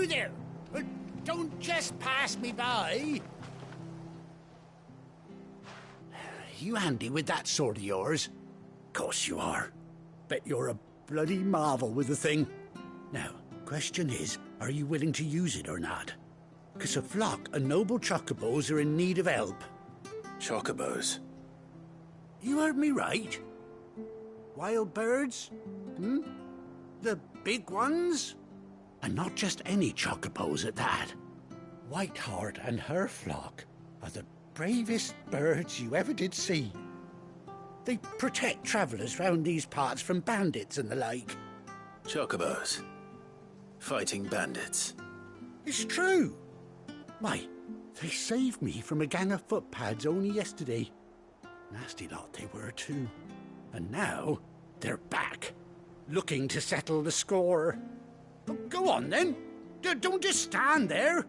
You there! Don't just pass me by! You handy with that sword of yours? Course you are. Bet you're a bloody marvel with the thing. Now, question is, are you willing to use it or not? 'Cause a flock of noble chocobos are in need of help. Chocobos? You heard me right. Wild birds? The big ones? And not just any chocobos at that. Whiteheart and her flock are the bravest birds you ever did see. They protect travellers round these parts from bandits and the like. Chocobos? Fighting bandits? It's true. Why, they saved me from a gang of footpads only yesterday. Nasty lot they were too. And now they're back, looking to settle the score. Go on then. Don't just stand there.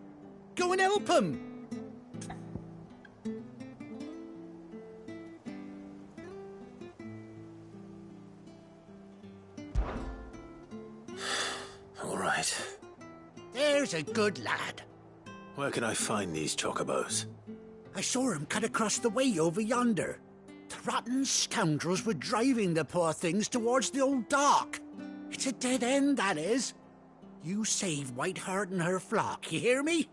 Go and help them. All right. There's a good lad. Where can I find these chocobos? I saw him cut across the way over yonder. The rotten scoundrels were driving the poor things towards the old dock. It's a dead end, that is. You save Whiteheart and her flock, you hear me?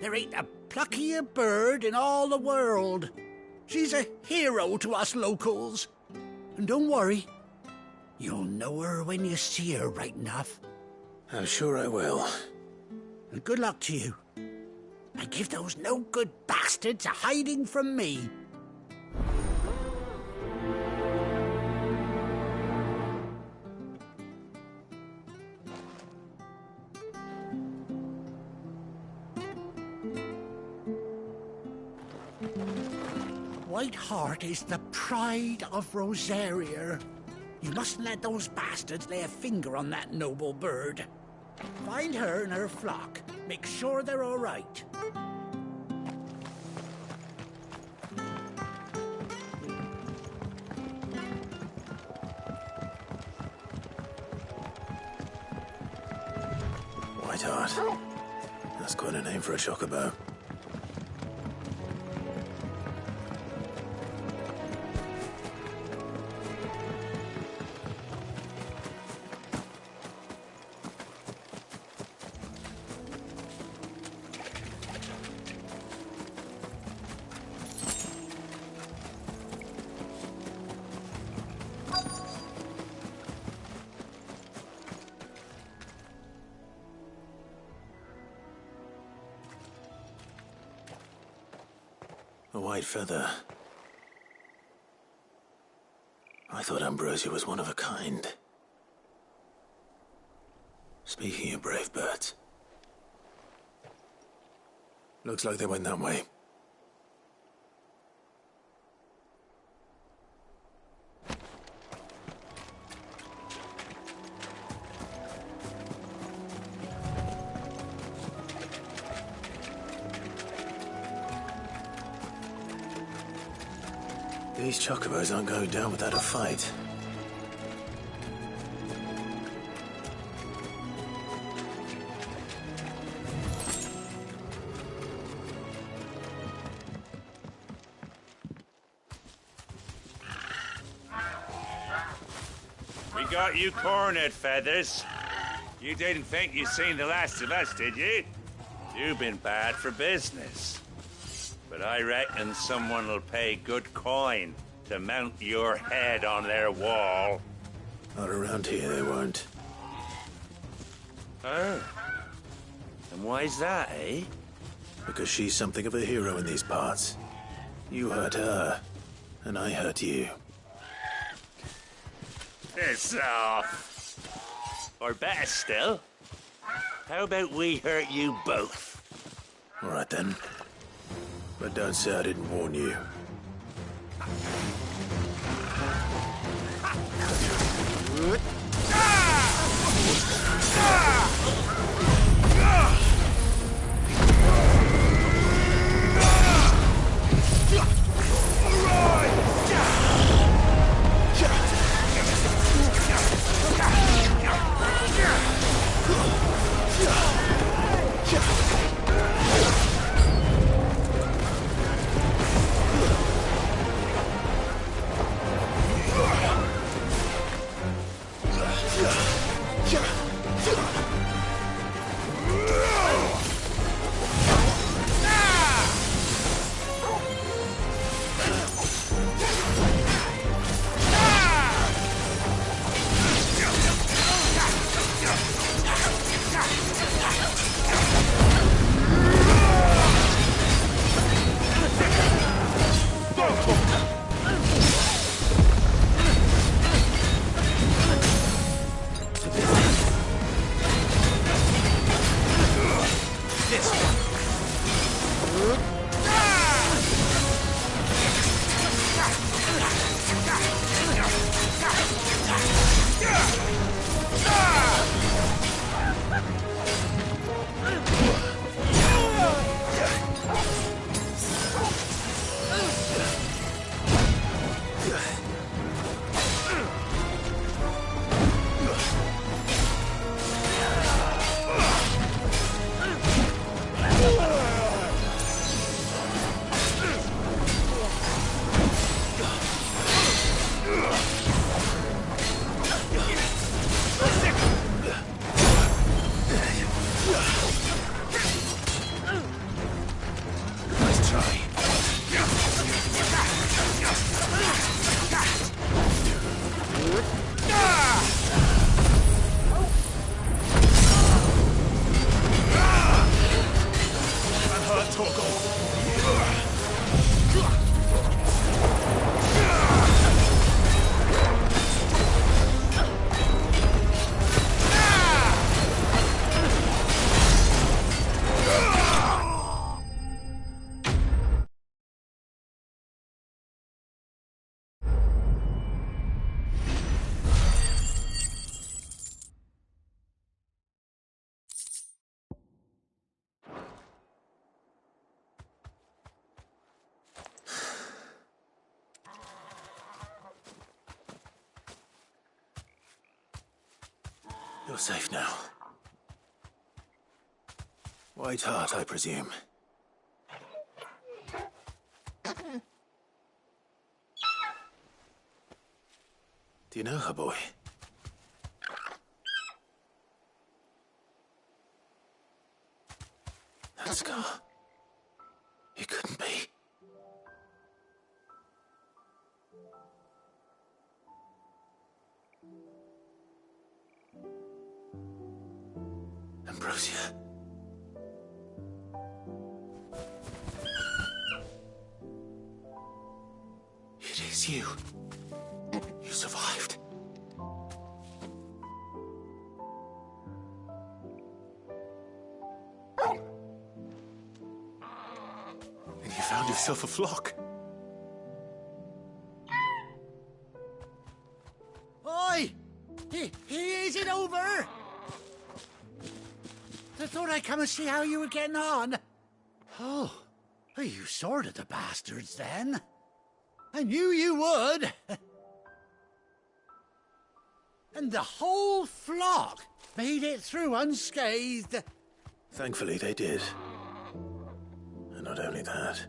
There ain't a pluckier bird in all the world. She's a hero to us locals. And don't worry, you'll know her when you see her right enough. I'm sure I will. And good luck to you. And give those no-good bastards a hiding from me. Whiteheart is the pride of Rosaria. You mustn't let those bastards lay a finger on that noble bird. Find her and her flock. Make sure they're all right. Whiteheart. That's quite a name for a chocobo. A white feather. I thought Ambrosia was one of a kind. Speaking of brave birds. Looks like they went that way. These chocobos aren't going down without a fight. We got you cornered, Feathers. You didn't think you'd seen the last of us, did you? You've been bad for business. But I reckon someone will pay good coin to mount your head on their wall. Not around here, they won't. Oh. And why's that, eh? Because she's something of a hero in these parts. You hurt her, and I hurt you. Piss off. Or better still, how about we hurt you both? All right then. But don't say I didn't warn you. You're safe now. White Hart, I presume. Do you know her, boy? That scar. It couldn't be. Ambrosia. It is you. You survived. And you found yourself a flock. Oi! Is it over? I thought I'd come and see how you were getting on. Oh, you sorted the bastards then. I knew you would. And the whole flock made it through unscathed. Thankfully, they did. And not only that.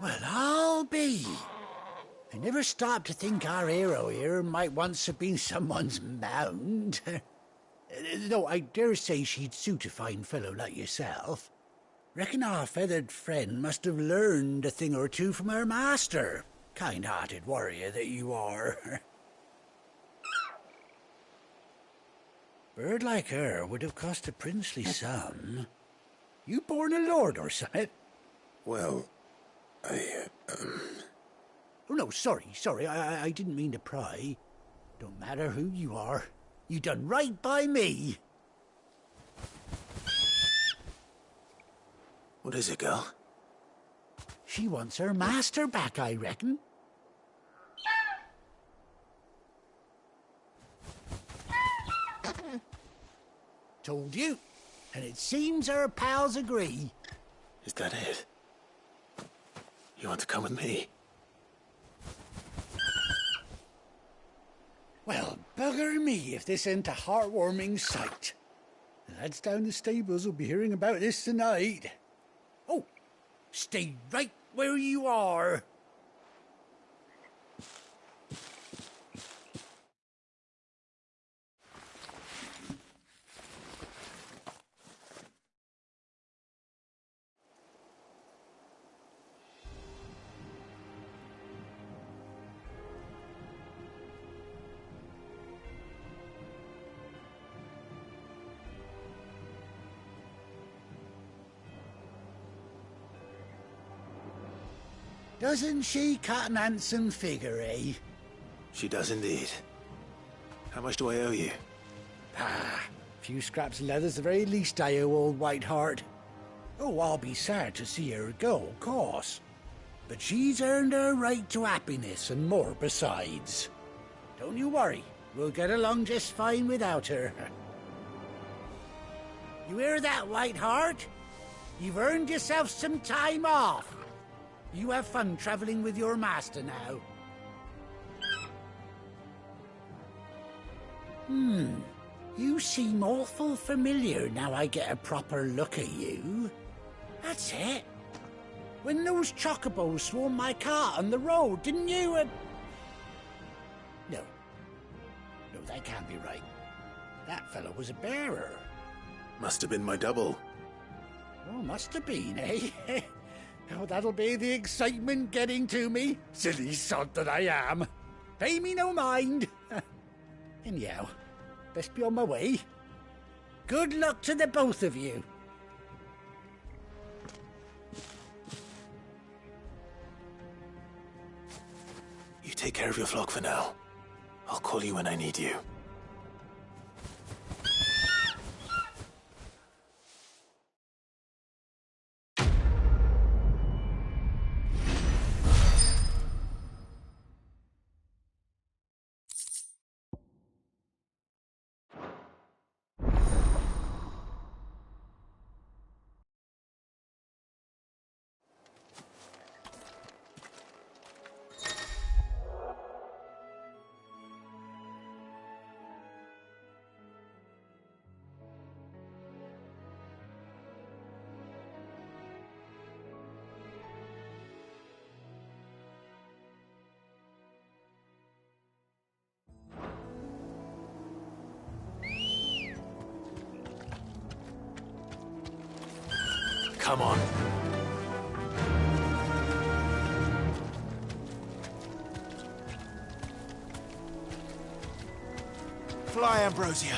Well, I'll be. I never stopped to think our hero here might once have been someone's mount. Though I dare say she'd suit a fine fellow like yourself. Reckon our feathered friend must have learned a thing or two from her master. Kind-hearted warrior that you are. Bird like her would have cost a princely sum. You born a lord or something? Well, Oh, no, sorry. I didn't mean to pry. Don't matter who you are. You done right by me. What is it, girl? She wants her master back, I reckon. Told you. And it seems her pals agree. Is that it? You want to come with me? Well, bugger me if this ain't a heartwarming sight. The lads down the stables will be hearing about this tonight. Oh, stay right where you are. Doesn't she cut an handsome figure, eh? She does indeed. How much do I owe you? A few scraps of leather's the very least I owe old White Hart. Oh, I'll be sad to see her go, of course. But she's earned her right to happiness and more besides. Don't you worry, we'll get along just fine without her. You hear that, White Hart? You've earned yourself some time off. You have fun traveling with your master now. You seem awful familiar now I get a proper look at you. That's it. When those chocobos swarmed my cart on the road, didn't you? No, that can't be right. That fellow was a bearer. Must have been my double. Oh, must have been, eh? Oh, that'll be the excitement getting to me. Silly sod that I am. Pay me no mind. Anyhow, best be on my way. Good luck to the both of you. You take care of your flock for now. I'll call you when I need you. Come on. Fly, Ambrosia.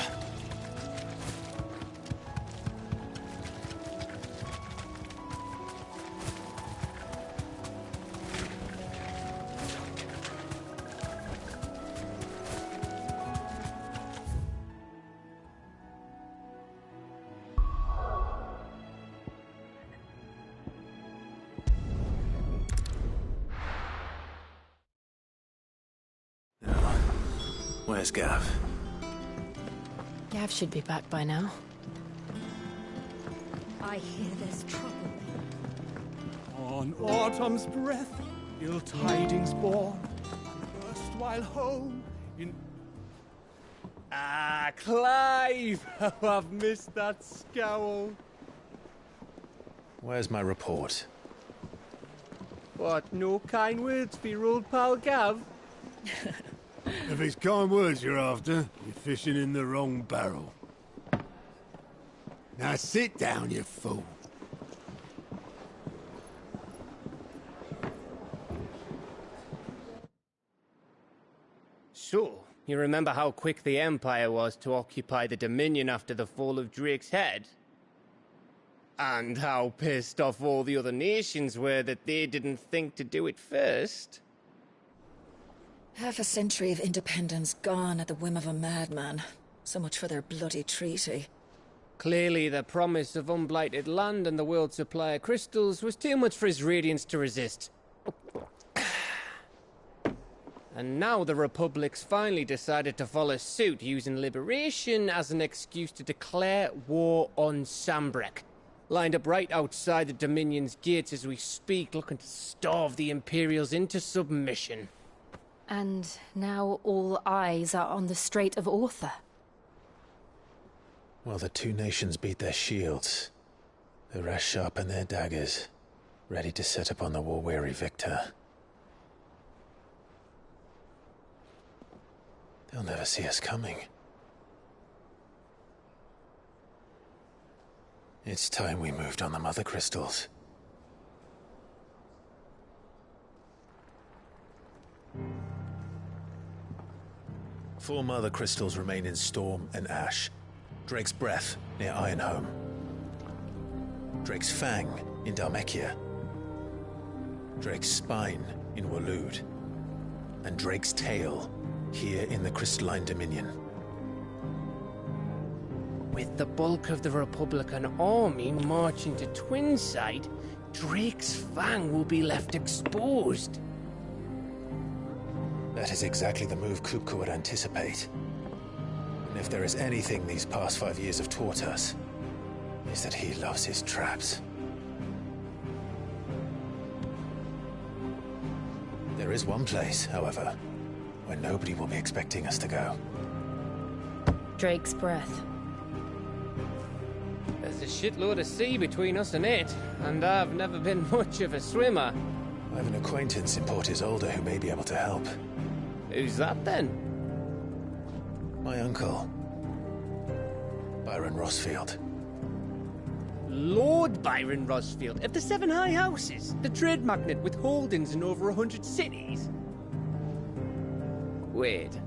Where's Gav? Gav should be back by now. I hear there's trouble. On autumn's breath, ill tidings born, erstwhile home in... Ah, Clive! How I've missed that scowl. Where's my report? What, no kind words for your old pal Gav? If it's kind words you're after, you're fishing in the wrong barrel. Now sit down, you fool. So, you remember how quick the Empire was to occupy the Dominion after the fall of Drake's head? And how pissed off all the other nations were that they didn't think to do it first? Half a century of independence gone at the whim of a madman. So much for their bloody treaty. Clearly, the promise of unblighted land and the world's supply of crystals was too much for his radiance to resist. And now the Republic's finally decided to follow suit, using liberation as an excuse to declare war on Sambrek. Lined up right outside the Dominion's gates as we speak, looking to starve the Imperials into submission. And now all eyes are on the Strait of Author. While the two nations beat their shields, the rest sharpen their daggers, ready to set upon the war-weary victor. They'll never see us coming. It's time we moved on the Mother Crystals. Four Mother Crystals remain in Storm and Ash. Drake's Breath near Ironhome. Drake's Fang in Dhalmekia. Drake's Spine in Waloed. And Drake's Tail here in the Crystalline Dominion. With the bulk of the Republican army marching to Twinside, Drake's Fang will be left exposed. That is exactly the move Kupka would anticipate. And if there is anything these past 5 years have taught us, is that he loves his traps. There is one place, however, where nobody will be expecting us to go. Drake's Breath. There's a shitload of sea between us and it, and I've never been much of a swimmer. I have an acquaintance in Port Isolde who may be able to help. Who's that then? My uncle, Byron Rossfield. Lord Byron Rossfield of the Seven High Houses, the trade magnate with holdings in over 100 cities. Wait,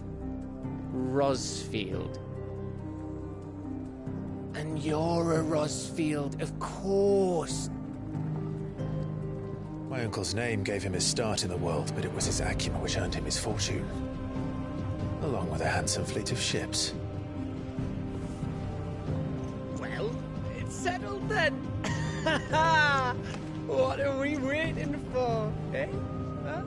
Rossfield. And you're a Rossfield, of course. My uncle's name gave him his start in the world, but it was his acumen which earned him his fortune. Along with a handsome fleet of ships. Well, it's settled then. What are we waiting for, eh? Huh?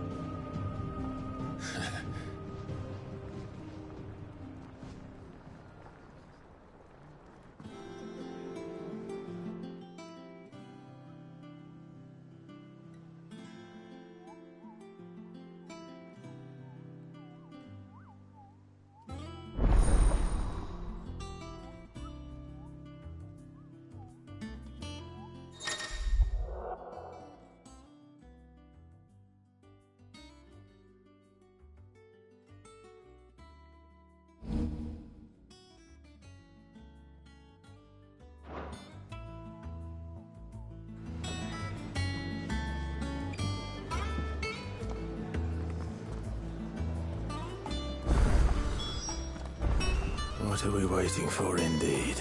What are we waiting for, indeed?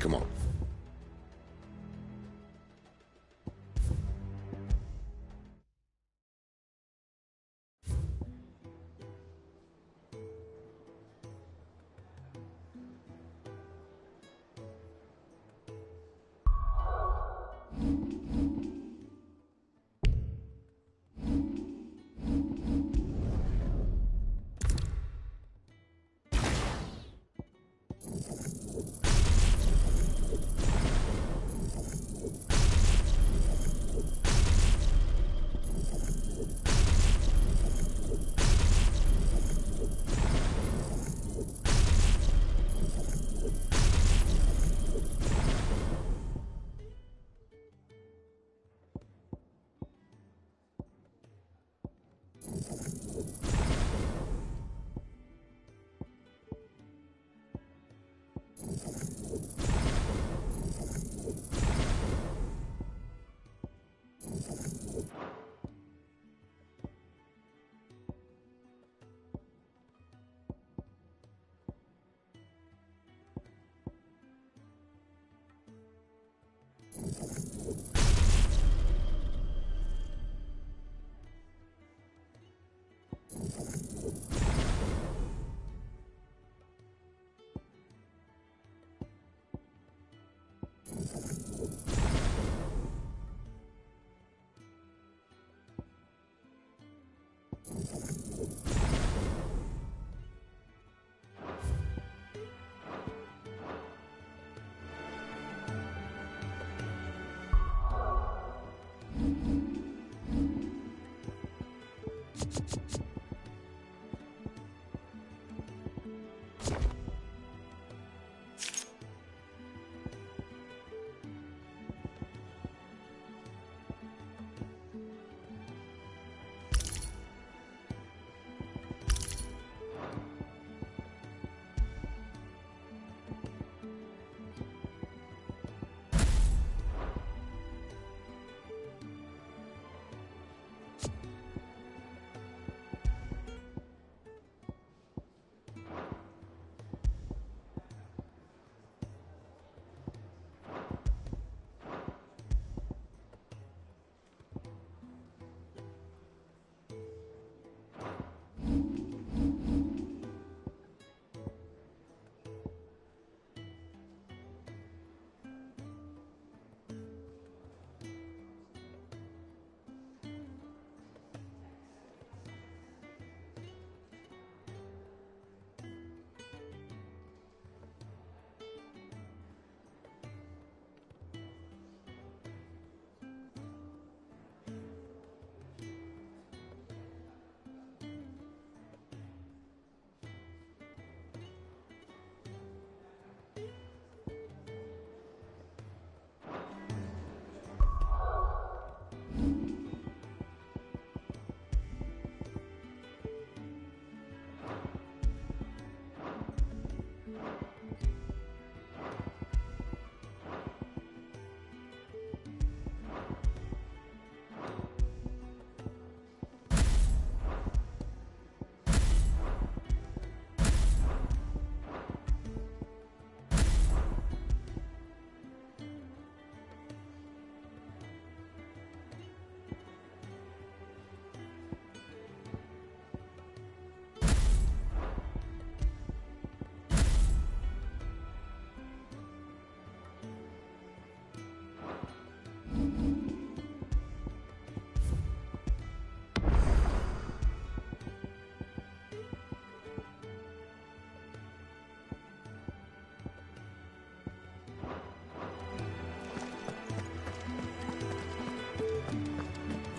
Come on.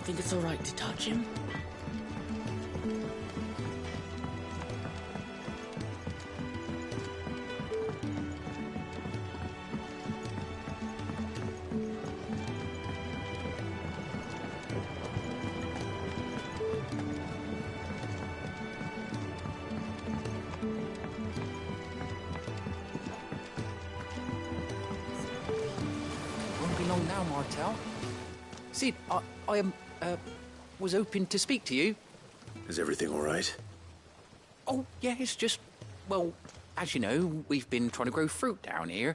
Think it's all right to touch him? Won't be long now, Martel. Sid, I was hoping to speak to you. Is everything all right? Oh, yeah, it's just, well, as you know, we've been trying to grow fruit down here.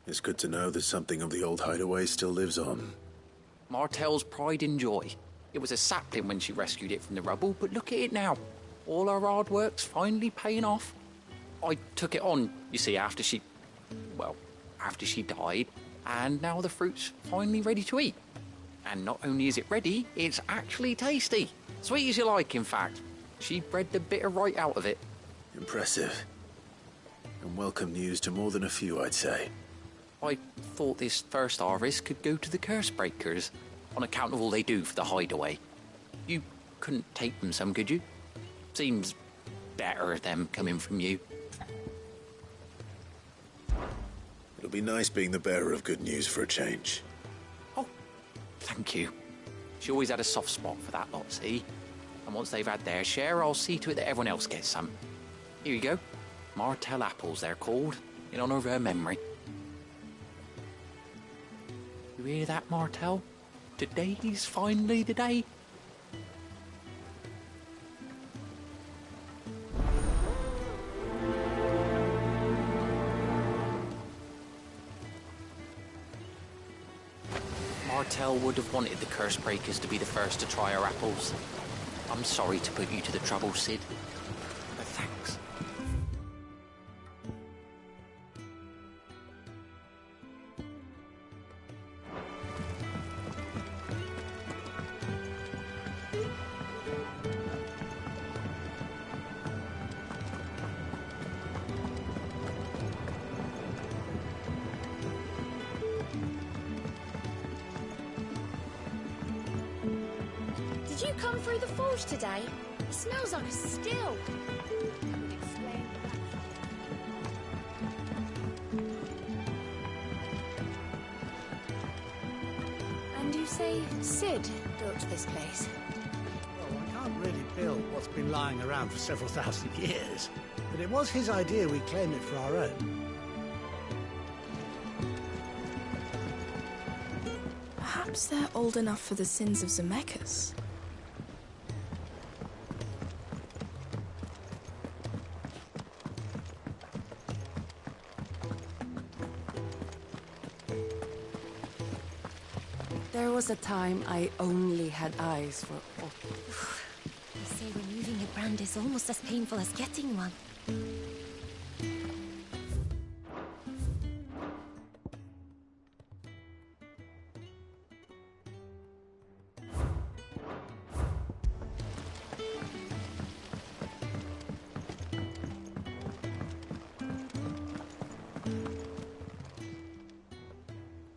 It's good to know that something of the old hideaway still lives on. Martel's pride and joy. It was a sapling when she rescued it from the rubble, but look at it now. All our hard work's finally paying off. I took it on, you see, after she died, and now the fruit's finally ready to eat. And not only is it ready, it's actually tasty. Sweet as you like, in fact. She bred the bitter right out of it. Impressive. And welcome news to more than a few, I'd say. I thought this first harvest could go to the curse breakers, on account of all they do for the hideaway. You couldn't take them some, could you? Seems better them coming from you. It'll be nice being the bearer of good news for a change. Oh, thank you. She always had a soft spot for that lot, see? And once they've had their share, I'll see to it that everyone else gets some. Here you go. Martel apples, they're called, in honour of her memory. You hear that, Martel? Today's finally the day. Martel would have wanted the curse breakers to be the first to try her apples. I'm sorry to put you to the trouble, Sid, but thanks. Did you come through the forge today? It smells like a still. That would explain that. And you say Sid built this place? Well, I can't really build what's been lying around for several thousand years. But it was his idea we claim it for our own. Perhaps they're old enough for the sins of Zemeckis. There was a time I only had eyes for... They say removing a brand is almost as painful as getting one.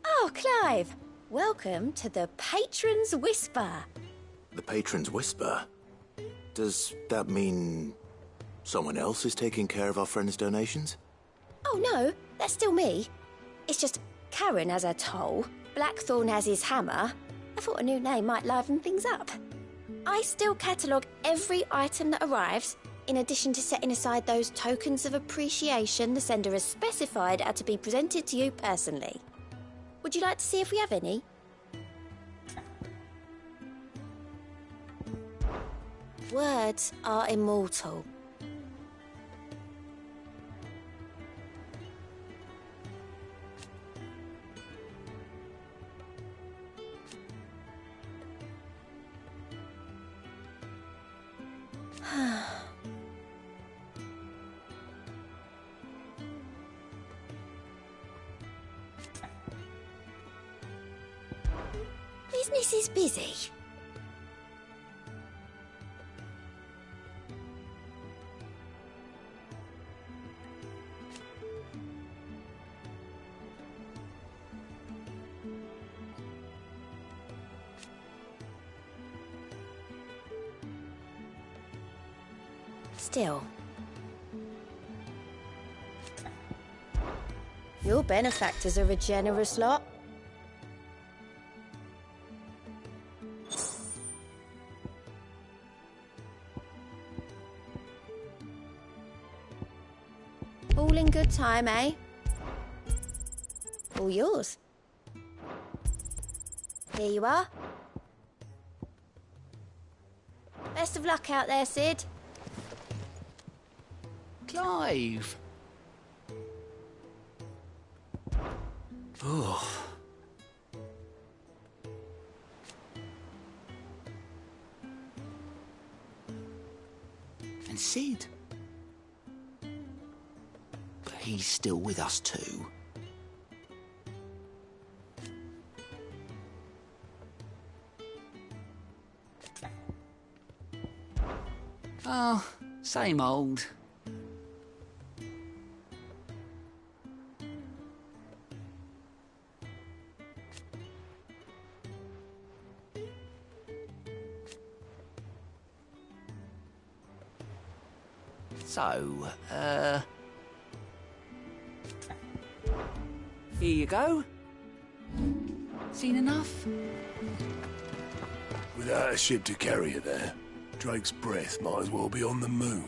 Oh, Clive! Welcome to the Patron's Whisper. The Patron's Whisper? Does that mean someone else is taking care of our friends' donations? Oh no, that's still me. It's just Karen has her toll, Blackthorn has his hammer. I thought a new name might liven things up. I still catalogue every item that arrives, in addition to setting aside those tokens of appreciation the sender has specified are to be presented to you personally. Would you like to see if we have any? Words are immortal. Business is busy. Still. Your benefactors are a generous lot. All in good time, eh? All yours. Here you are. Best of luck out there, Sid. Clive! Oh. And Sid? He's still with us too. Oh, same old. So, here you go. Seen enough? Without a ship to carry it there, Drake's breath might as well be on the moon.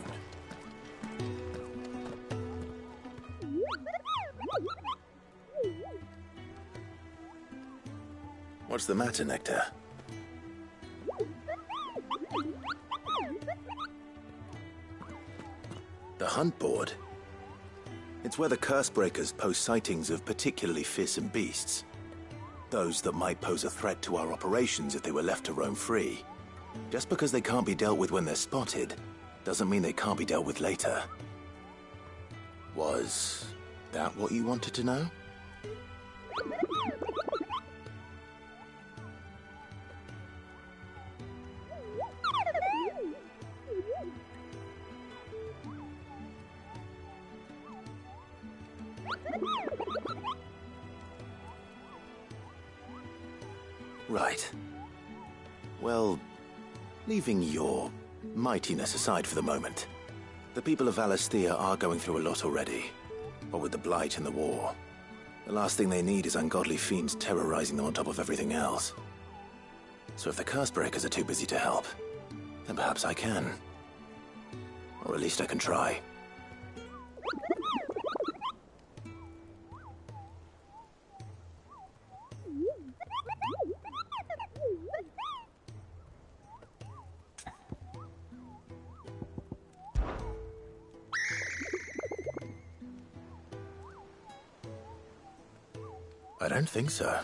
What's the matter, Nectar? The hunt board? It's where the Cursebreakers post sightings of particularly fearsome beasts. Those that might pose a threat to our operations if they were left to roam free. Just because they can't be dealt with when they're spotted, doesn't mean they can't be dealt with later. Was that what you wanted to know? Right. Well, leaving your mightiness aside for the moment, the people of Valisthea are going through a lot already. What with the Blight and the war, the last thing they need is ungodly fiends terrorizing them on top of everything else. So if the Cursebreakers are too busy to help, then perhaps I can. Or at least I can try. I don't think so.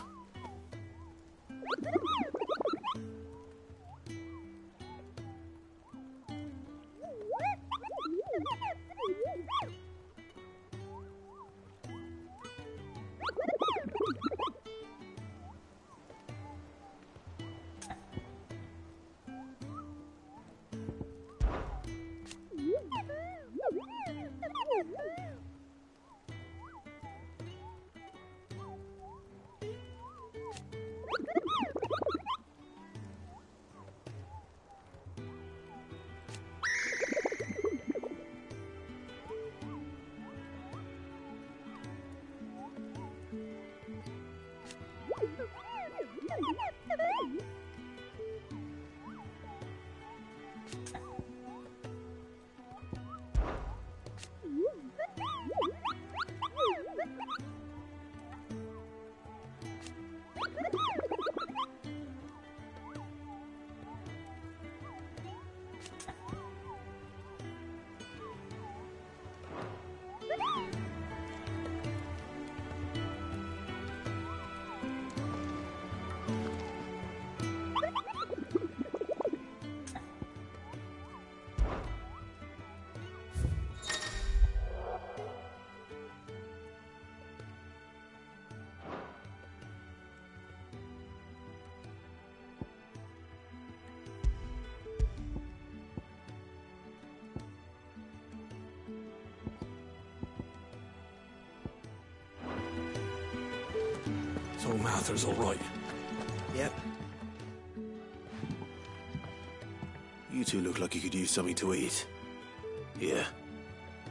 So Mather's all right. Yep. You two look like you could use something to eat. Here.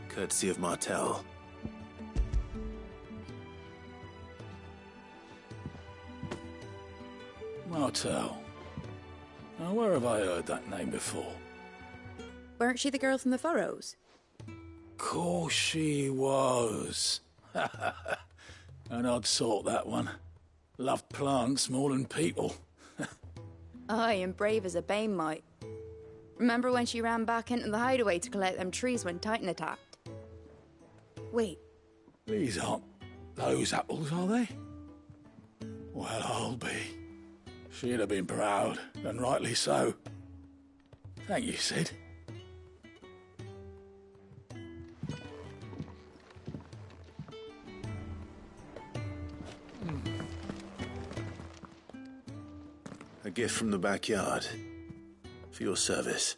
Courtesy of Martel. Martel. Now, where have I heard that name before? Weren't she the girl from the Furrows? Course she was. An odd sort, that one. Loved plants more than people. Aye, and brave as a bane might. Remember when she ran back into the hideaway to collect them trees when Titan attacked? Wait. These aren't those apples, are they? Well, I'll be. She'd have been proud, and rightly so. Thank you, Sid. A gift from the backyard. For your service.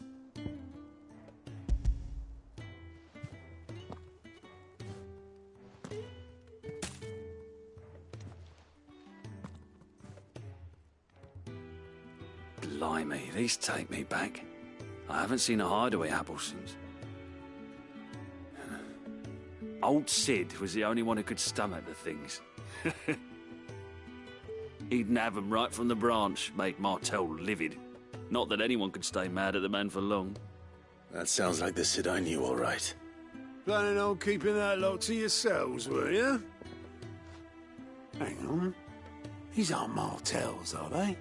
Blimey, these take me back. I haven't seen a hideaway apple since. Old Sid was the only one who could stomach the things. He'd nab 'em right from the branch, made Martel livid. Not that anyone could stay mad at the man for long. That sounds like the Sid I knew, all right. Planning on keeping that lot to yourselves, were you? Hang on. These aren't Martels, are they?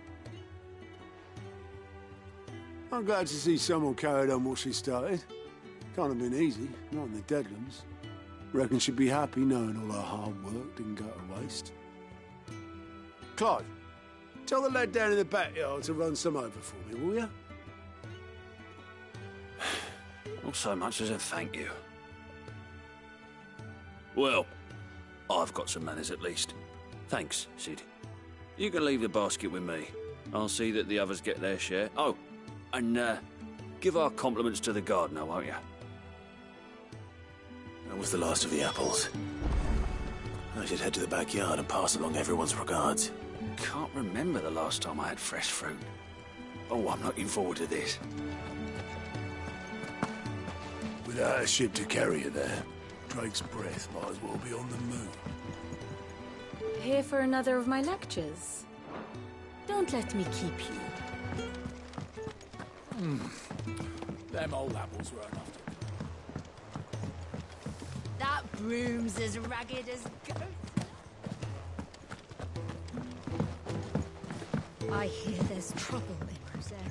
I'm glad to see someone carried on what she started. Can't have been easy, not in the Deadlands. Reckon she'd be happy knowing all her hard work didn't go to waste. Clive, tell the lad down in the backyard to run some over for me, will you? Not so much as a thank you. Well, I've got some manners at least. Thanks, Sid. You can leave the basket with me. I'll see that the others get their share. Oh, and give our compliments to the gardener, won't you? That was the last of the apples. I should head to the backyard and pass along everyone's regards. Can't remember the last time I had fresh fruit. Oh, I'm looking forward to this. Without a ship to carry you there, Drake's breath might as well be on the moon. Here for another of my lectures? Don't let me keep you. Them old apples were enough to... That broom's as ragged as ghosts. I hear there's trouble in Rosaria.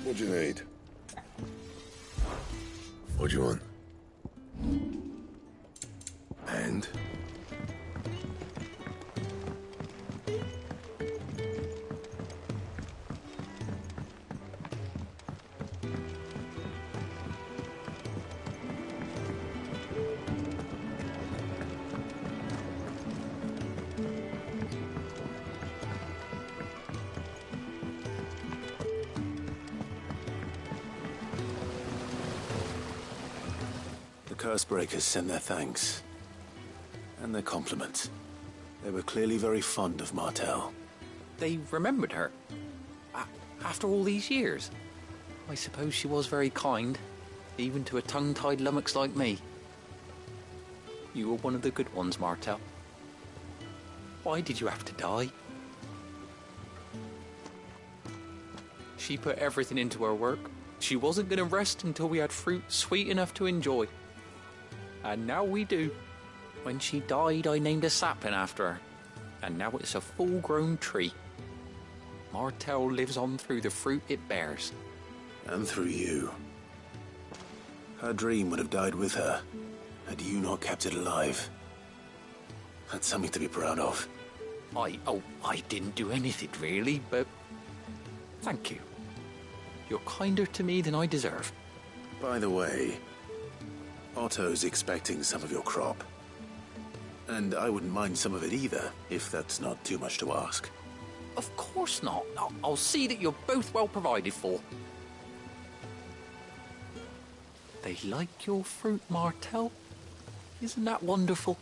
What do you need? What do you want? And? Cursebreakers send their thanks. And their compliments. They were clearly very fond of Martel. They remembered her. After all these years. I suppose she was very kind, even to a tongue-tied lummox like me. You were one of the good ones, Martel. Why did you have to die? She put everything into her work. She wasn't going to rest until we had fruit sweet enough to enjoy. And now we do. When she died, I named a sapling after her. And now it's a full-grown tree. Martel lives on through the fruit it bears. And through you. Her dream would have died with her, had you not kept it alive. That's something to be proud of. I didn't do anything really, but thank you. You're kinder to me than I deserve. By the way, Otto's expecting some of your crop. And I wouldn't mind some of it either, if that's not too much to ask. Of course not. I'll see that you're both well provided for. They like your fruit, Martel. Isn't that wonderful?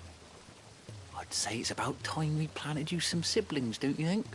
I'd say it's about time we planted you some siblings, don't you think?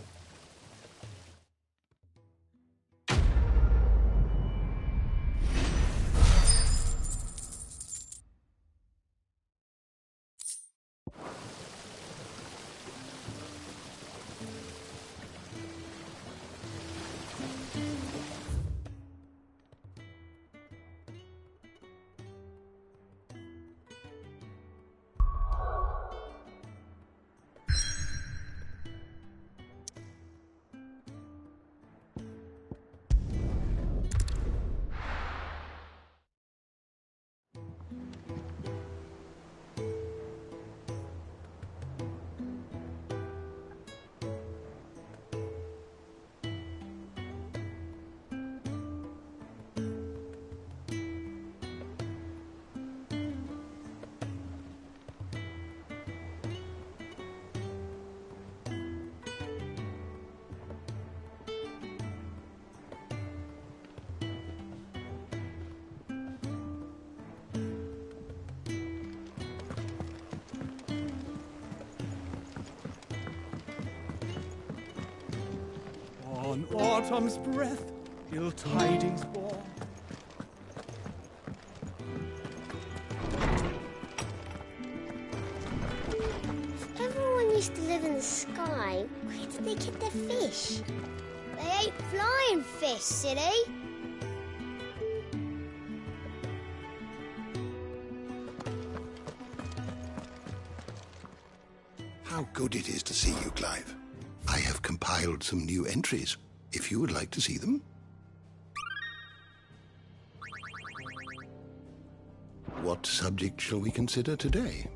On autumn's breath, ill tidings born. Everyone used to live in the sky. Where did they get their fish? They ate flying fish, silly. How good it is to see you, Clive. I have compiled some new entries, if you would like to see them. What subject shall we consider today?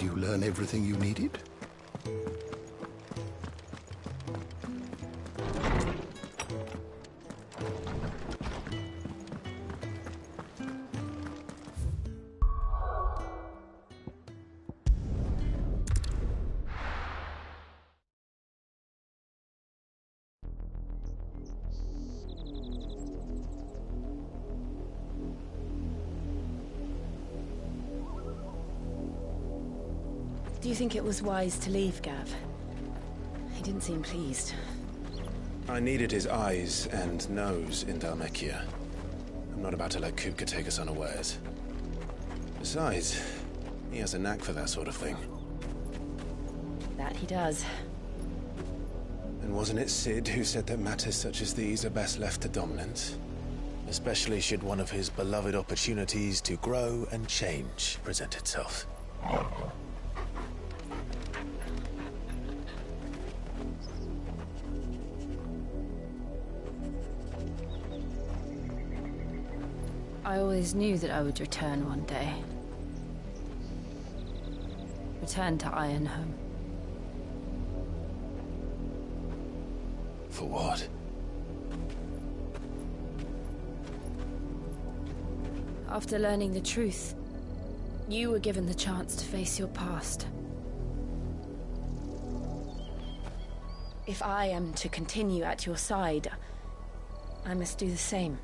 Did you learn everything you needed? Do you think it was wise to leave, Gav? He didn't seem pleased. I needed his eyes and nose in Dhalmekia. I'm not about to let Kupka take us unawares. Besides, he has a knack for that sort of thing. That he does. And wasn't it Sid who said that matters such as these are best left to dominance? Especially should one of his beloved opportunities to grow and change present itself. I always knew that I would return one day. Return to Ironhome. For what? After learning the truth, you were given the chance to face your past. If I am to continue at your side, I must do the same.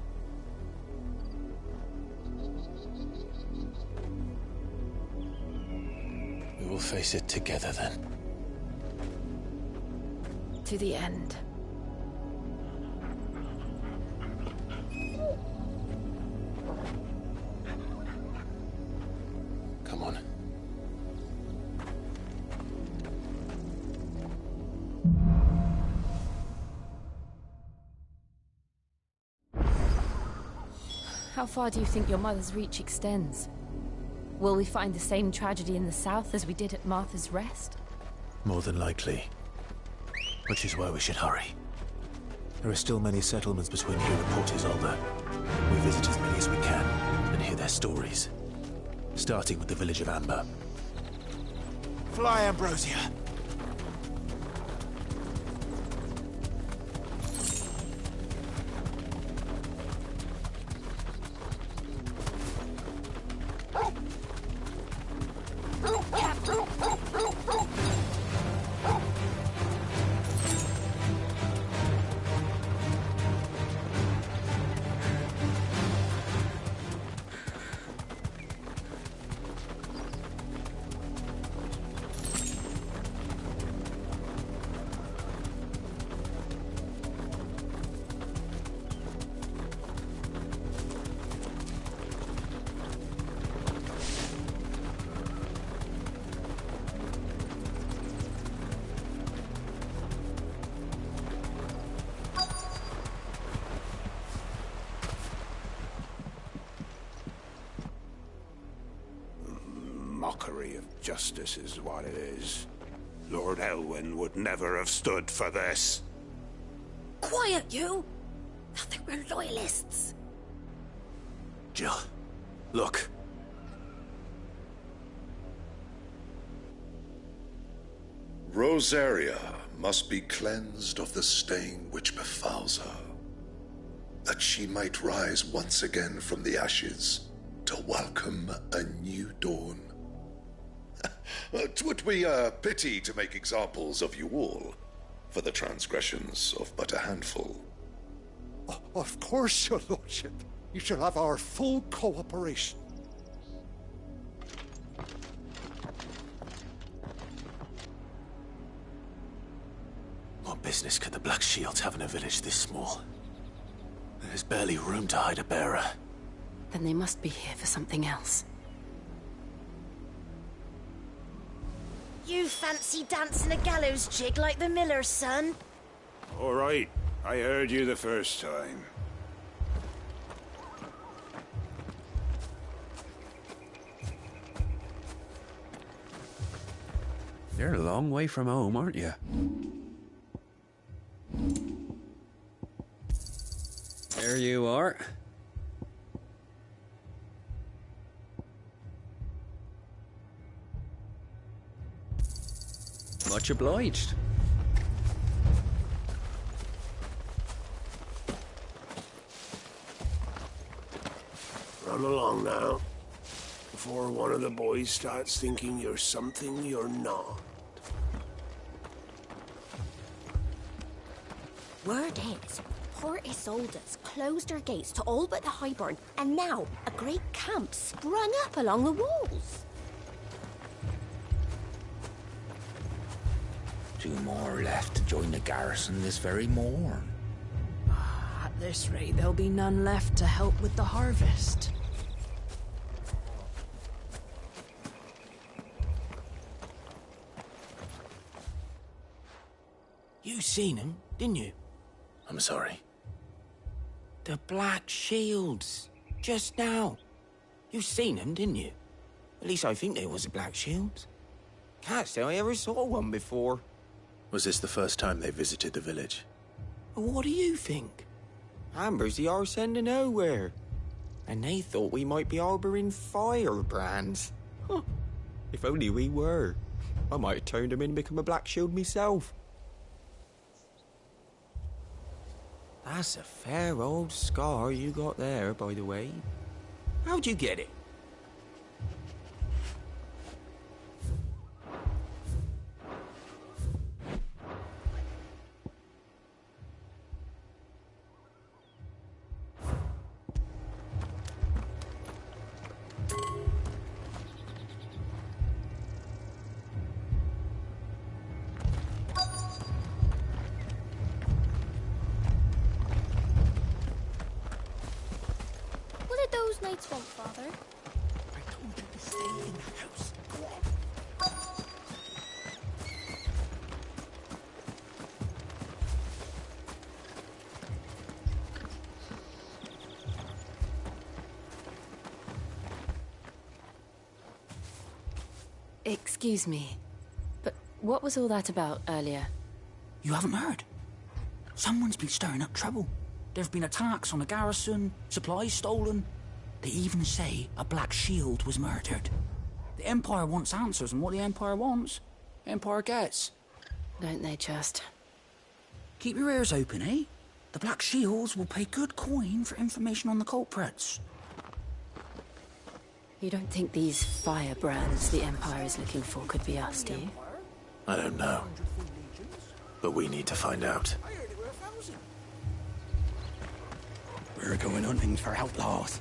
We will face it together then. To the end. Come on. How far do you think your mother's reach extends? Will we find the same tragedy in the south as we did at Martha's Rest? More than likely. Which is why we should hurry. There are still many settlements between here and Port Isolde. We visit as many as we can and hear their stories. Starting with the village of Amber. Fly, Ambrosia. Mockery of justice is what it is. Lord Elwyn would never have stood for this. Quiet, you! I think we're loyalists. Jill, look. Rosaria must be cleansed of the stain which befouls her, that she might rise once again from the ashes to welcome a new dawn. 'Twould be a pity to make examples of you all for the transgressions of but a handful. Of course, your lordship. You shall have our full cooperation. What business could the Black Shields have in a village this small? There's barely room to hide a bearer. Then they must be here for something else. You fancy dancing a gallows jig like the miller's son? All right, I heard you the first time. You're a long way from home, aren't you? There you are. Much obliged. Run along now, before one of the boys starts thinking you're something you're not. Word is, Port Isolde's closed her gates to all but the Highborn, and now a great camp sprung up along the walls. 2 more left to join the garrison this very morn. At this rate, there'll be none left to help with the harvest. You seen him, didn't you? I'm sorry. The Black Shields. Just now. You seen them, didn't you? At least I think they was the Black Shields. Can't say I ever saw one before. Was this the first time they visited the village? What do you think? Amber's the arse end of nowhere. And they thought we might be harbouring firebrands. Huh. If only we were. I might have turned them in and become a Black Shield myself. That's a fair old scar you got there, by the way. How'd you get it? What did those knights want, Father? I told you to stay in the house. Go on. Excuse me, but what was all that about earlier? You haven't heard? Someone's been stirring up trouble. There have been attacks on the garrison, supplies stolen. They even say a Black Shield was murdered. The Empire wants answers, and what the Empire wants, the Empire gets. Don't they just? Keep your ears open, eh? The Black Shields will pay good coin for information on the culprits. You don't think these firebrands the Empire is looking for could be us, do you? I don't know. But we need to find out. We're going hunting for outlaws.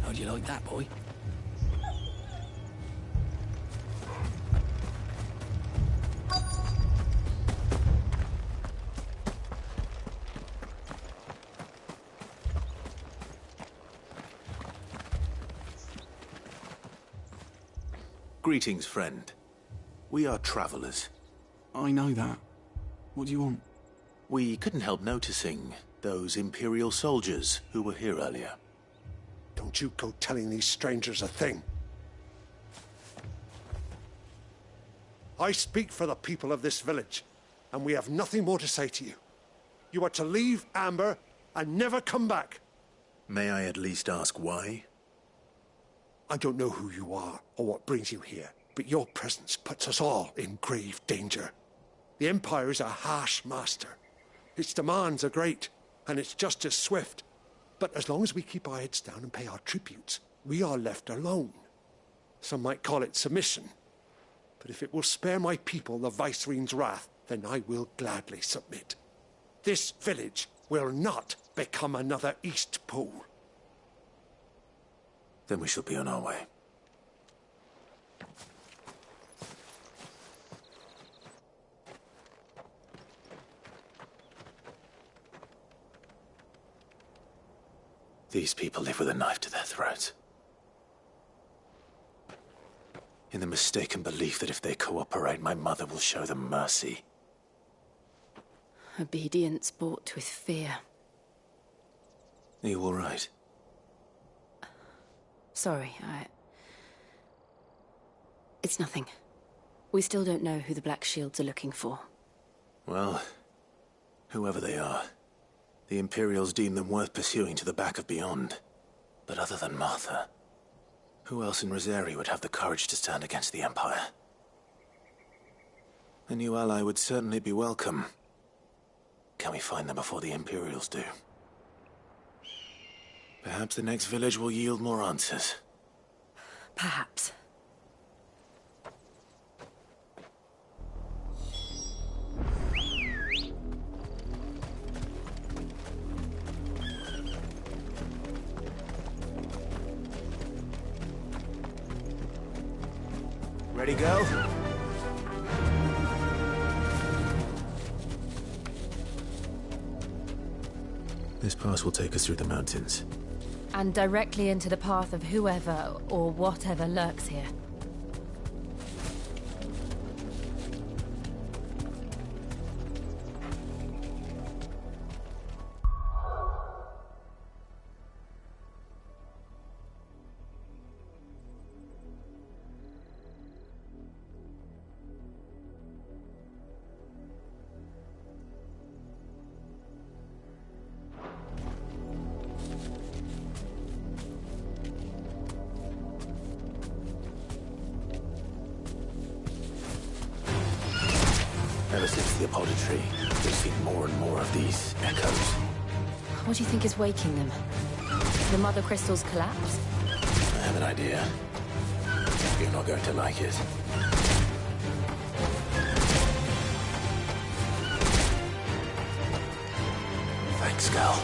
How'd you like that, boy? Greetings, friend. We are travelers. I know that. What do you want? We couldn't help noticing those Imperial soldiers who were here earlier. Don't you go telling these strangers a thing. I speak for the people of this village, and we have nothing more to say to you. You are to leave Amber and never come back. May I at least ask why? I don't know who you are or what brings you here, but your presence puts us all in grave danger. The Empire is a harsh master. Its demands are great, and its justice swift. But as long as we keep our heads down and pay our tributes, we are left alone. Some might call it submission. But if it will spare my people the Viceroy's wrath, then I will gladly submit. This village will not become another Eastpool. Then we shall be on our way. These people live with a knife to their throats. In the mistaken belief that if they cooperate, my mother will show them mercy. Obedience bought with fear. Are you all right? Sorry, It's nothing. We still don't know who the Black Shields are looking for. Well, whoever they are, the Imperials deem them worth pursuing to the back of beyond. But other than Martha, who else in Rosari would have the courage to stand against the Empire? A new ally would certainly be welcome. Can we find them before the Imperials do? Perhaps the next village will yield more answers. Perhaps. Ready, go? This pass will take us through the mountains. And directly into the path of whoever or whatever lurks here. Ever since the apodatory, we've seen more and more of these echoes. What do you think is waking them? Did the mother crystals collapse? I have an idea. You're not going to like it. Thanks, Gal.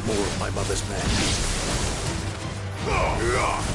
More of my mother's men. All right.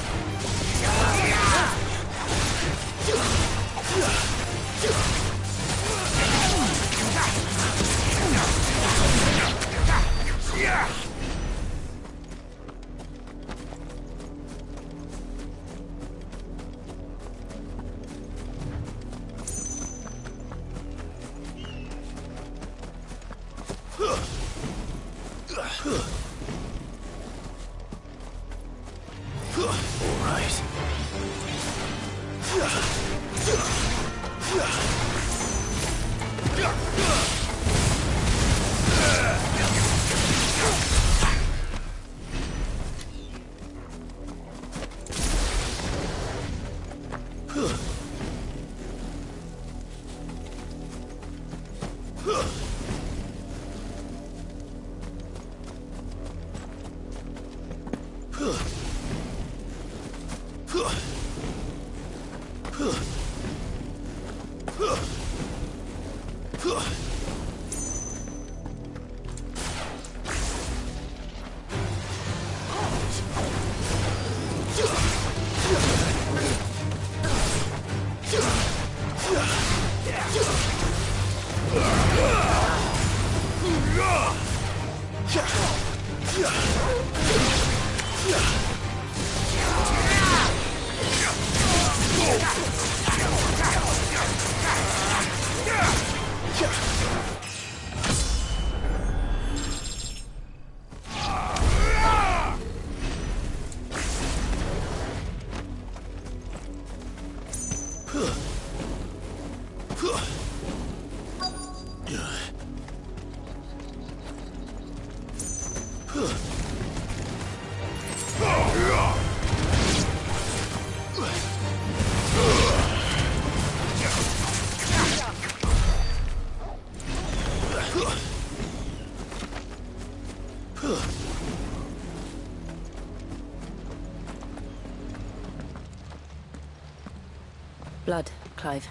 Blood, Clive.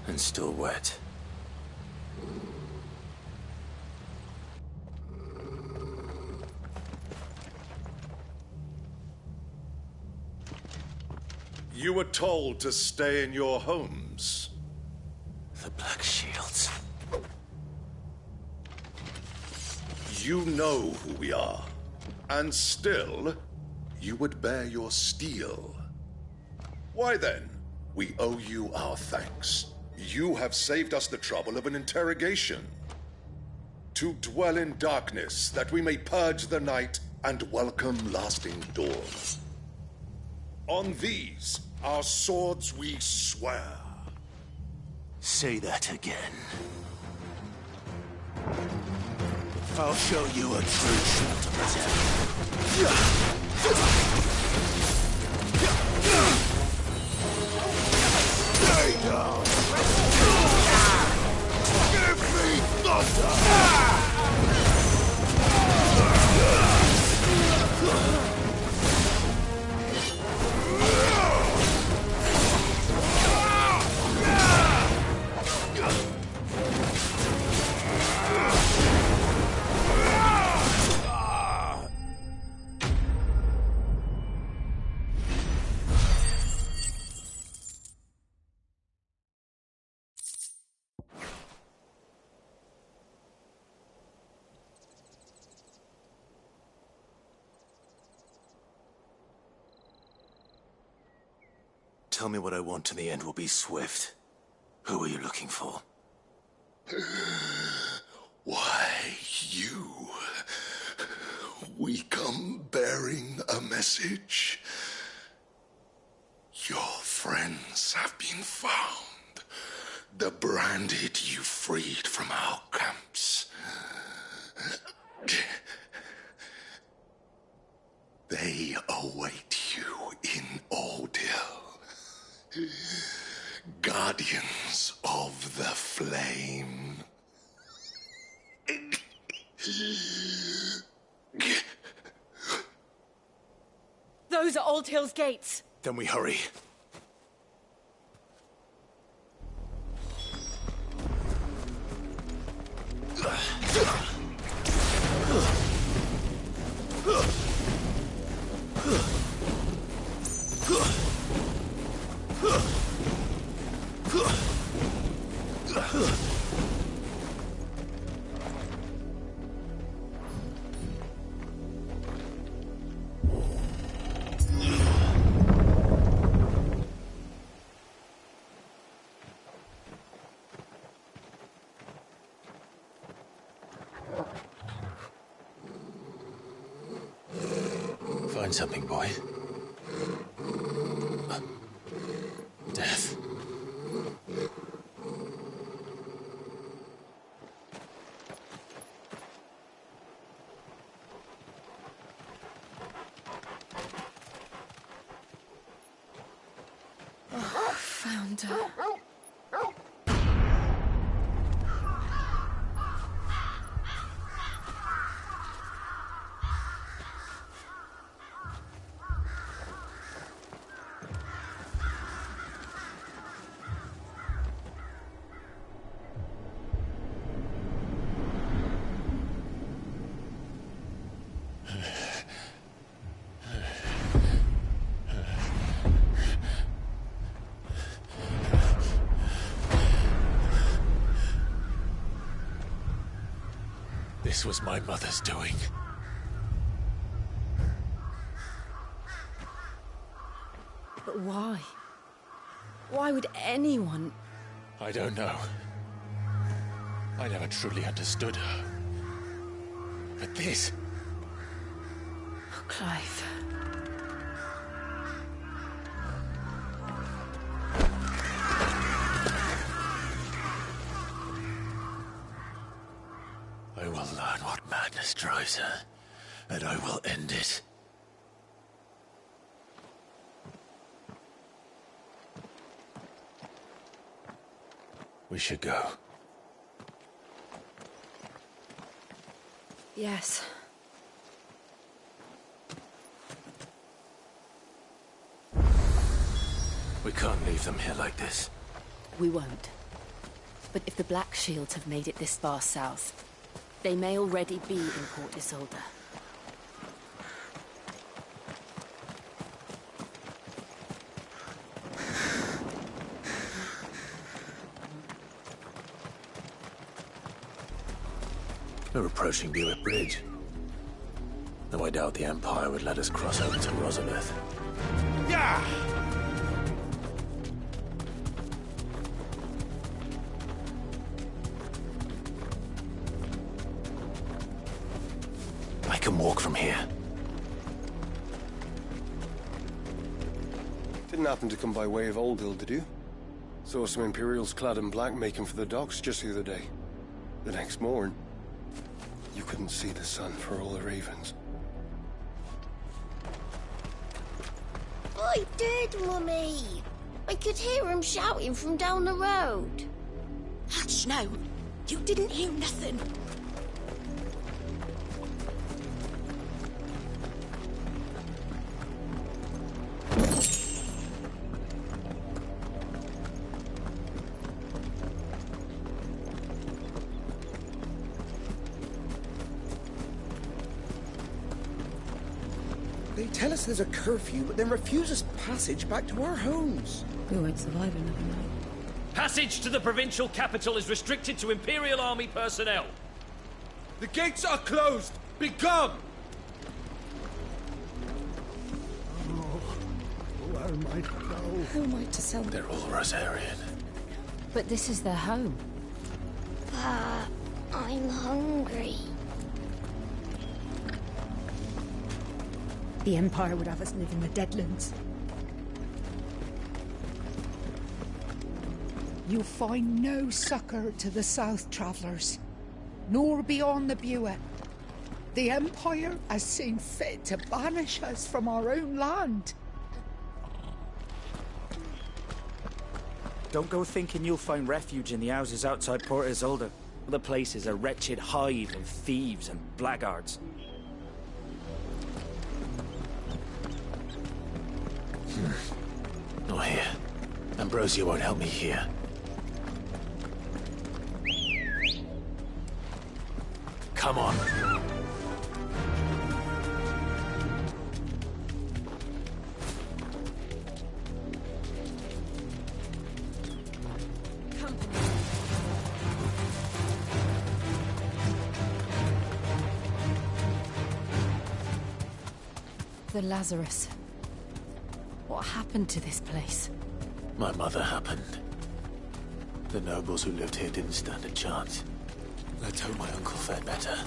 And still wet. You were told to stay in your homes. The Black Shields. You know who we are. And still, you would bear your steel. Why then, we owe you our thanks. You have saved us the trouble of an interrogation. To dwell in darkness, that we may purge the night and welcome lasting dawn. On these, our swords we swear. Say that again. I'll show you a true sentiment. Stay down! Give me thunder! tell me what I want and the end will be swift. Who are you looking for? Why, you. We come bearing a message. Your friends have been found. The branded you freed from our camps. They await you in Ordeal. Guardians of the Flame. Those are Old Hill's gates. Then we hurry. Find something, boy. Death. Oh, found her. This was my mother's doing. But why? Why would anyone... I don't know. I never truly understood her. But this... Oh, Clive. I will learn what madness drives her, and I will end it. We should go. Yes. We can't leave them here like this. We won't. But if the Black Shields have made it this far south, they may already be in Port Isolde. We're approaching Buick Bridge. Though I doubt the Empire would let us cross over to Rosalith. Yeah! I can walk from here. Didn't happen to come by way of Old Hill, did you? Saw some Imperials clad in black making for the docks just the other day. The next morn, you couldn't see the sun for all the ravens. I did, Mummy. I could hear him shouting from down the road. Hush, no. You didn't hear nothing. They tell us there's a curfew, but then refuse us passage back to our homes. We won't survive another night. Passage to the provincial capital is restricted to Imperial Army personnel. The gates are closed! Begone! Oh, might go. Who am I to sell? They're all Rosarian. But this is their home. I'm hungry. The Empire would have us live in the Deadlands. You'll find no succor to the south travellers, nor beyond the Buet. The Empire has seen fit to banish us from our own land. Don't go thinking you'll find refuge in the houses outside Port Isolde. The place is a wretched hive of thieves and blackguards. Not here. Ambrosia won't help me here. Come on. The Lazarus. What happened to this place? My mother happened. The nobles who lived here didn't stand a chance. Let's hope my uncle fared better.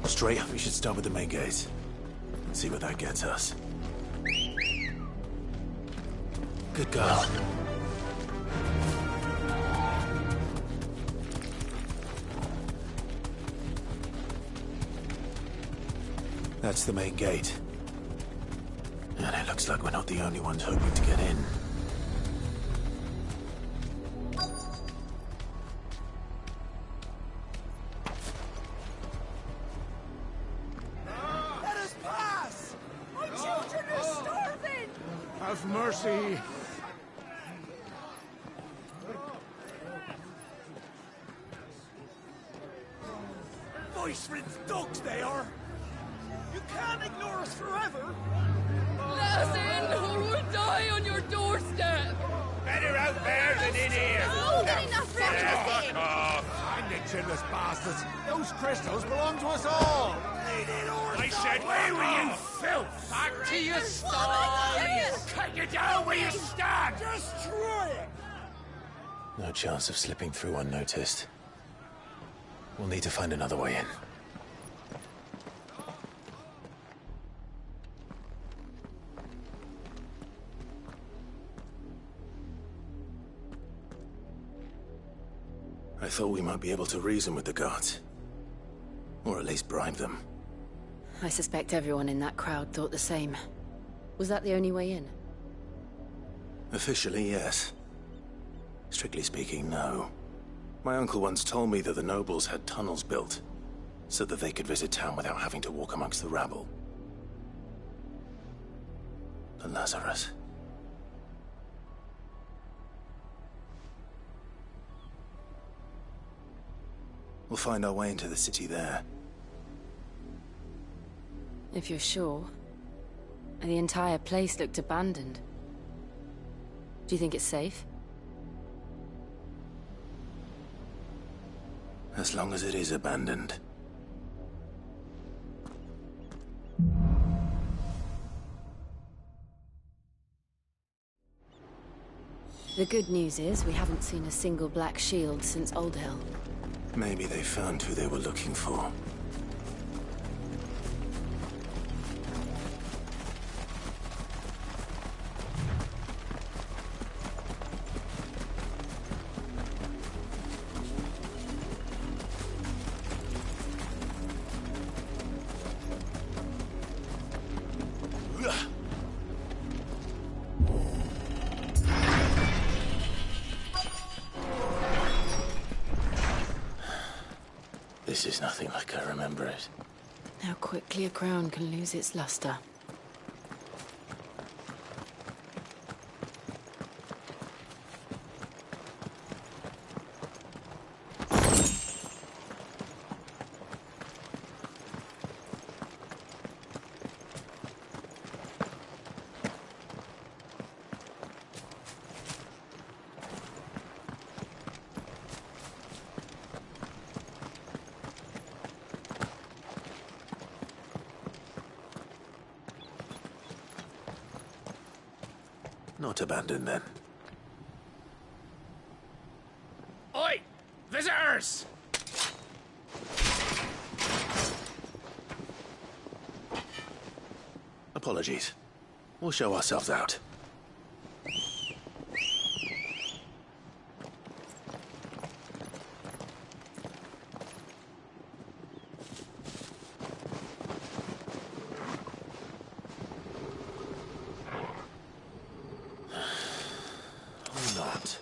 Straight up, we should start with the main gate. See where that gets us. Good girl. That's the main gate. And it looks like we're not the only ones hoping to get in. Let us pass! My children are starving! Have mercy. Voice-ridden dogs they are! You can't ignore us forever! Let us in, or we'll die on your doorstep! Better out there than in here. No, not enough room to Fuck off. Find it, chinless bastards. Those crystals belong to us all. I said, where were you, filth? Back to your sties. Cut you down where you stand. Destroy it! No chance of slipping through unnoticed. We'll need to find another way in. I thought we might be able to reason with the guards. Or at least bribe them. I suspect everyone in that crowd thought the same. Was that the only way in? Officially, yes. Strictly speaking, no. My uncle once told me that the nobles had tunnels built, so that they could visit town without having to walk amongst the rabble. The Lazarus. We'll find our way into the city there. If you're sure. The entire place looked abandoned. Do you think it's safe? As long as it is abandoned. The good news is we haven't seen a single black shield since Old Hill. Maybe they found who they were looking for. This is nothing like I remember it. How quickly a crown can lose its luster. Not abandoned, then. Oi! Visitors! Apologies. We'll show ourselves out. Or not.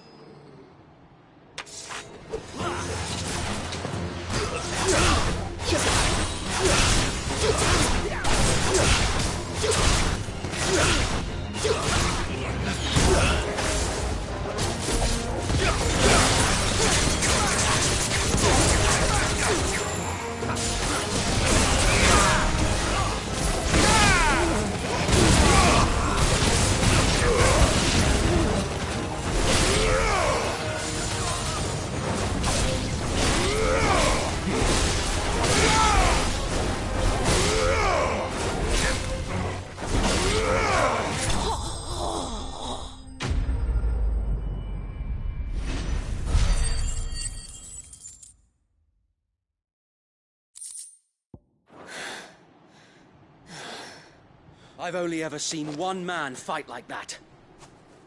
I've only ever seen one man fight like that.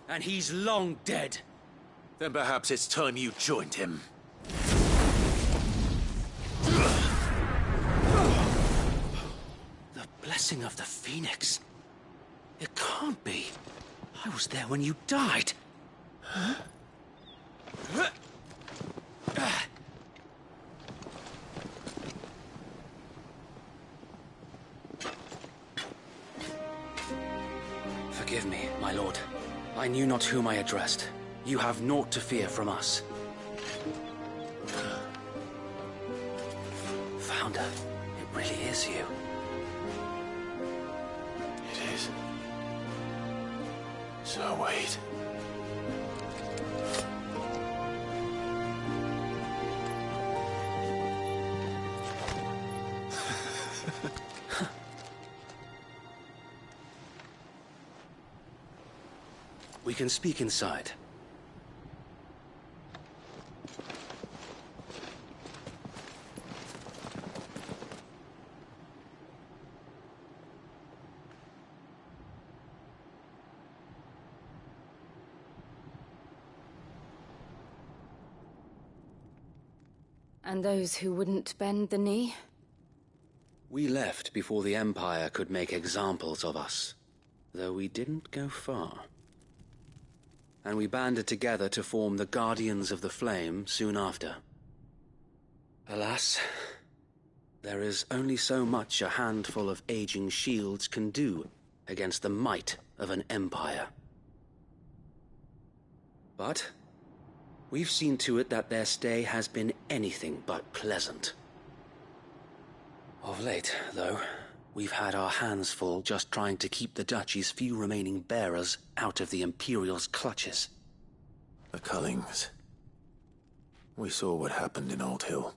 And he's long dead. Then perhaps it's time you joined him. The blessing of the Phoenix. It can't be. I was there when you died. Huh? Forgive me, my lord. I knew not whom I addressed. You have naught to fear from us. Founder, it really is you. It is. So wait. We can speak inside. And those who wouldn't bend the knee? We left before the Empire could make examples of us, though we didn't go far. And we banded together to form the Guardians of the Flame soon after. Alas, there is only so much a handful of aging shields can do against the might of an empire. But we've seen to it that their stay has been anything but pleasant. Of late, though, we've had our hands full just trying to keep the Duchy's few remaining bearers out of the Imperial's clutches. The Cullings. We saw what happened in Old Hill.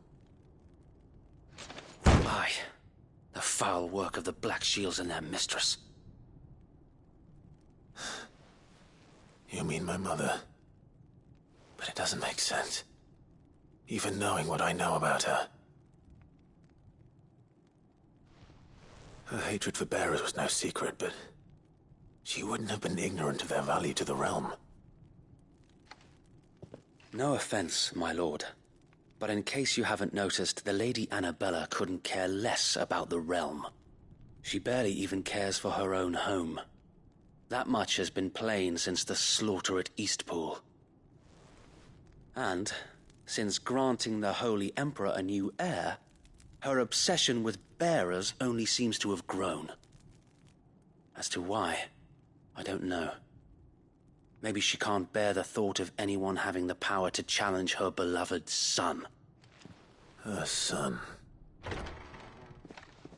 Aye. The foul work of the Black Shields and their mistress. You mean my mother? But it doesn't make sense. Even knowing what I know about her. Her hatred for bearers was no secret, but she wouldn't have been ignorant of their value to the realm. No offense, my lord, but in case you haven't noticed, the Lady Annabella couldn't care less about the realm. She barely even cares for her own home. That much has been plain since the slaughter at Eastpool. And, since granting the Holy Emperor a new heir, her obsession with bearers only seems to have grown. As to why, I don't know. Maybe she can't bear the thought of anyone having the power to challenge her beloved son. Her son.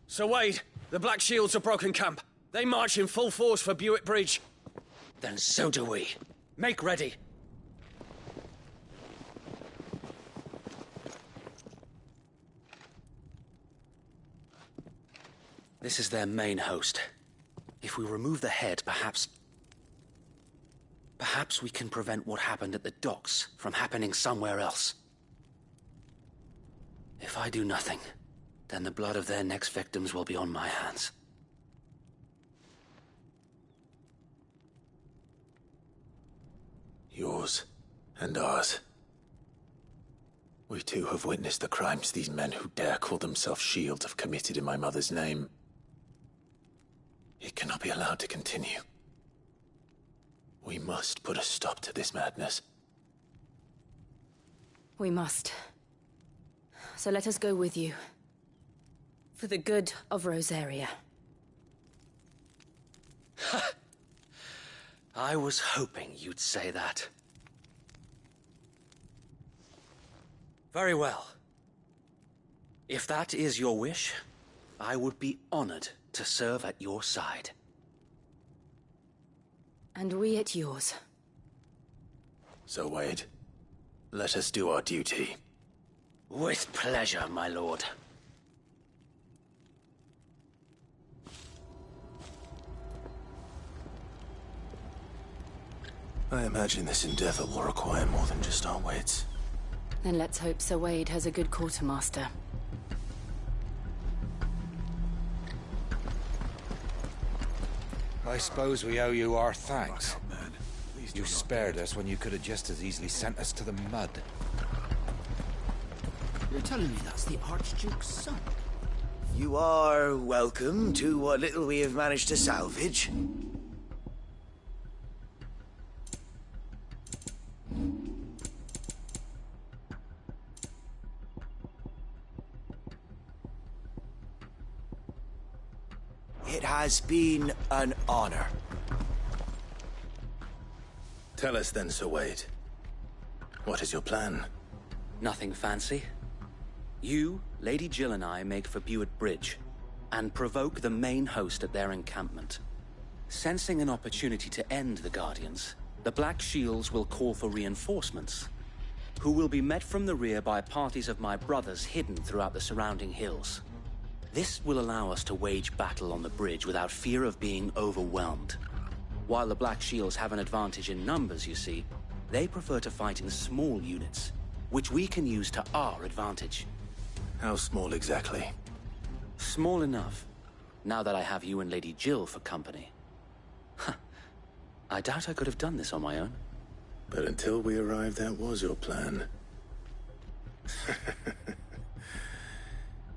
Sir Wade, the Black Shields have broken camp. They march in full force for Buick Bridge. Then so do we. Make ready. This is their main host. If we remove the head, perhaps... Perhaps we can prevent what happened at the docks from happening somewhere else. If I do nothing, then the blood of their next victims will be on my hands. Yours and ours. We too have witnessed the crimes these men who dare call themselves shields have committed in my mother's name. It cannot be allowed to continue. We must put a stop to this madness. We must. So let us go with you. For the good of Rosaria. I was hoping you'd say that. Very well. If that is your wish, I would be honored to serve at your side. And we at yours. So, Wade, let us do our duty. With pleasure, my lord. I imagine this endeavor will require more than just our wits. Then let's hope Sir Wade has a good quartermaster. I suppose we owe you our thanks. You spared us when you could have just as easily sent us to the mud. You're telling me that's the Archduke's son? You are welcome to what little we have managed to salvage. It has been an honor. Tell us then, Sir Wade. What is your plan? Nothing fancy. You, Lady Jill and I make for Buett Bridge, and provoke the main host at their encampment. Sensing an opportunity to end the Guardians, the Black Shields will call for reinforcements, who will be met from the rear by parties of my brothers hidden throughout the surrounding hills. This will allow us to wage battle on the bridge without fear of being overwhelmed. While the Black Shields have an advantage in numbers, you see, they prefer to fight in small units, which we can use to our advantage. How small exactly? Small enough, now that I have you and Lady Jill for company. I doubt I could have done this on my own. But until we arrived, that was your plan.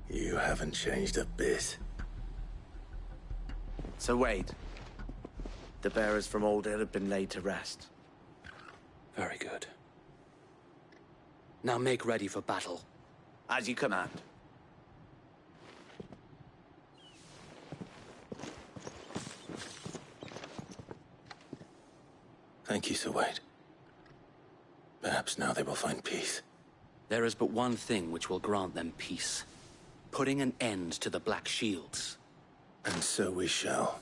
You haven't changed a bit. So Wade, the bearers from Old Hill have been laid to rest. Very good. Now make ready for battle. As you command. Thank you, Sir Wade. Perhaps now they will find peace. There is but one thing which will grant them peace. Putting an end to the Black Shields. And so we shall.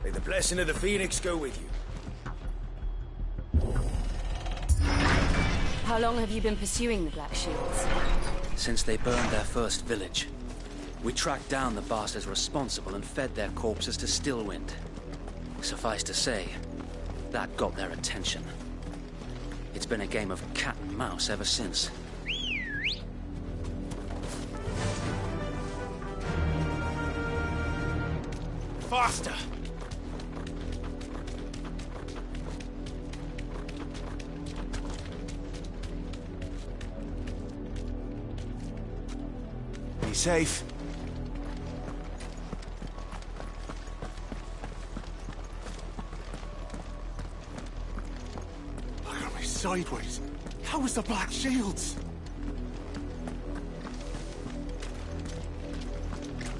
May the blessing of the Phoenix go with you. How long have you been pursuing the Black Shields? Since they burned their first village. We tracked down the bastards responsible and fed their corpses to Stillwind. Suffice to say, that got their attention. It's been a game of cat and mouse ever since. Faster! Be safe. sideways. How was the Black Shields?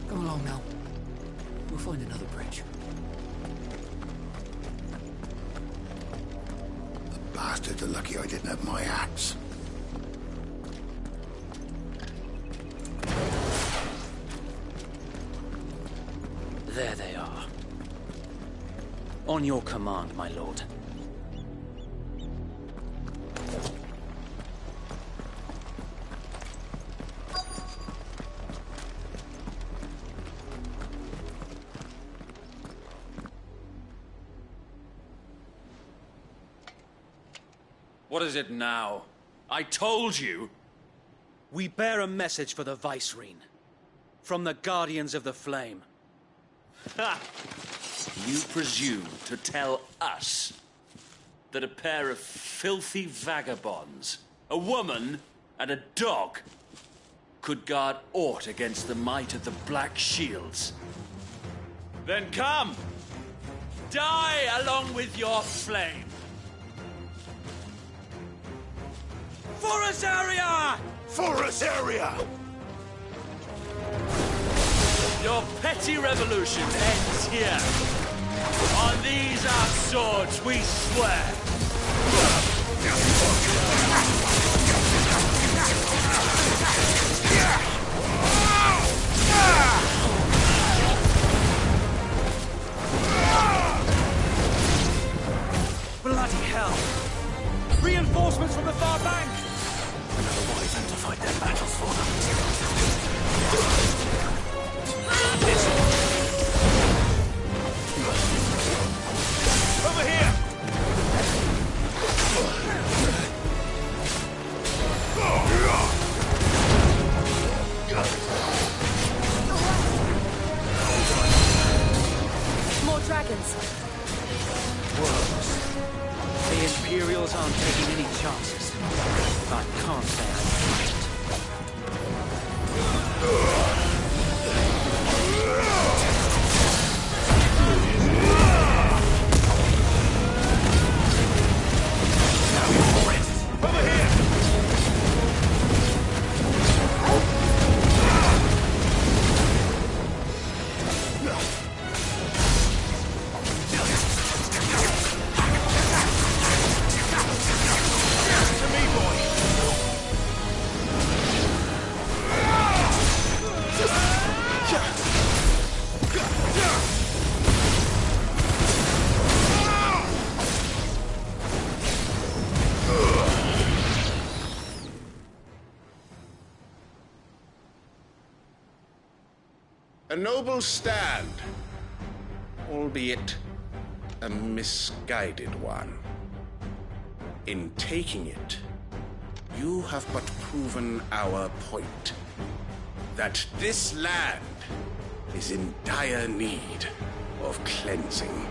Come along now. We'll find another bridge. The bastards are lucky I didn't have my axe. There they are. On your command, my lord. What is it now? I told you! We bear a message for the Vicereine. From the Guardians of the Flame. Ha! You presume to tell us that a pair of filthy vagabonds, a woman and a dog, could guard aught against the might of the Black Shields? Then come! Die along with your flame! For Azaria! For Azaria! Your petty revolution ends here. On these our swords we swear. Bloody hell! Reinforcements from the far bank! Another wyvern to fight their battles for them. Over here! More dragons. Worse. The Imperials aren't taking any chances. I can't say I'm frightened. Over here! To me, boy! A noble stand, albeit a misguided one. In taking it, you have but proven our point. That this land is in dire need of cleansing.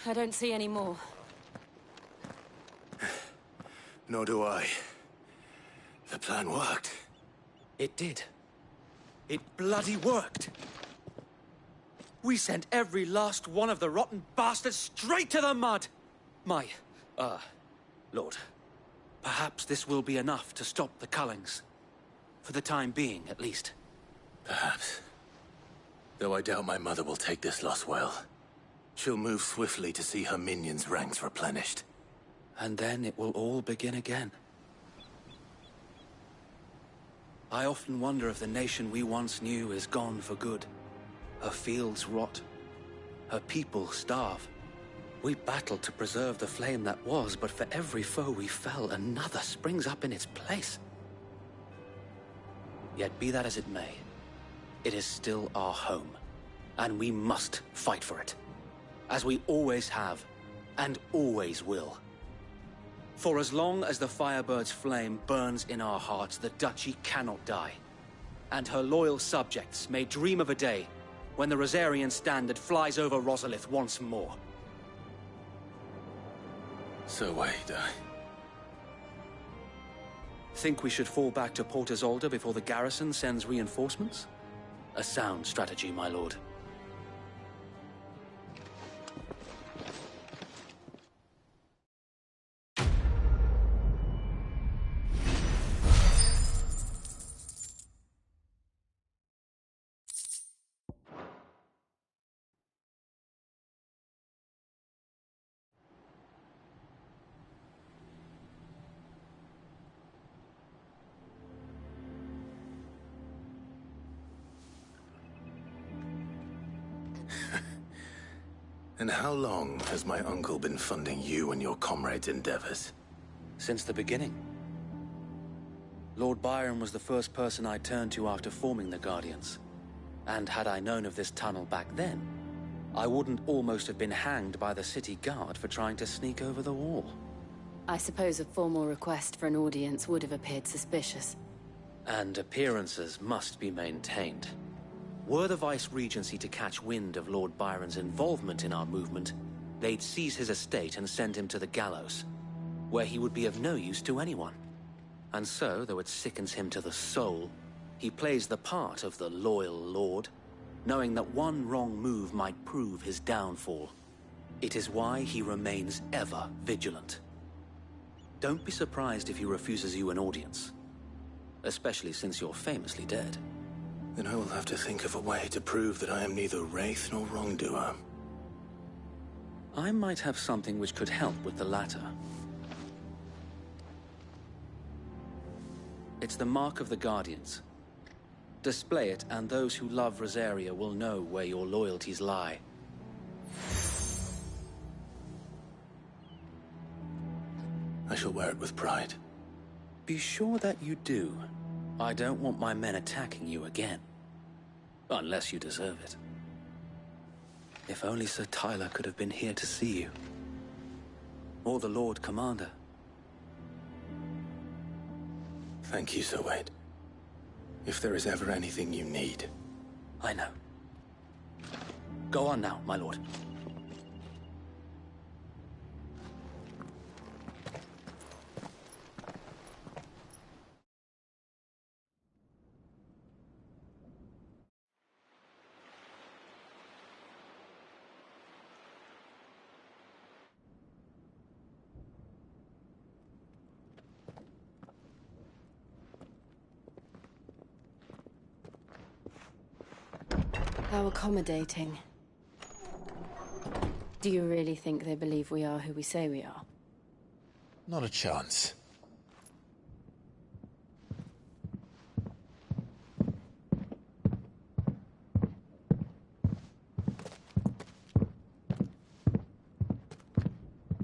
I don't see any more. Nor do I. The plan worked. It did. It bloody worked. We sent every last one of the rotten bastards straight to the mud! Lord, perhaps this will be enough to stop the Cullings. For the time being, at least. Perhaps. Though I doubt my mother will take this loss well. She'll move swiftly to see her minions' ranks replenished. And then it will all begin again. I often wonder if the nation we once knew is gone for good. Her fields rot. Her people starve. We battled to preserve the flame that was, but for every foe we fell, another springs up in its place. Yet be that as it may, it is still our home, and we must fight for it. As we always have, and always will. For as long as the Firebird's flame burns in our hearts, the Duchy cannot die. And her loyal subjects may dream of a day when the Rosarian standard flies over Rosalith once more. So wait, Think we should fall back to Port Isolde before the garrison sends reinforcements? A sound strategy, my lord. And how long has my uncle been funding you and your comrades' endeavors? Since the beginning. Lord Byron was the first person I turned to after forming the Guardians. And had I known of this tunnel back then, I wouldn't almost have been hanged by the city guard for trying to sneak over the wall. I suppose a formal request for an audience would have appeared suspicious. And appearances must be maintained. Were the Vice-Regency to catch wind of Lord Byron's involvement in our movement, they'd seize his estate and send him to the gallows, where he would be of no use to anyone. And so, though it sickens him to the soul, he plays the part of the loyal lord, knowing that one wrong move might prove his downfall. It is why he remains ever vigilant. Don't be surprised if he refuses you an audience, especially since you're famously dead. Then I will have to think of a way to prove that I am neither wraith nor wrongdoer. I might have something which could help with the latter. It's the mark of the Guardians. Display it, and those who love Rosaria will know where your loyalties lie. I shall wear it with pride. Be sure that you do. I don't want my men attacking you again. Unless you deserve it. If only Sir Tyler could have been here to see you. Or the Lord Commander. Thank you, Sir Wade. If there is ever anything you need. I know. Go on now, my lord. How accommodating. Do you really think they believe we are who we say we are? Not a chance.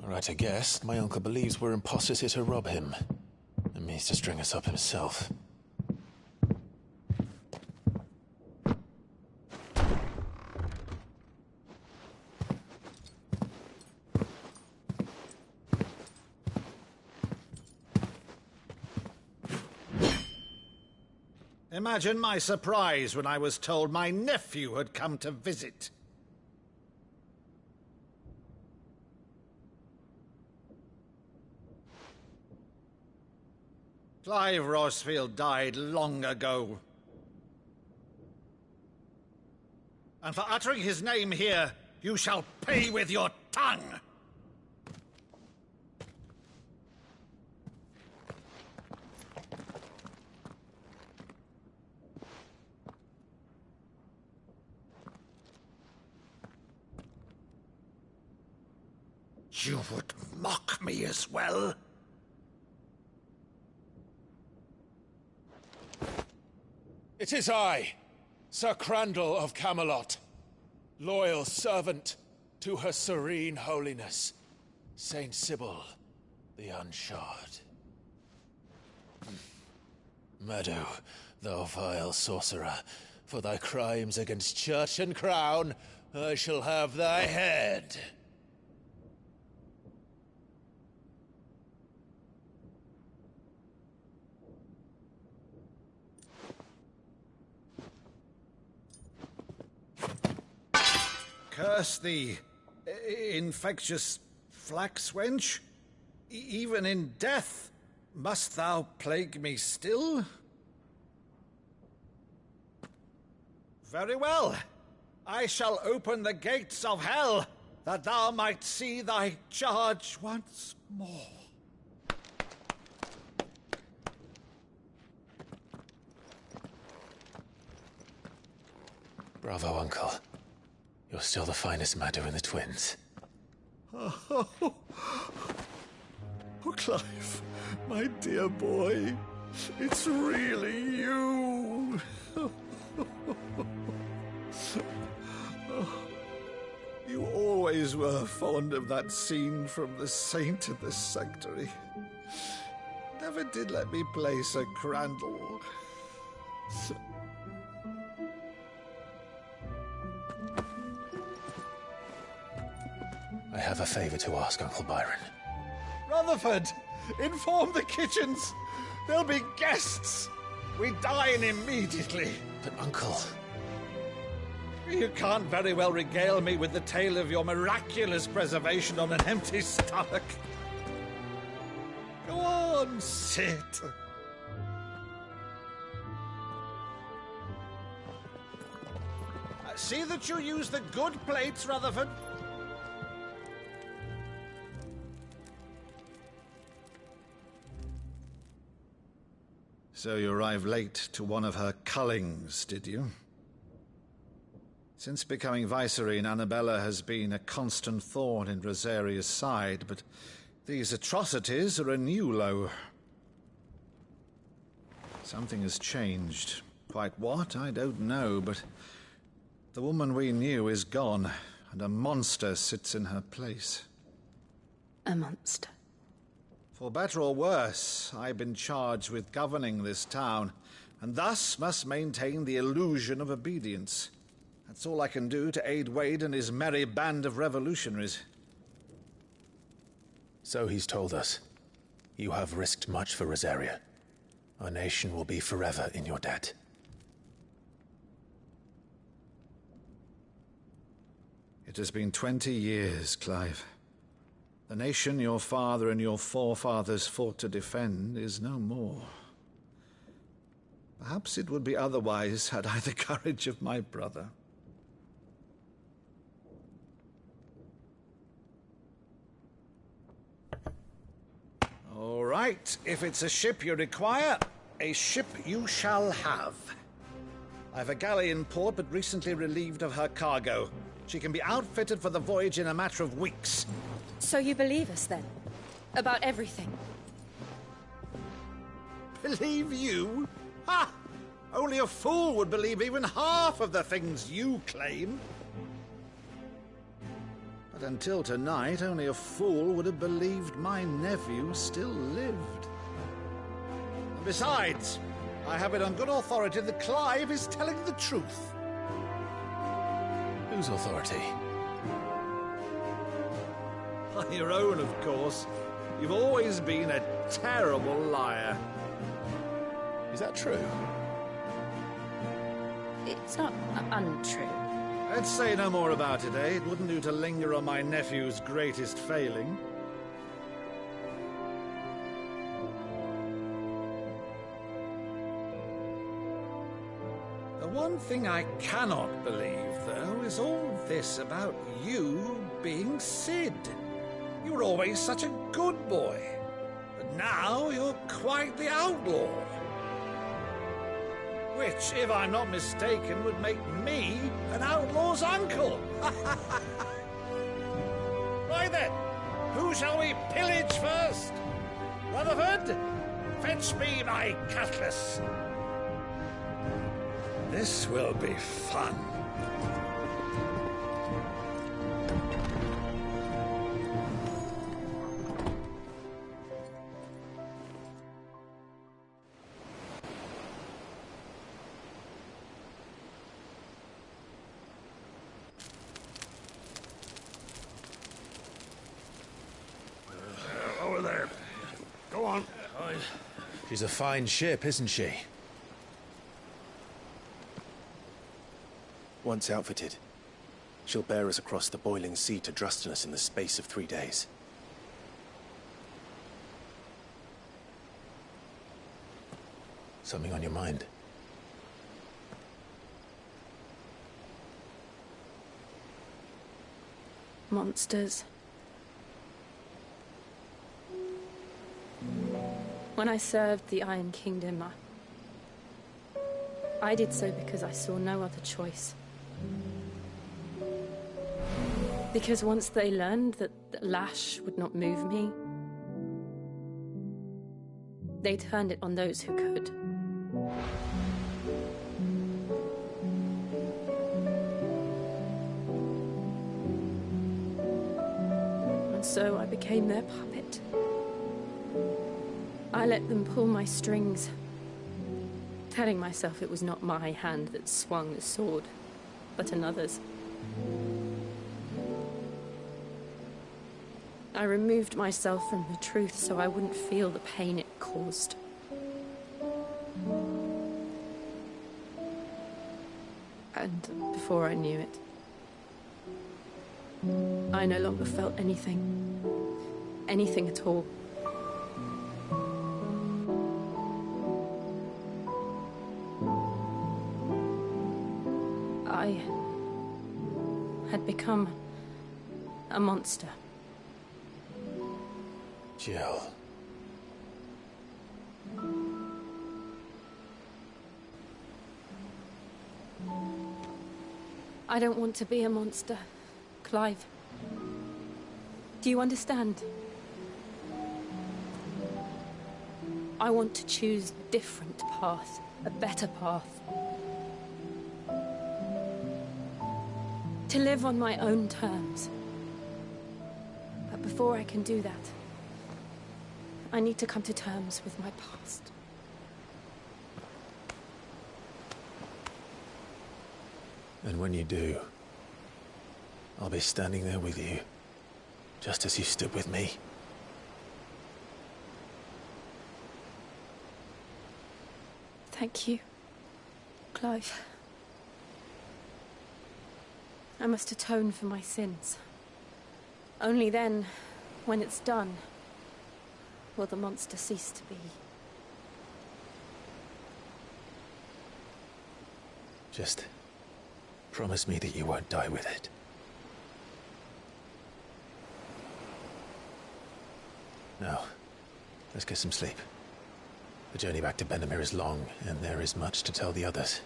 Right to guess, my uncle believes we're imposters here to rob him, and means to string us up himself. Imagine my surprise when I was told my nephew had come to visit. Clive Rosefield died long ago. And for uttering his name here, you shall pay with your tongue! You would mock me as well? It is I, Sir Crandall of Camelot, loyal servant to Her Serene Holiness, Saint Sybil the Unshod. Meadow, thou vile sorcerer, for thy crimes against church and crown, I shall have thy head. Curse thee, infectious flax wench. Even in death, must thou plague me still? Very well. I shall open the gates of hell, that thou might see thy charge once more. Bravo, Uncle. You're still the finest Meadow in the twins. Oh, Clive, my dear boy, it's really you. You always were fond of that scene from The Saint of the Sanctuary. Never did let me play Sir Crandall. I have a favor to ask, Uncle Byron. Rutherford, inform the kitchens. There'll be guests. We dine immediately. But, Uncle... You can't very well regale me with the tale of your miraculous preservation on an empty stomach. Go on, sit. See that you use the good plates, Rutherford. So you arrived late to one of her cullings, did you? Since becoming Vicereine, Annabella has been a constant thorn in Rosaria's side, but these atrocities are a new low. Something has changed. Quite what, I don't know, but the woman we knew is gone, and a monster sits in her place. A monster? For better or worse, I've been charged with governing this town, and thus must maintain the illusion of obedience. That's all I can do to aid Wade and his merry band of revolutionaries. So he's told us. You have risked much for Rosaria. Our nation will be forever in your debt. It has been 20 years, Clive. The nation your father and your forefathers fought to defend is no more. Perhaps it would be otherwise had I the courage of my brother. All right, if it's a ship you require, a ship you shall have. I've a galley in port, but recently relieved of her cargo. She can be outfitted for the voyage in a matter of weeks. So you believe us, then? About everything? Believe you? Ha! Only a fool would believe even half of the things you claim. But until tonight, only a fool would have believed my nephew still lived. And besides, I have it on good authority that Clive is telling the truth. Whose authority? Your own, of course. You've always been a terrible liar. Is that true? It's not untrue. Let's say no more about it, eh? It wouldn't do to linger on my nephew's greatest failing. one thing I cannot believe, though, is all this about you being Cid. You were always such a good boy, but now you're quite the outlaw. Which, if I'm not mistaken, would make me an outlaw's uncle. Right then, who shall we pillage first? Rutherford, fetch me my cutlass. This will be fun. Over there. Go on. She's a fine ship, isn't she? Once outfitted, she'll bear us across the boiling sea to Drustinus in the space of 3 days. Something on your mind? Monsters. When I served the Iron Kingdom, I did so because I saw no other choice. Because once they learned that Lash would not move me, they turned it on those who could. And so I became their puppet. I let them pull my strings, telling myself it was not my hand that swung the sword, but another's. I removed myself from the truth so I wouldn't feel the pain it caused. And before I knew it, I no longer felt anything. Anything at all. I had become a monster. Jill. I don't want to be a monster, Clive. Do you understand? I want to choose a different path, a better path. To live on my own terms. But before I can do that, I need to come to terms with my past. And when you do, I'll be standing there with you, just as you stood with me. Thank you, Clive. I must atone for my sins. Only then, when it's done, will the monster cease to be. Just promise me that you won't die with it. Now, let's get some sleep. The journey back to Benamir is long, and there is much to tell the others.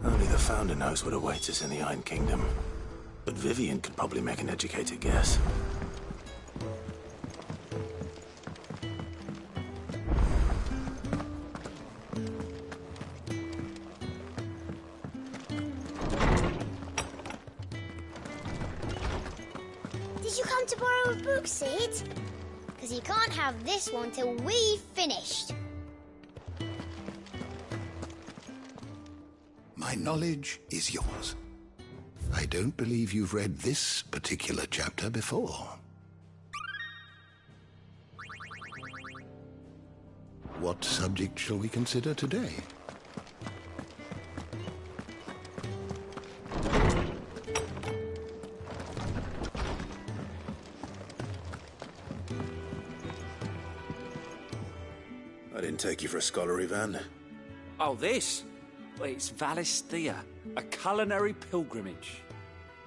Only the Founder knows what awaits us in the Iron Kingdom. But Vivian could probably make an educated guess. Did Did you come to borrow a book, Sid? Because you can't have this one till we've finished. My knowledge is yours. I don't believe you've read this particular chapter before. What subject shall we consider today? I didn't take you for a scholar, Ivan. Oh, this? Well, it's Valisthea, a culinary pilgrimage.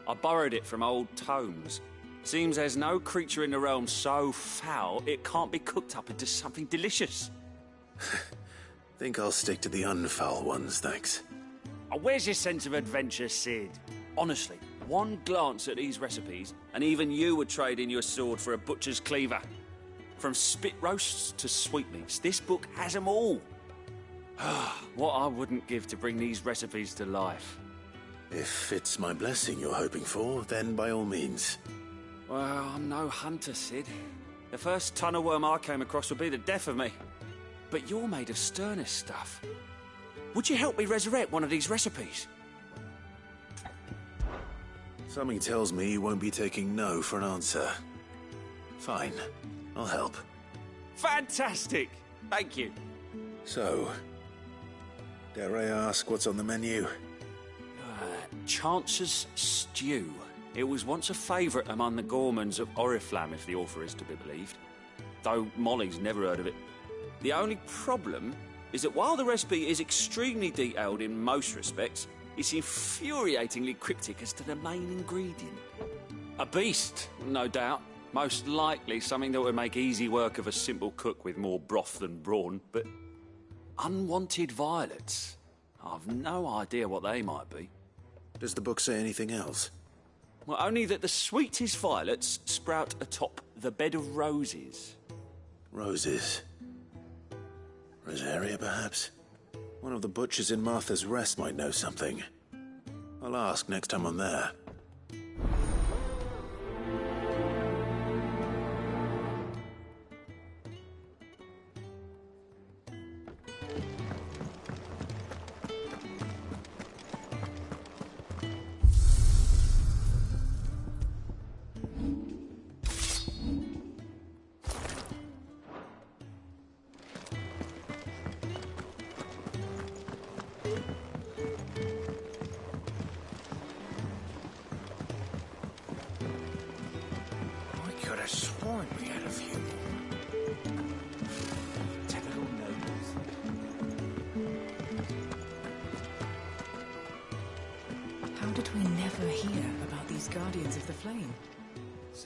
I borrowed it from old tomes. Seems there's no creature in the realm so foul it can't be cooked up into something delicious. Think I'll stick to the unfoul ones, thanks. Oh, where's your sense of adventure, Sid? Honestly, one glance at these recipes, and even you would trade in your sword for a butcher's cleaver. From spit roasts to sweetmeats, this book has them all. What I wouldn't give to bring these recipes to life. If it's my blessing you're hoping for, then by all means. Well, I'm no hunter, Sid. The first ton of worm I came across would be the death of me. But you're made of sterner stuff. Would you help me resurrect one of these recipes? Something tells me you won't be taking no for an answer. Fine, I'll help. Fantastic! Thank you. So, dare I ask what's on the menu? Chance's Stew. It was once a favourite among the gourmands of Oriflamme, if the author is to be believed. Though Molly's never heard of it. The only problem is that while the recipe is extremely detailed in most respects, it's infuriatingly cryptic as to the main ingredient. A beast, no doubt. Most likely something that would make easy work of a simple cook with more broth than brawn, but unwanted violets. I've no idea what they might be. Does the book say anything else? Well, only that the sweetest violets sprout atop the bed of roses. Roses. Rosaria, perhaps? One of the butchers in Martha's Rest might know something. I'll ask next time I'm there.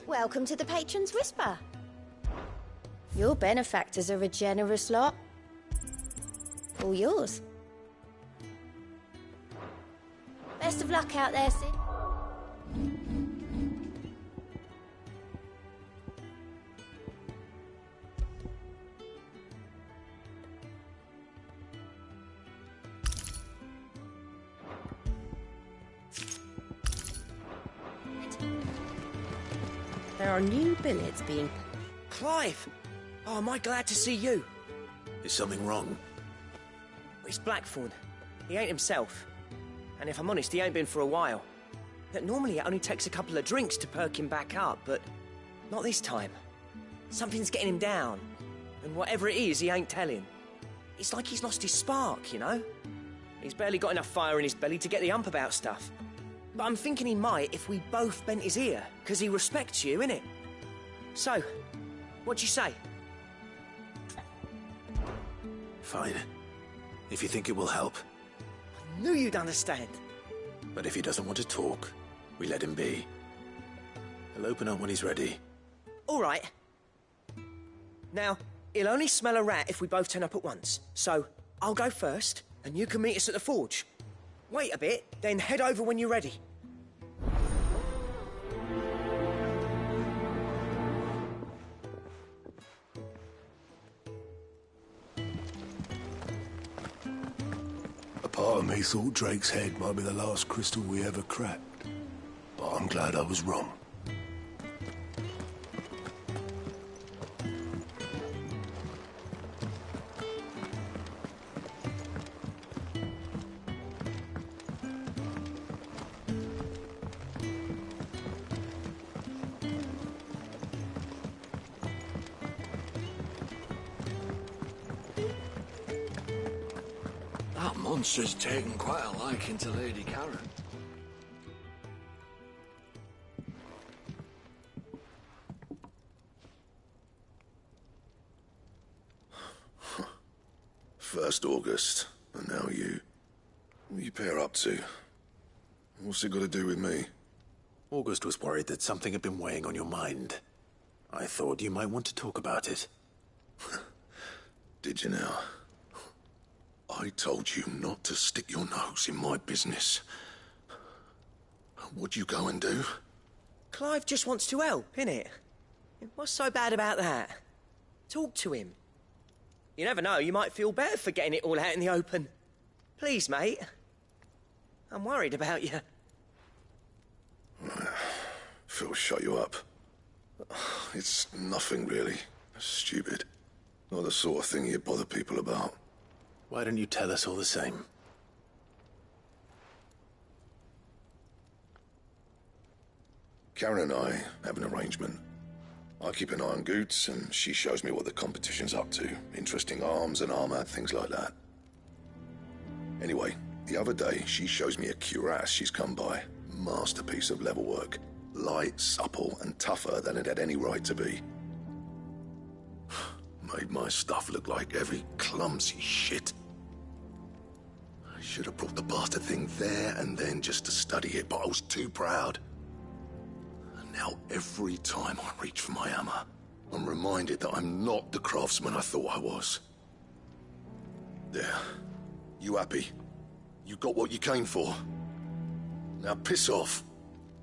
Welcome to the Patron's Whisper. Your benefactors are a generous lot. All yours. Best of luck out there, Sid. There are new billets being... Clive! Oh, am I glad to see you? Is something wrong? It's Blackthorn. He ain't himself. And if I'm honest, he ain't been for a while. That normally it only takes a couple of drinks to perk him back up, but not this time. Something's getting him down. And whatever it is, he ain't telling. It's like he's lost his spark, you know? He's barely got enough fire in his belly to get the ump about stuff. But I'm thinking he might if we both bent his ear, because he respects you, innit? So, what'd you say? Fine. If you think it will help. I knew you'd understand. But if he doesn't want to talk, we let him be. He'll open up when he's ready. All right. Now, he'll only smell a rat if we both turn up at once. So, I'll go first, and you can meet us at the forge. Wait a bit, then head over when you're ready. A part of me thought Drake's head might be the last crystal we ever cracked. But I'm glad I was wrong. monster's taken quite a liking to Lady Karen. First August, and now you. What are you pair up to? What's it got to do with me? August was worried that something had been weighing on your mind. I thought you might want to talk about it. Did you now? I told you not to stick your nose in my business. What'd you go and do? Clive just wants to help, innit? What's so bad about that? Talk to him. You never know, you might feel better for getting it all out in the open. Please, mate. I'm worried about you. Phil shut you up. It's nothing, really. Stupid. Not the sort of thing you bother people about. Why don't you tell us all the same? Karen and I have an arrangement. I keep an eye on Goots, and she shows me what the competition's up to. Interesting arms and armor, things like that. Anyway, the other day, she shows me a cuirass she's come by. Masterpiece of level work. Light, supple, and tougher than it had any right to be. Made my stuff look like heavy, clumsy shit. I should have brought the bastard thing there and then just to study it, but I was too proud. And now every time I reach for my hammer, I'm reminded that I'm not the craftsman I thought I was. There. You happy? You got what you came for. Now piss off.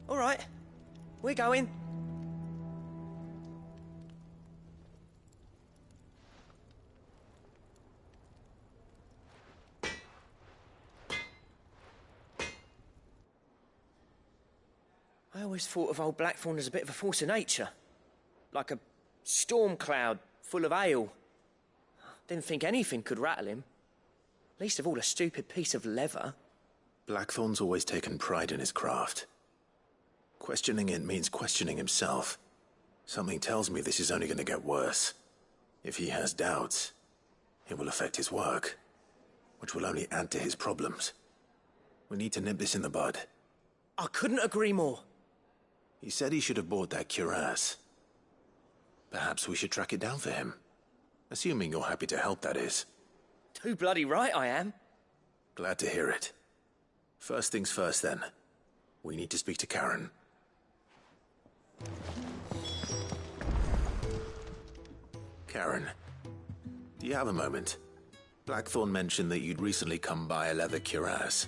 All right. We're going. I always thought of old Blackthorn as a bit of a force of nature. Like a storm cloud full of ale. Didn't think anything could rattle him. Least of all a stupid piece of leather. Blackthorn's always taken pride in his craft. Questioning it means questioning himself. Something tells me this is only going to get worse. If he has doubts, it will affect his work, which will only add to his problems. We need to nip this in the bud. I couldn't agree more. He said he should have bought that cuirass. Perhaps we should track it down for him. Assuming you're happy to help, that is. Too bloody right I am. Glad to hear it. First things first, then. We need to speak to Karen. Karen, do you have a moment? Blackthorn mentioned that you'd recently come by a leather cuirass.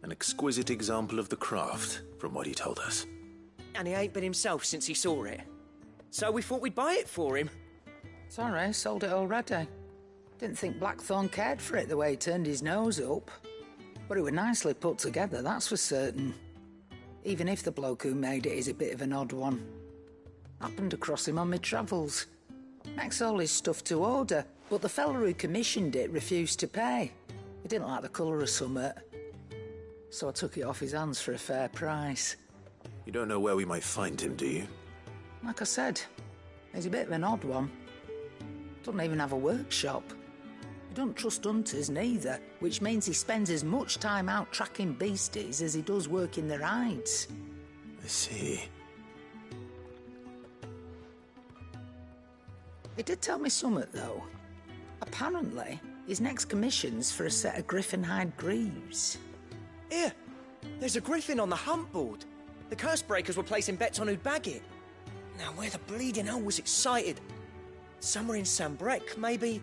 An exquisite example of the craft, from what he told us. And he ain't been himself since he saw it. So we thought we'd buy it for him. Sorry, sold it already. Didn't think Blackthorn cared for it the way he turned his nose up. But it was nicely put together, that's for certain. Even if the bloke who made it is a bit of an odd one. Happened across him on my travels. Makes all his stuff to order, but the fella who commissioned it refused to pay. He didn't like the colour of summit. So I took it off his hands for a fair price. You don't know where we might find him, do you? Like I said, he's a bit of an odd one. Doesn't even have a workshop. He don't trust hunters neither, which means he spends as much time out tracking beasties as he does working their hides. I see. He did tell me something, though. Apparently, his next commission's for a set of griffin hide greaves. Here, there's a griffin on the hunt board. The curse breakers were placing bets on who'd bag it. Now, where the bleeding hell was it sighted? Somewhere in Sambrec, maybe...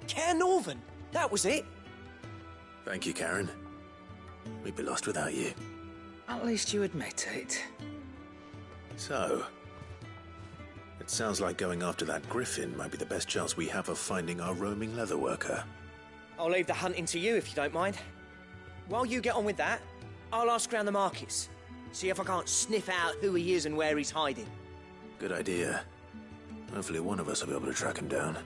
Caer Northern, that was it. Thank you, Karen. We'd be lost without you. At least you admit it. So, it sounds like going after that griffin might be the best chance we have of finding our roaming leatherworker. I'll leave the hunting to you if you don't mind. While you get on with that, I'll ask around the markets. See if I can't sniff out who he is and where he's hiding. Good idea. Hopefully one of us will be able to track him down.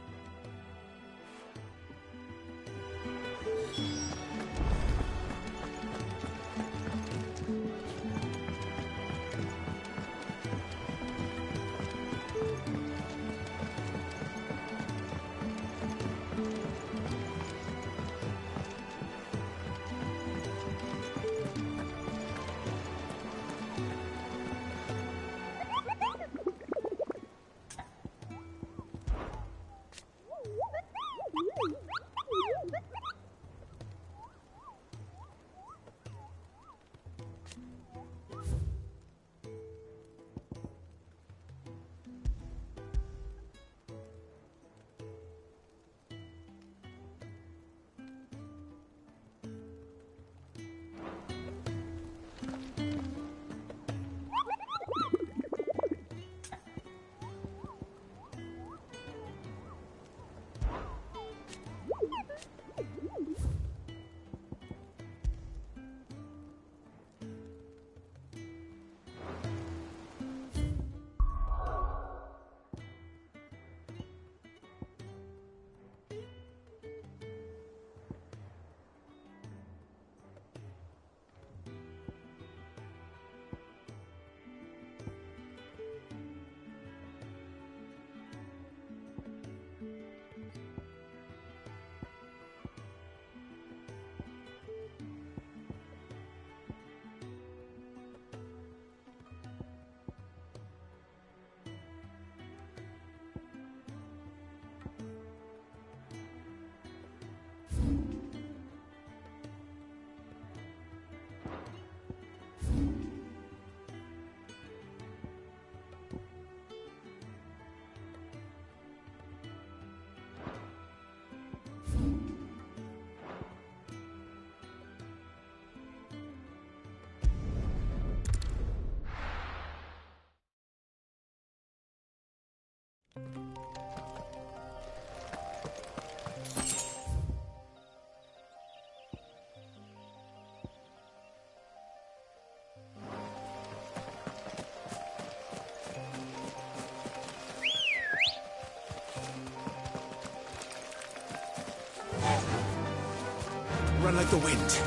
Run like the wind.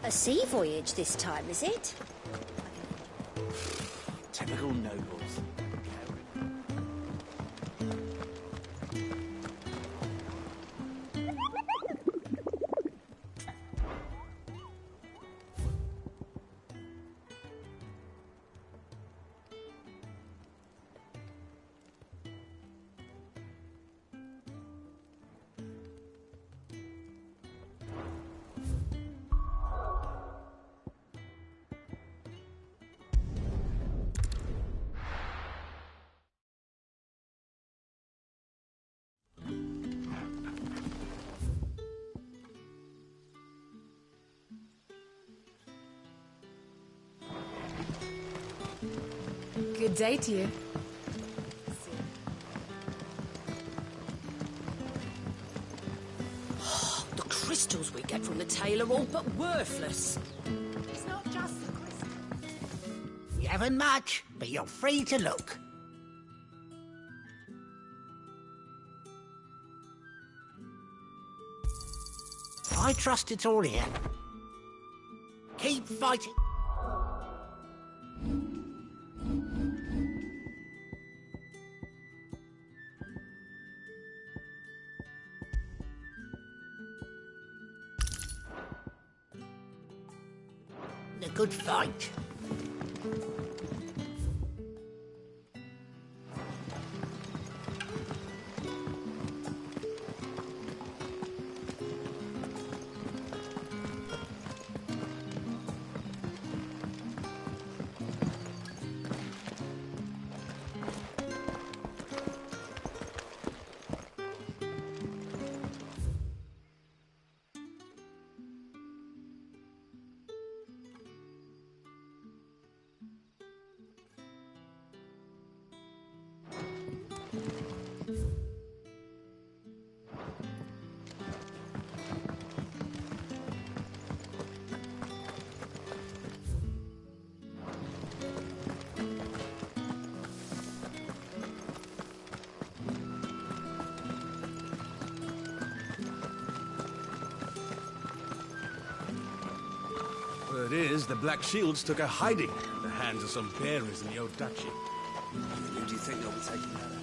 A sea voyage this time, is it? Typical nobles. Good day to you. The crystals we get from the tail are all but worthless. It's not just the crystals. You haven't much, but you're free to look. I trust it's all here. Keep fighting. A good fight. Word is, the Black Shields took a hiding at the hands of some bearers in the old duchy. Who do you think they'll be taking that out?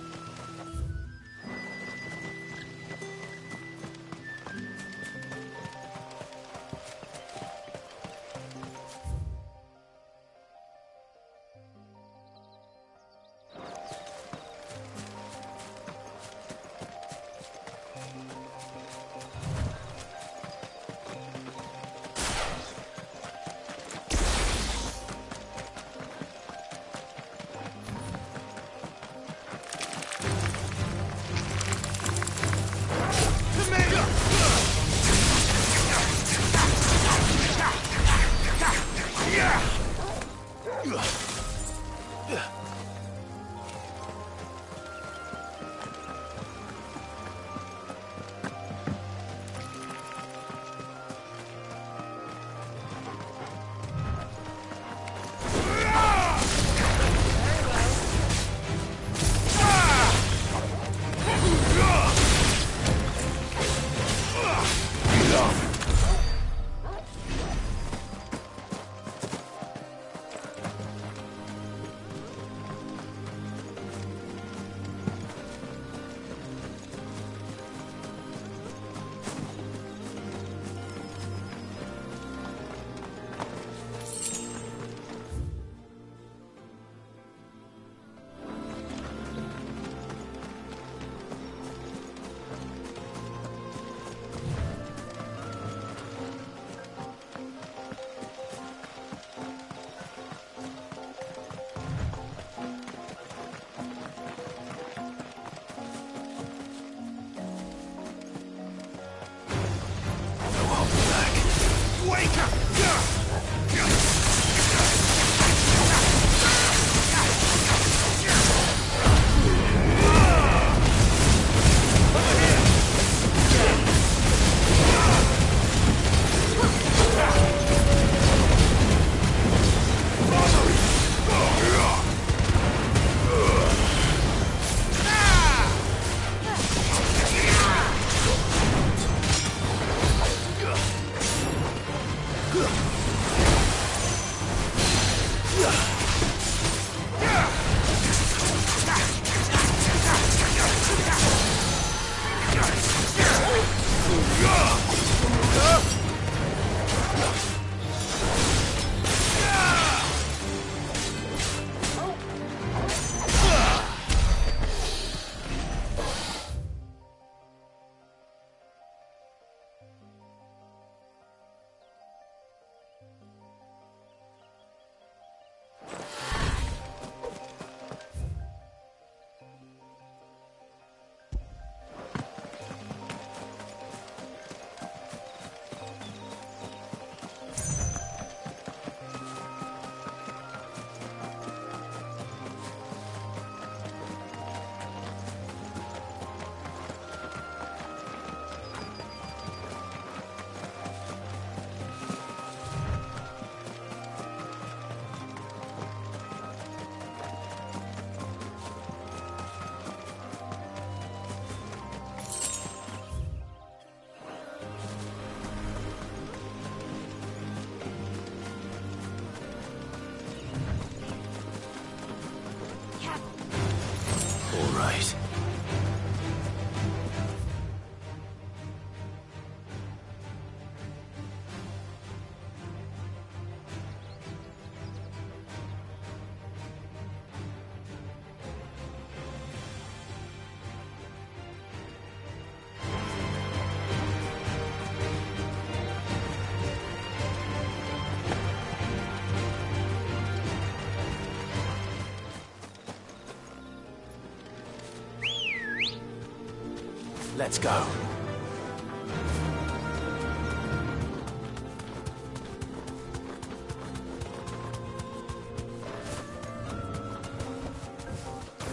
Let's go.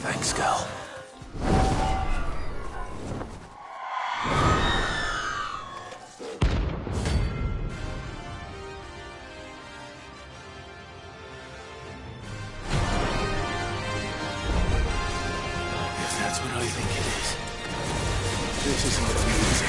Thanks, girl. If that's what I think it is, this isn't gonna be easy.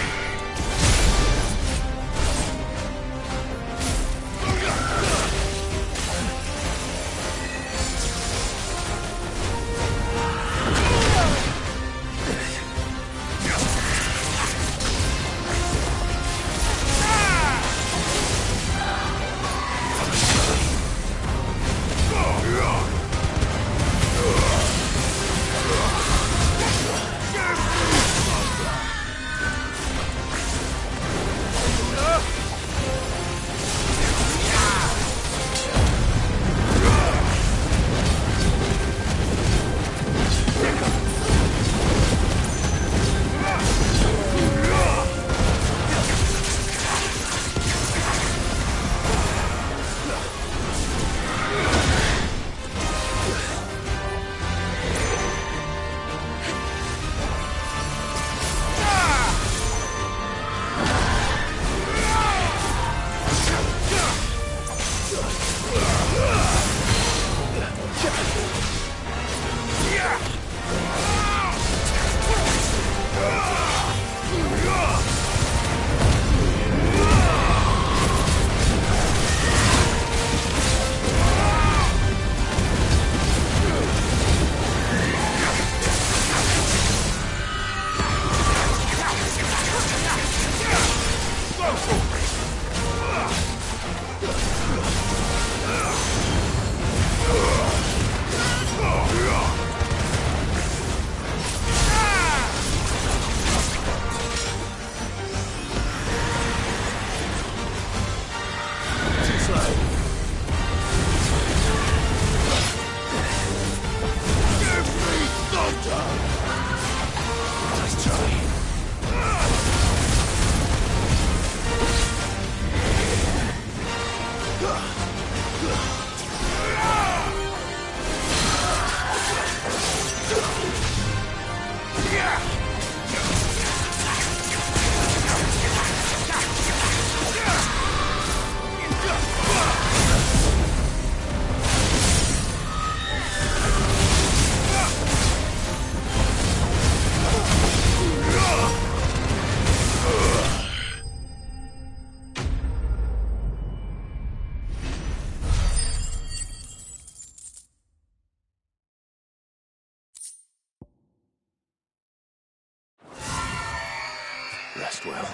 Rest well.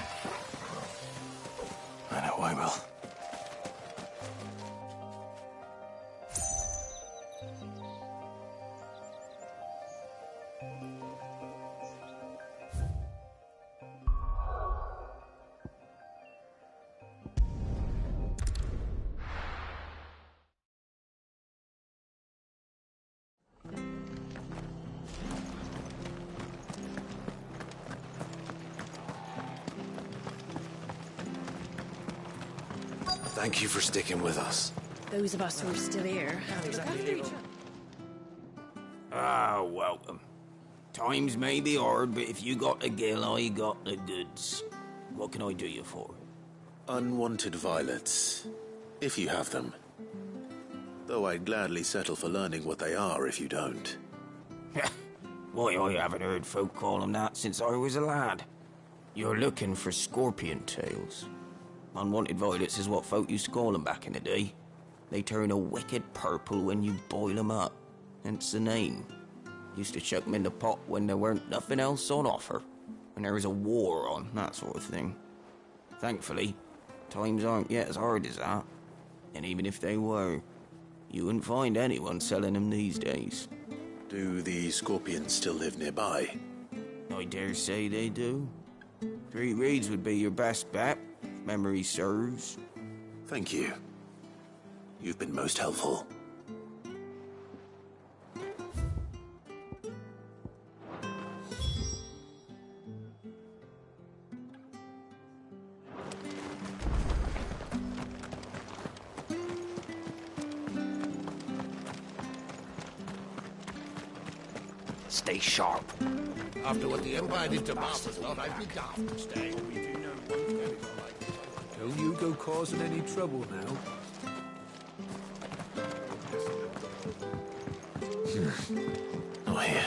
I know I will. Thank you for sticking with us. Those of us who are still here have to look after each other. Ah, welcome. Times may be hard, but if you got the gill, I got the goods. What can I do you for? Unwanted violets, if you have them. Though I'd gladly settle for learning what they are if you don't. Why, I haven't heard folk call them that since I was a lad. You're looking for scorpion tails. Unwanted violets is what folk used to call them back in the day. They turn a wicked purple when you boil them up. Hence the name. Used to chuck them in the pot when there weren't nothing else on offer. When there was a war on, that sort of thing. Thankfully, times aren't yet as hard as that. And even if they were, you wouldn't find anyone selling them these days. Do the scorpions still live nearby? I dare say they do. 3 Reeds would be your best bet, if memory serves. Thank you. You've been most helpful. Stay sharp. After what the Empire did to Master's lot, I'd be daft to stay. Don't you go causing any trouble now. Not here.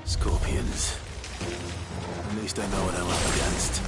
Scorpions. At least I know what I'm up against.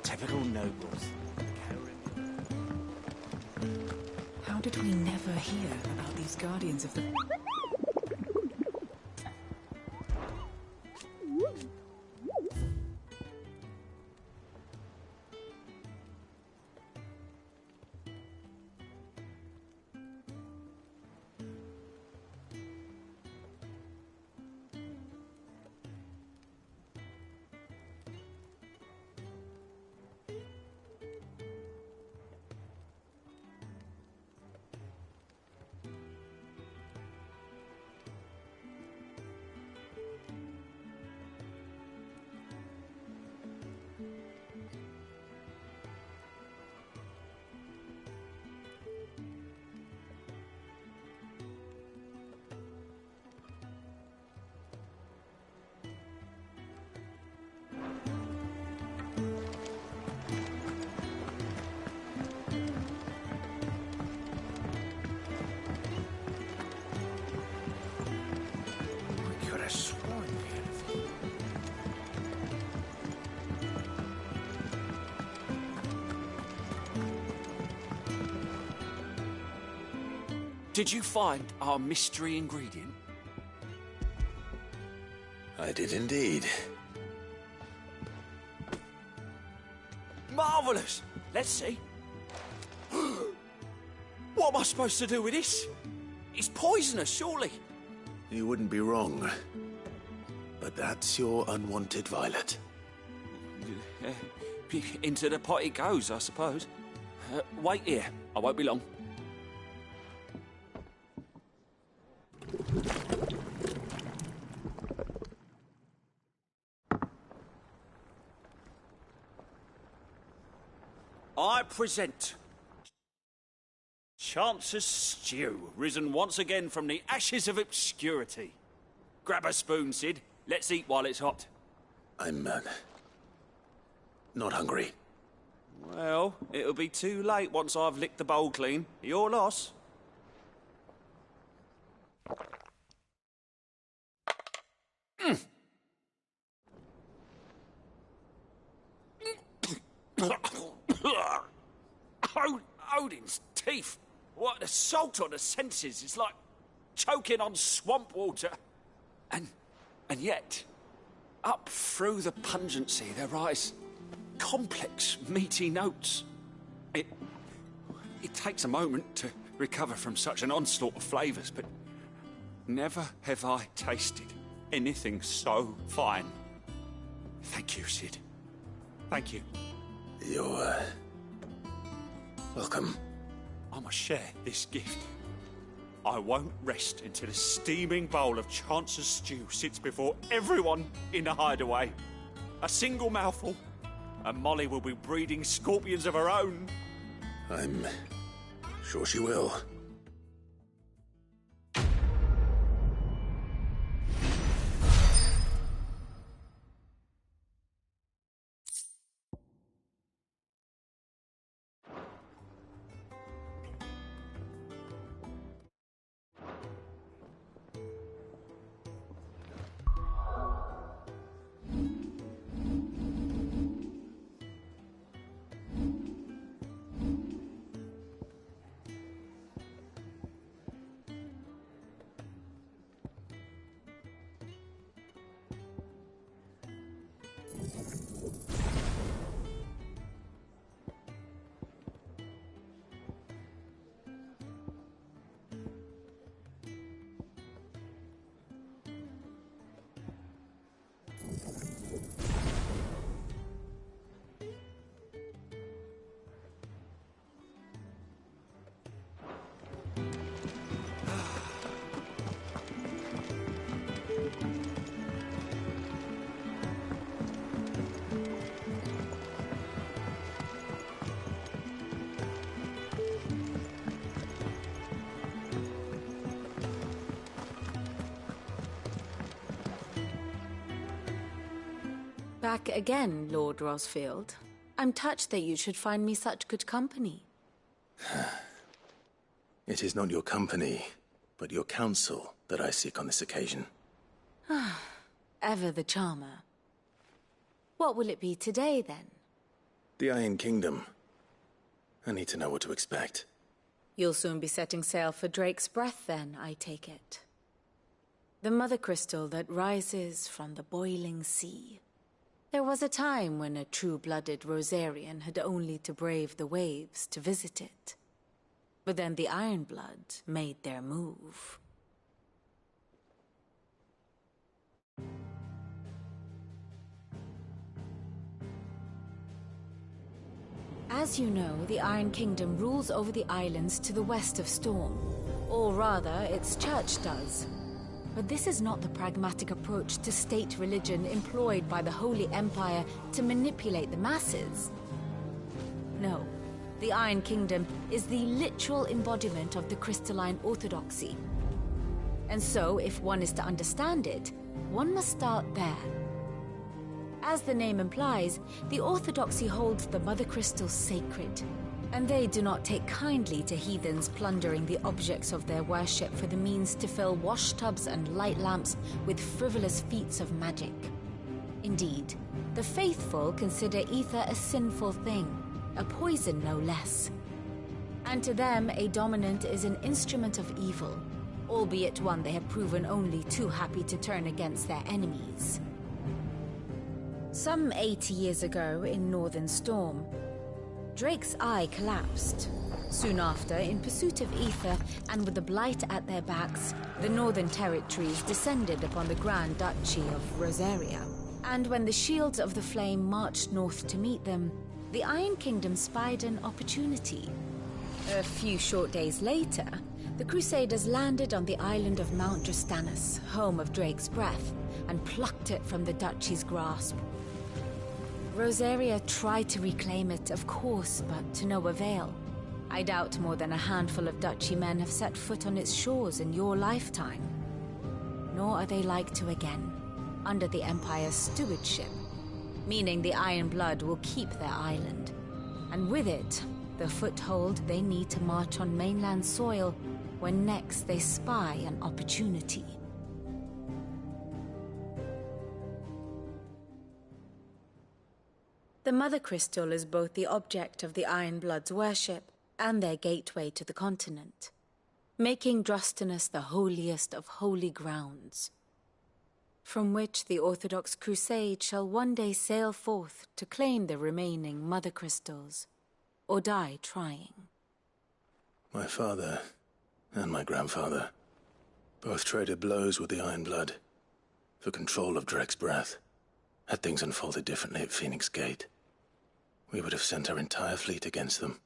Typical nobles. How did we never hear about these guardians of the... Did you find our mystery ingredient? I did indeed. Marvellous! Let's see. What am I supposed to do with this? It's poisonous, surely. You wouldn't be wrong. But that's your unwanted violet. Into the pot it goes, I suppose. Wait here. I won't be long. I present Chance's stew, risen once again from the ashes of obscurity. Grab a spoon, Sid. Let's eat while it's hot. I'm, not hungry. Well, it'll be too late once I've licked the bowl clean. Your loss. Odin's teeth. What an assault on the senses. It's like choking on swamp water. And yet, up through the pungency there rise complex, meaty notes. It takes a moment to recover from such an onslaught of flavours, but never have I tasted anything so fine. Thank you, Sid. Thank you. You're, welcome. I must share this gift. I won't rest until a steaming bowl of Chance's stew sits before everyone in the hideaway. A single mouthful, and Molly will be breeding scorpions of her own. I'm sure she will. Back again, Lord Rosfield. I'm touched that you should find me such good company. It is not your company, but your counsel that I seek on this occasion. Ever the charmer. What will it be today, then? The Iron Kingdom. I need to know what to expect. You'll soon be setting sail for Drake's Breath, then, I take it. The mother crystal that rises from the boiling sea. There was a time when a true-blooded Rosarian had only to brave the waves to visit it. But then the Ironblood made their move. As you know, the Iron Kingdom rules over the islands to the west of Storm. Or rather, its church does. But this is not the pragmatic approach to state religion employed by the Holy Empire to manipulate the masses. No, the Iron Kingdom is the literal embodiment of the crystalline orthodoxy. And so, if one is to understand it, one must start there. As the name implies, the orthodoxy holds the Mother Crystals sacred, and they do not take kindly to heathens plundering the objects of their worship for the means to fill washtubs and light lamps with frivolous feats of magic. Indeed, the faithful consider ether a sinful thing, a poison no less. And to them, a dominant is an instrument of evil, albeit one they have proven only too happy to turn against their enemies. Some 80 years ago in Northern Storm, Drake's eye collapsed. Soon after, in pursuit of ether and with the Blight at their backs, the Northern Territories descended upon the Grand Duchy of Rosaria. And when the Shields of the Flame marched north to meet them, the Iron Kingdom spied an opportunity. A few short days later, the Crusaders landed on the island of Mount Drastanus, home of Drake's Breath, and plucked it from the Duchy's grasp. Rosaria tried to reclaim it, of course, but to no avail. I doubt more than a handful of Duchy men have set foot on its shores in your lifetime. Nor are they like to again, under the Empire's stewardship, meaning the Iron Blood will keep their island, and with it, the foothold they need to march on mainland soil when next they spy an opportunity. The Mother Crystal is both the object of the Iron Blood's worship and their gateway to the continent. making Drustinus the holiest of holy grounds, from which the Orthodox Crusade shall one day sail forth to claim the remaining Mother Crystals, or die trying. My father and my grandfather both traded blows with the Iron Blood for control of Dreg's breath. Had things unfolded differently at Phoenix Gate, we would have sent our entire fleet against them.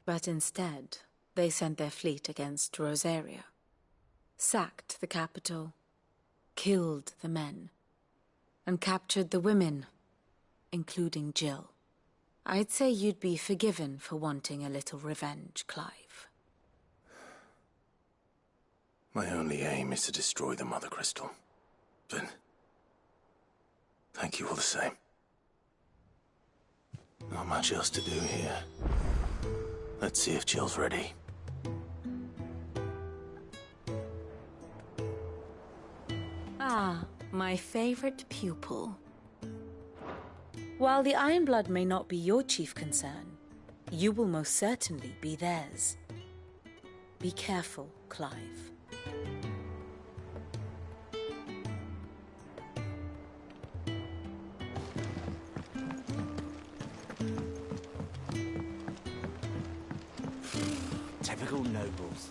But instead, they sent their fleet against Rosaria, sacked the capital, killed the men, and captured the women, including Jill. I'd say you'd be forgiven for wanting a little revenge, Clive. My only aim is to destroy the Mother Crystal. But thank you all the same. Not much else to do here. Let's see if Jill's ready. Ah, my favorite pupil. While the Iron Blood may not be your chief concern, you will most certainly be theirs. Be careful, Clive. Typical nobles.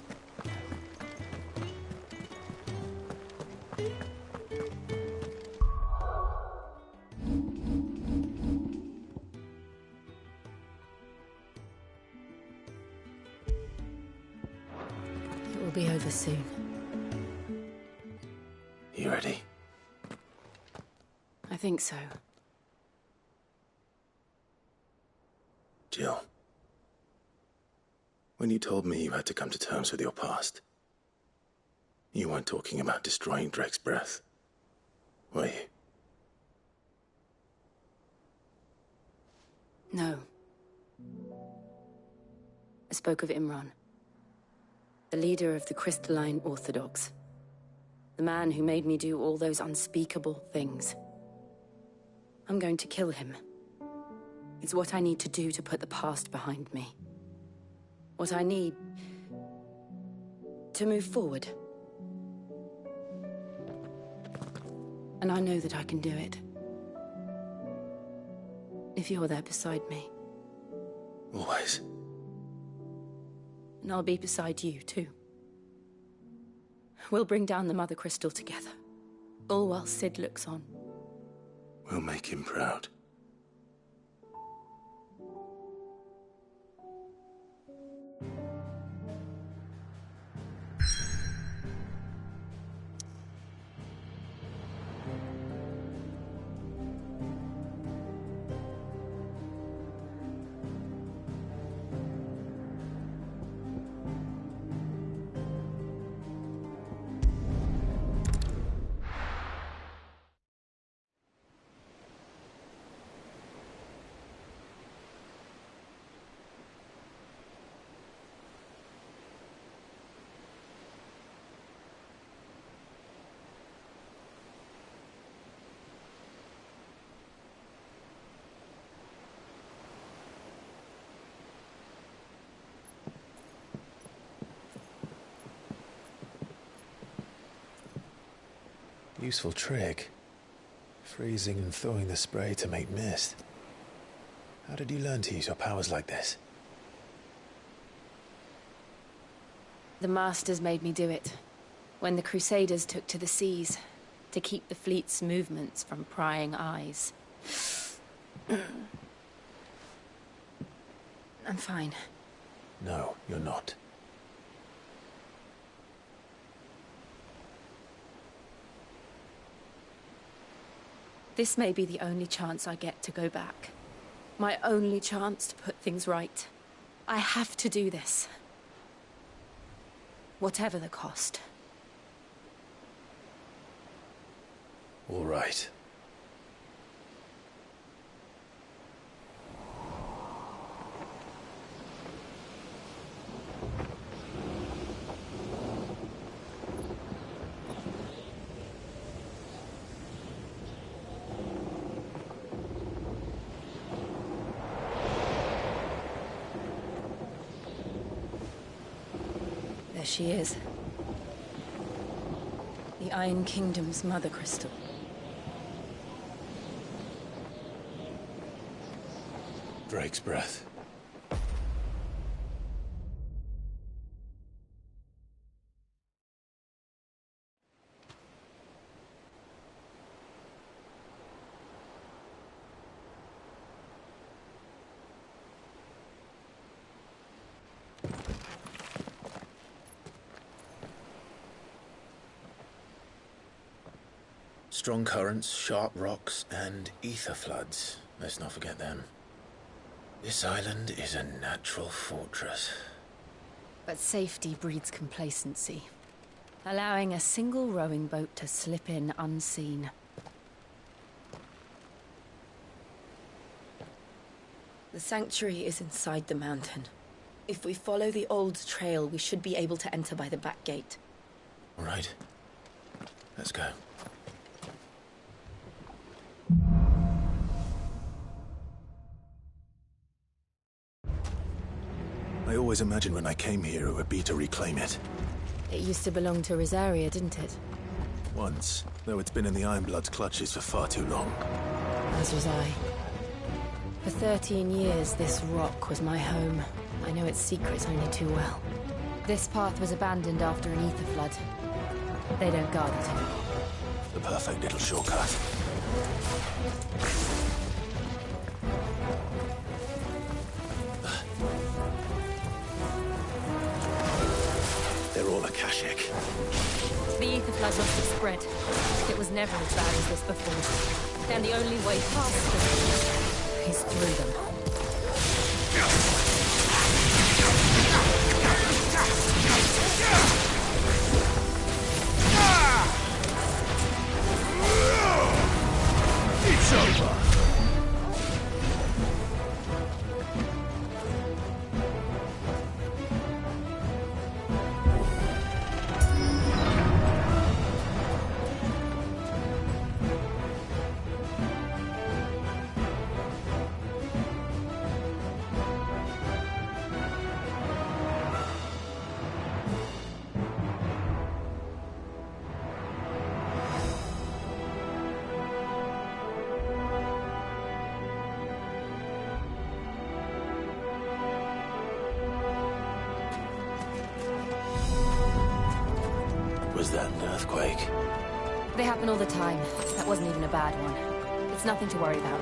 It will be over soon. You ready? I think so. Jill. When you told me you had to come to terms with your past, you weren't talking about destroying Dreg's breath, were you? No. I spoke of Imran, the leader of the Crystalline Orthodox. The man who made me do all those unspeakable things. I'm going to kill him. It's what I need to do to put the past behind me. What I need to move forward. And I know that I can do it. If you're there beside me. Always. And I'll be beside you, too. We'll bring down the Mother Crystal together. All while Sid looks on. We'll make him proud. Useful trick. Freezing and thawing the spray to make mist. How did you learn to use your powers like this? The Masters made me do it. When the Crusaders took to the seas, to keep the fleet's movements from prying eyes. I'm fine. No, you're not. This may be the only chance I get to go back. My only chance to put things right. I have to do this. Whatever the cost. All right. There she is. The Iron Kingdom's mother crystal. Drake's breath. Strong currents, sharp rocks, and ether floods. Let's not forget them. This island is a natural fortress. But safety breeds complacency, allowing a single rowing boat to slip in unseen. The sanctuary is inside the mountain. If we follow the old trail, we should be able to enter by the back gate. All right. Let's go. I always imagined when I came here it would be to reclaim it. It used to belong to Rosaria, didn't it? Once, though it's been in the Ironblood's clutches for far too long. As was I. For 13 years, this rock was my home. I know its secrets only too well. This path was abandoned after an ether flood. They don't guard it anymore. The perfect little shortcut. They're all Akashic. The ether flood must have spread. It was never as bad as this before. And the only way past them is through them. It's over! Was that an earthquake? They happen all the time. That wasn't even a bad one. It's nothing to worry about.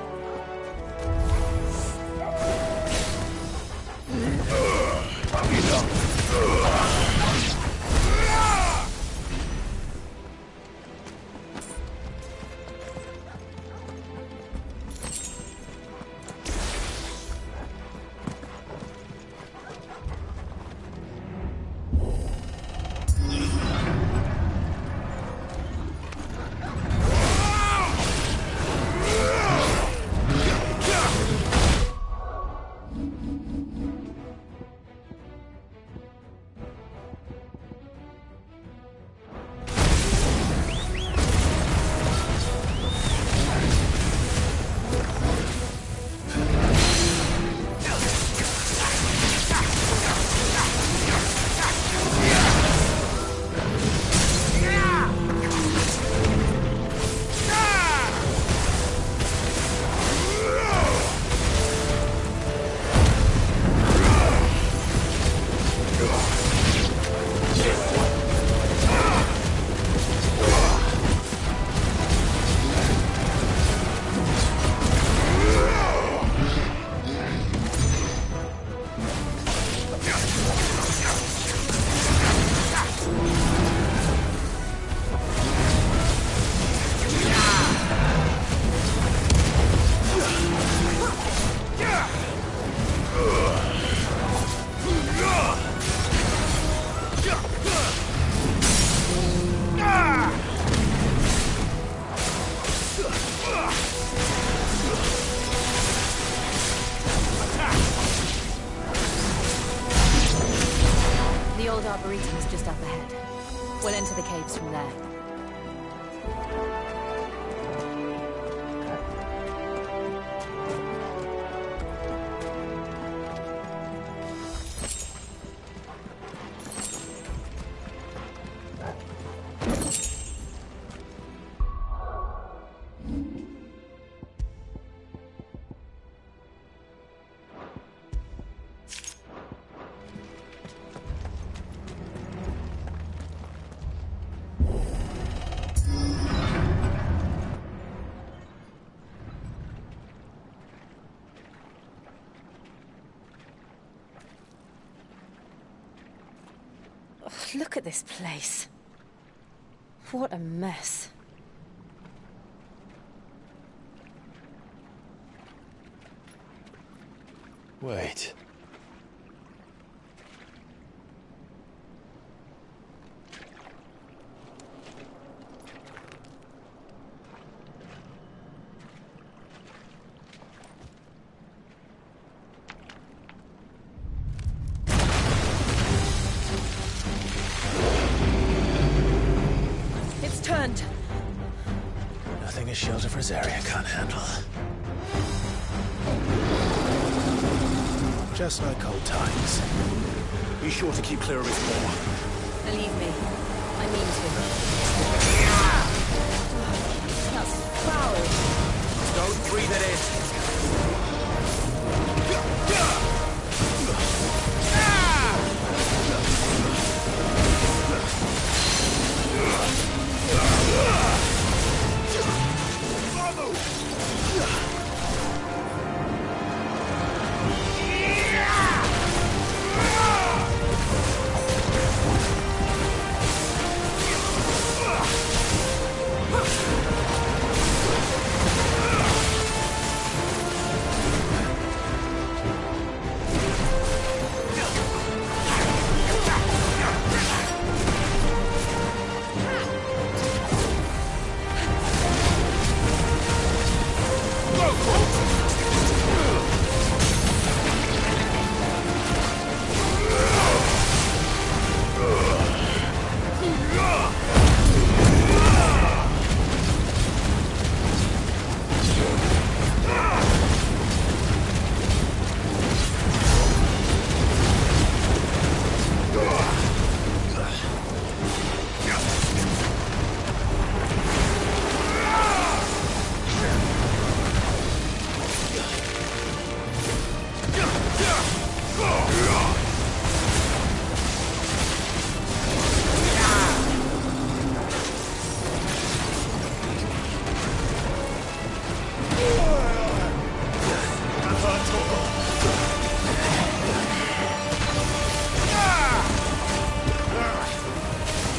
The old Arboretum is just up ahead. We'll enter the caves from there. Look at this place. What a mess. Wait. It's turned. Nothing a shelter for Zaria can't handle. Just like old times. Be sure to keep clear of his paw. Believe me, I mean to. That's foul. Don't breathe it in.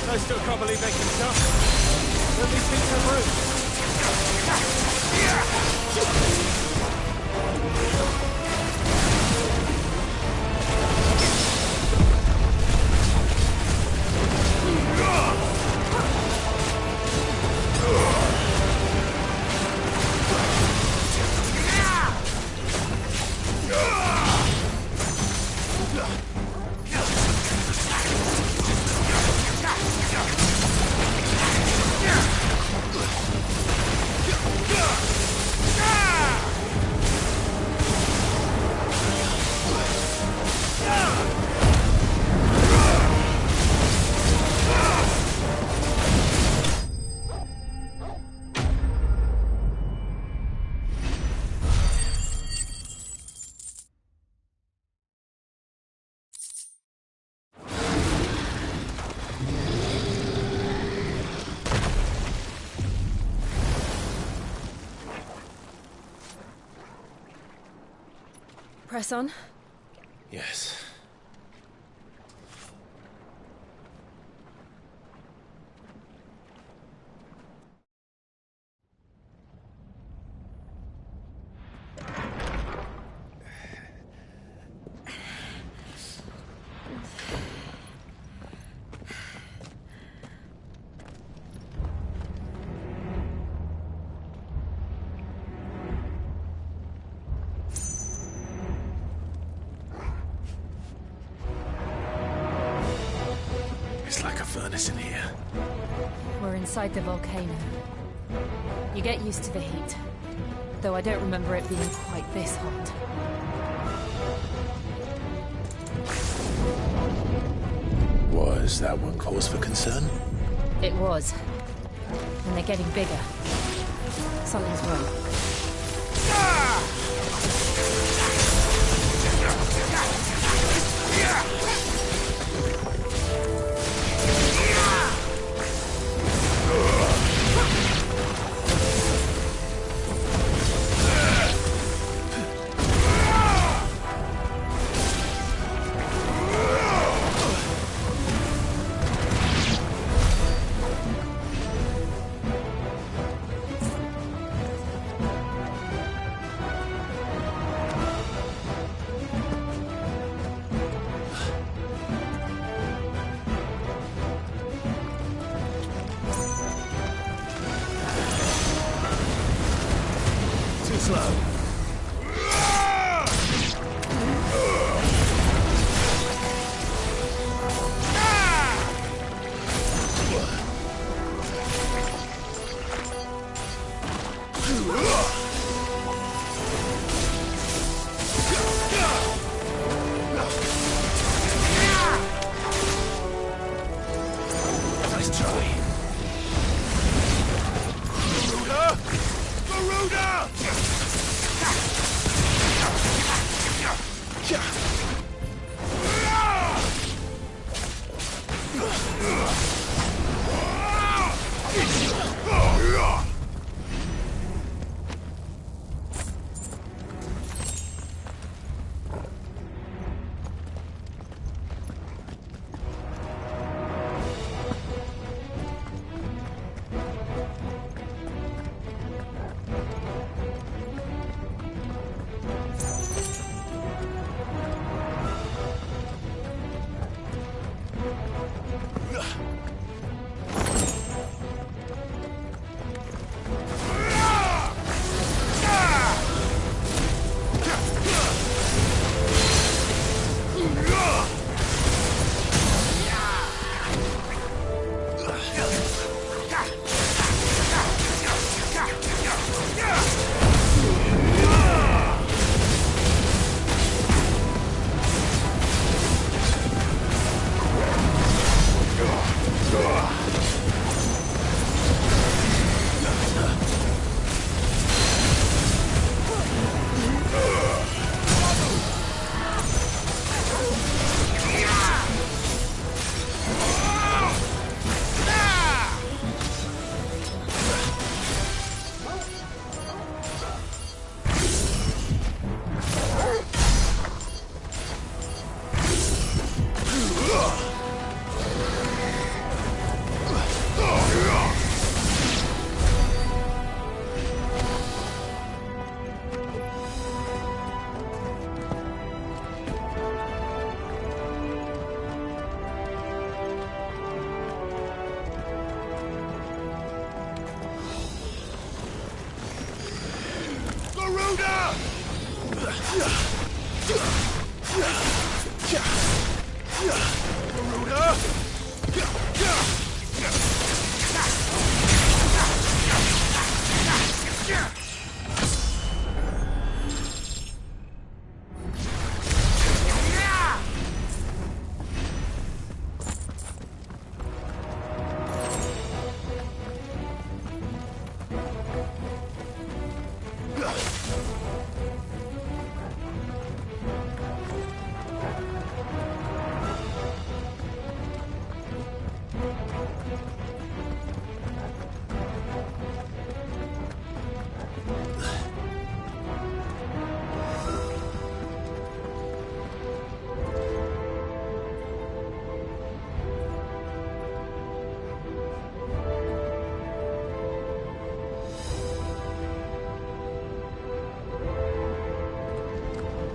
I still can't believe they can jump. Let me see some room. Press on. Yes. Furnace in here. We're inside the volcano. You get used to the heat, though I don't remember it being quite this hot. Was that one cause for concern? It was. And they're getting bigger. Something's wrong.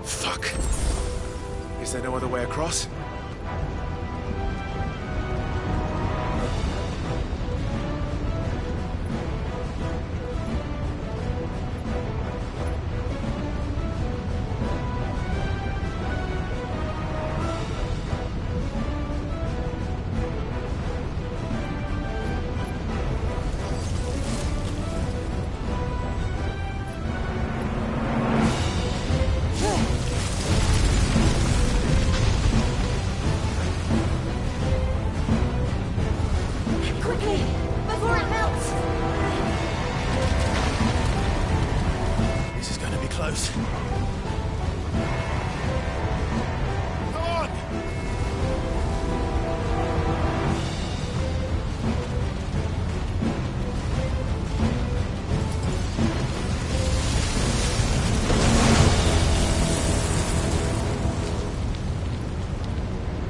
Fuck. Is there no other way across?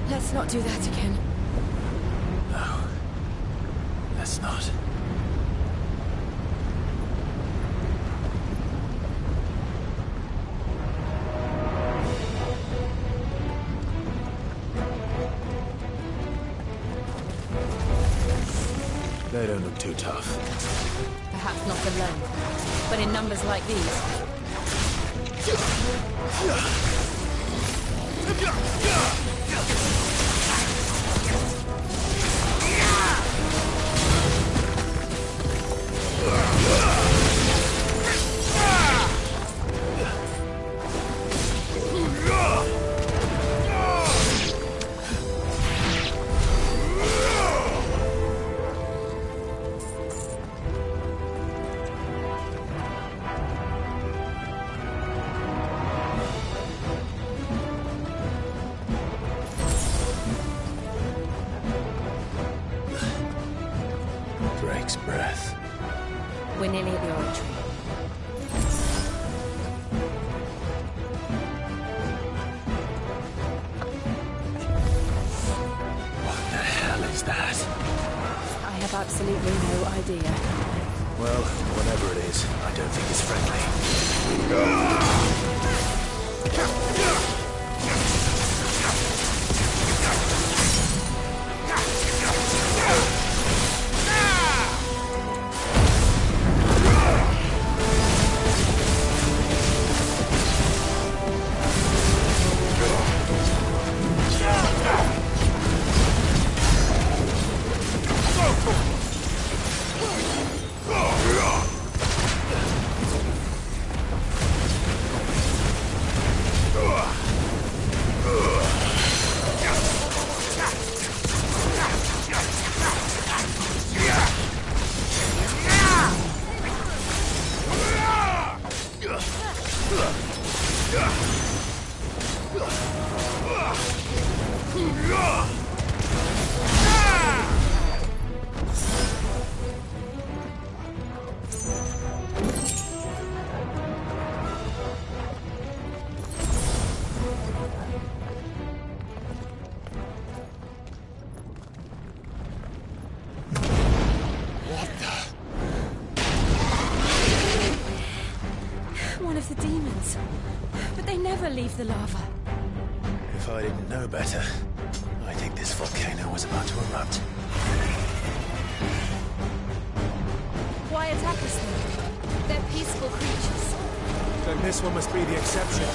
Let's not do that again. No. Let's not. They don't look too tough. Perhaps not alone, but in numbers like these. Drake's breath. We're nearly at the oratory. What the hell is that? I have absolutely no idea. Well, whatever it is, I don't think it's friendly. One of the demons. But they never leave the lava. If I didn't know better, I think this volcano was about to erupt. Why attack us then? They're peaceful creatures. Then this one must be the exception.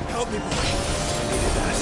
Help me, boy. I needed that.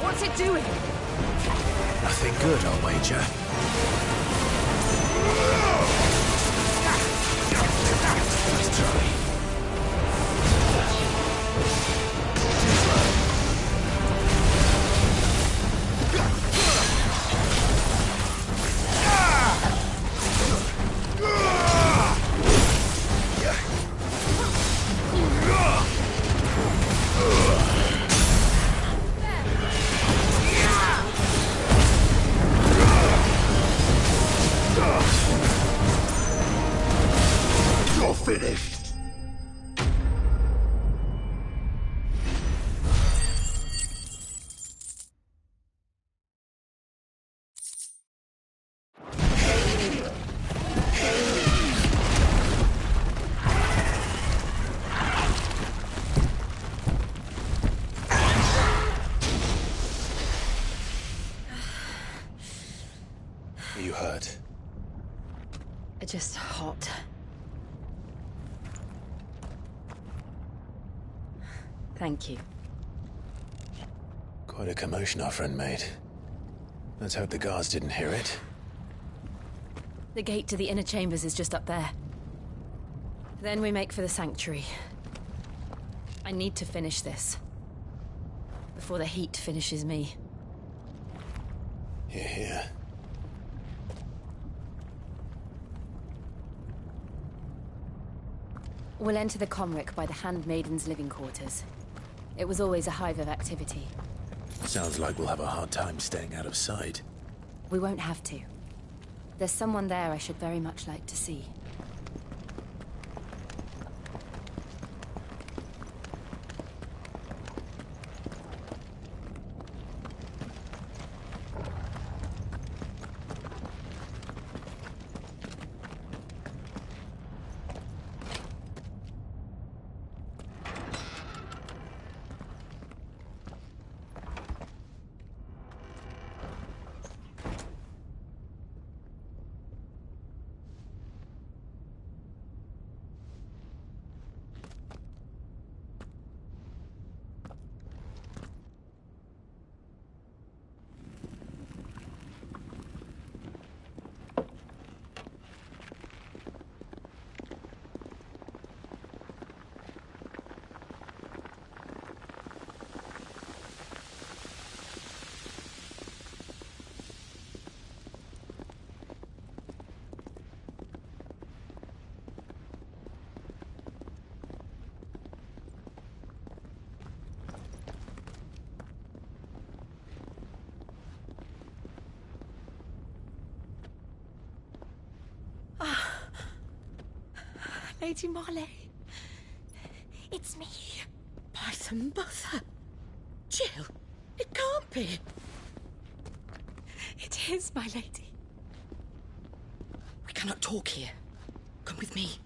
What's it doing? Nothing good, I'll wager. Nice try. You're finished. Are you hurt? Just hot. Thank you. Quite a commotion our friend made. Let's hope the guards didn't hear it. The gate to the inner chambers is just up there. Then we make for the sanctuary. I need to finish this. Before the heat finishes me. Hear, hear. We'll enter the Comric by the Handmaiden's living quarters. It was always a hive of activity. Sounds like we'll have a hard time staying out of sight. We won't have to. There's someone there I should very much like to see. Lady Marley, me. By the mother. Jill, it can't be. It is, my lady. We cannot talk here. Come with me.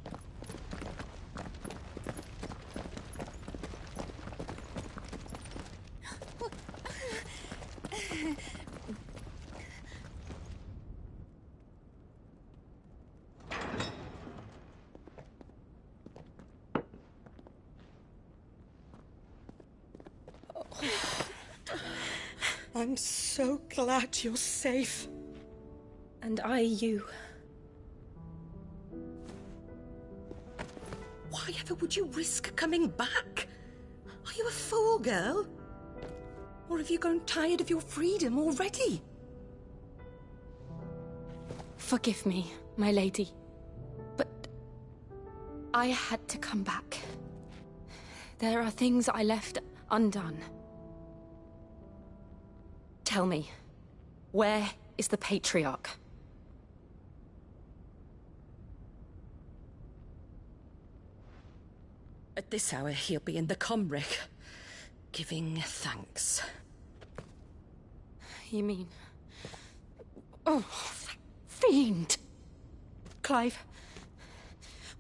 I'm so glad you're safe. And I you. Why ever would you risk coming back? Are you a fool, girl? Or have you grown tired of your freedom already? Forgive me, my lady. But I had to come back. There are things I left undone. Tell me, where is the Patriarch? At this hour, he'll be in the Comric, giving thanks. You mean... Oh, fiend! Clive,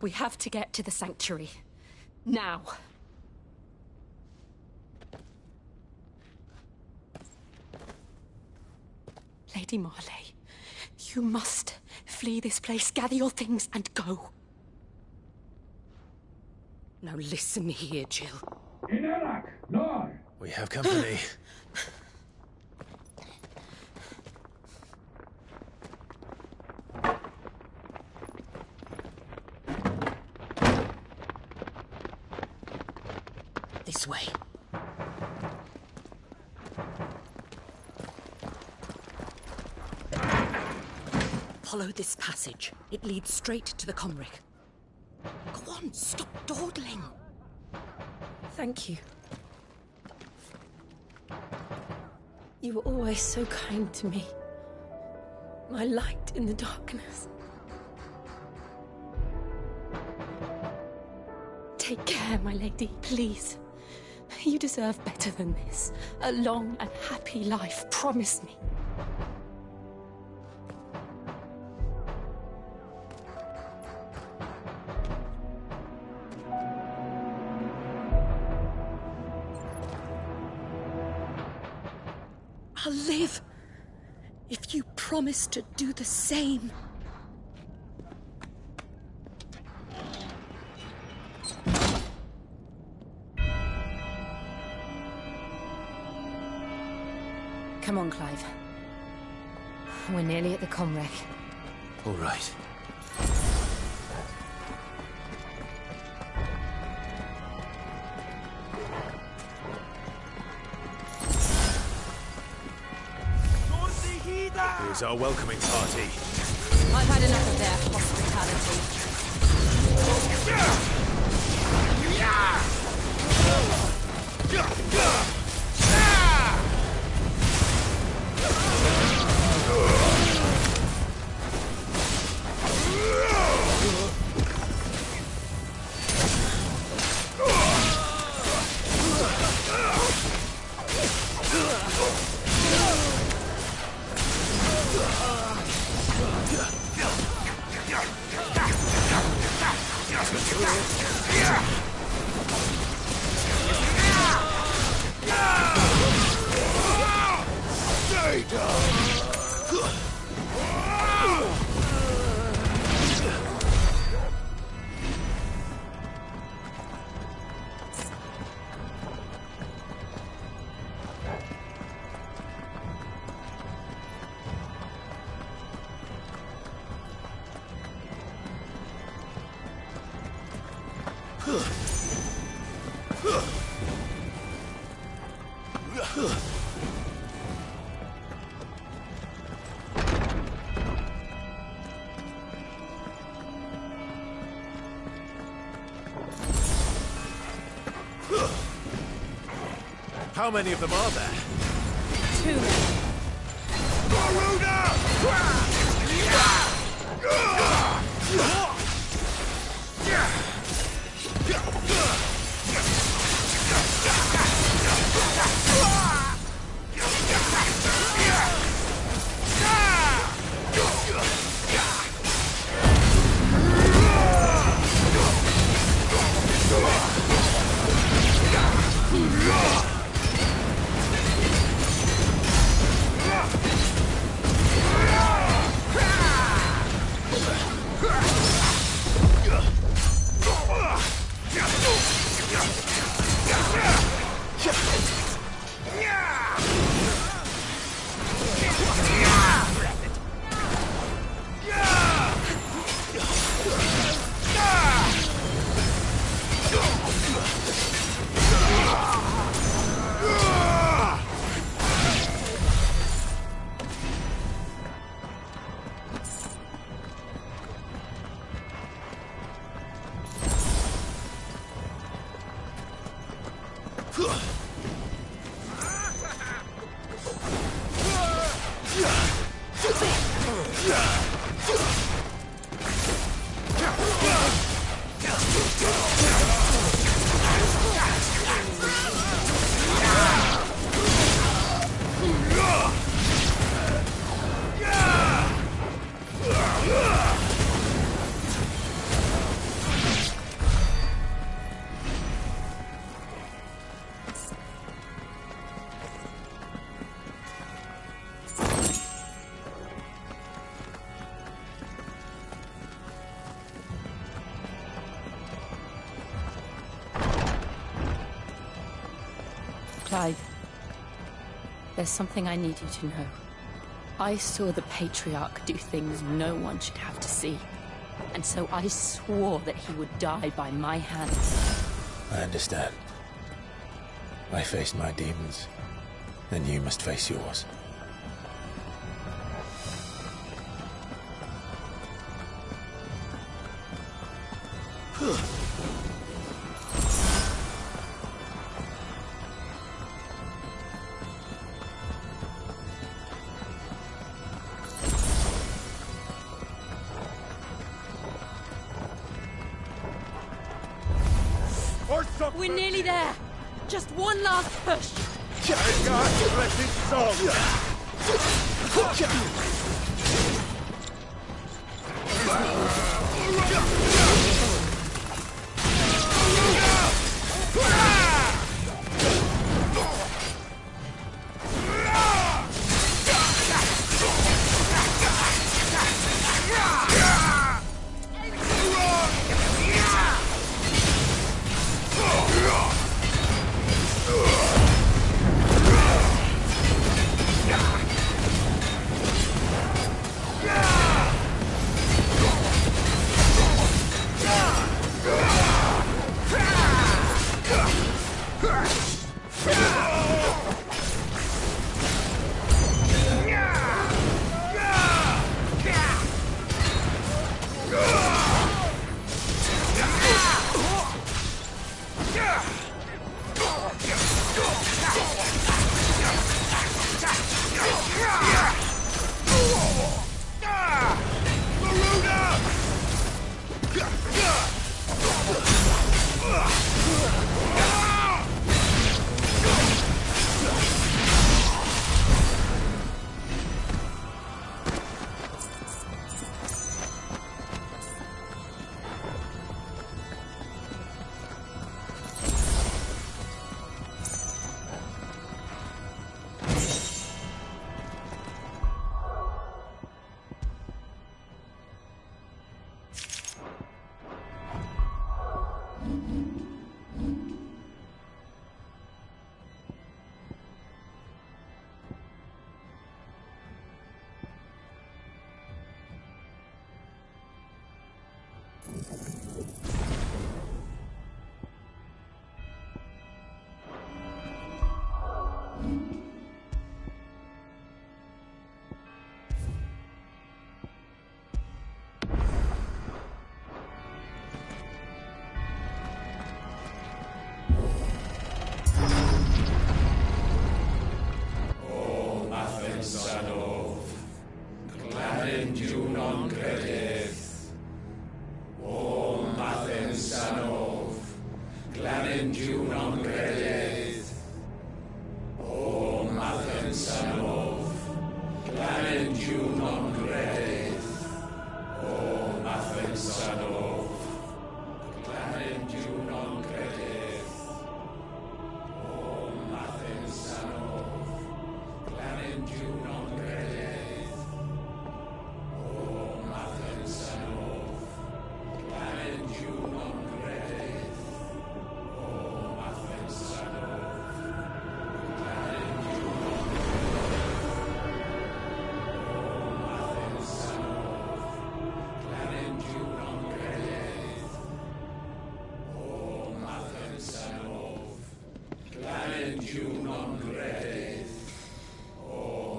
we have to get to the sanctuary. Now. Lady Marley, you must flee this place, gather your things, and go. Now listen here, Jill. We have company. This way. Follow this passage. It leads straight to the Comric. Go on, stop dawdling. Thank you. You were always so kind to me. My light in the darkness. Take care, my lady, please. You deserve better than this. A long and happy life, promise me. I'll live if you promise to do the same. Come on, Clive. We're nearly at the Comric. All right. Here's our welcoming party. I've had enough of their hospitality. How many of them are there? Too many. Clive, there's something I need you to know. I saw the Patriarch do things no one should have to see. And so I swore that he would die by my hands. I understand. I faced my demons, then you must face yours. We're nearly there. Just one last push. God bless his soul.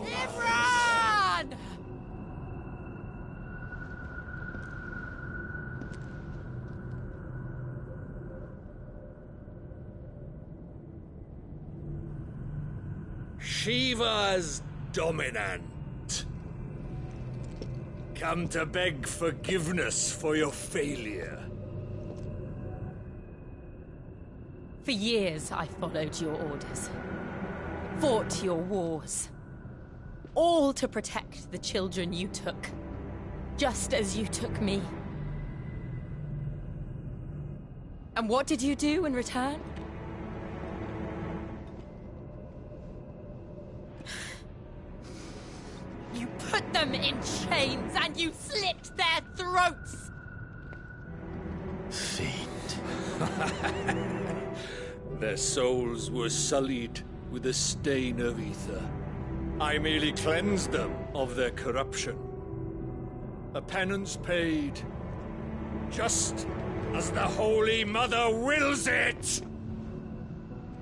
Imran! Shiva's dominant. Come to beg forgiveness for your failure. For years I followed your orders. Fought your wars. All to protect the children you took. Just as you took me. And what did you do in return? You put them in chains and you slit their throats! Fiend. Their souls were sullied with a stain of ether. I merely cleansed them of their corruption. A penance paid, just as the Holy Mother wills it!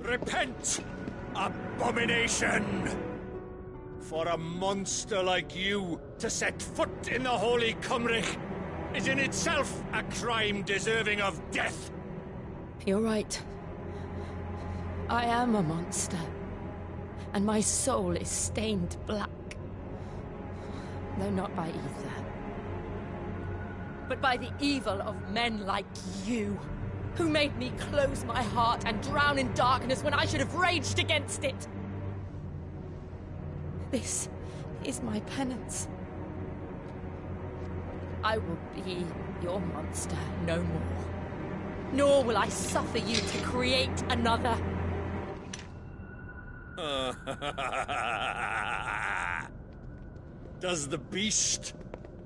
Repent, abomination! For a monster like you to set foot in the Holy Cymric is in itself a crime deserving of death. You're right. I am a monster. And my soul is stained black. Though not by ether. But by the evil of men like you, who made me close my heart and drown in darkness when I should have raged against it. This is my penance. I will be your monster no more. Nor will I suffer you to create another. Does the beast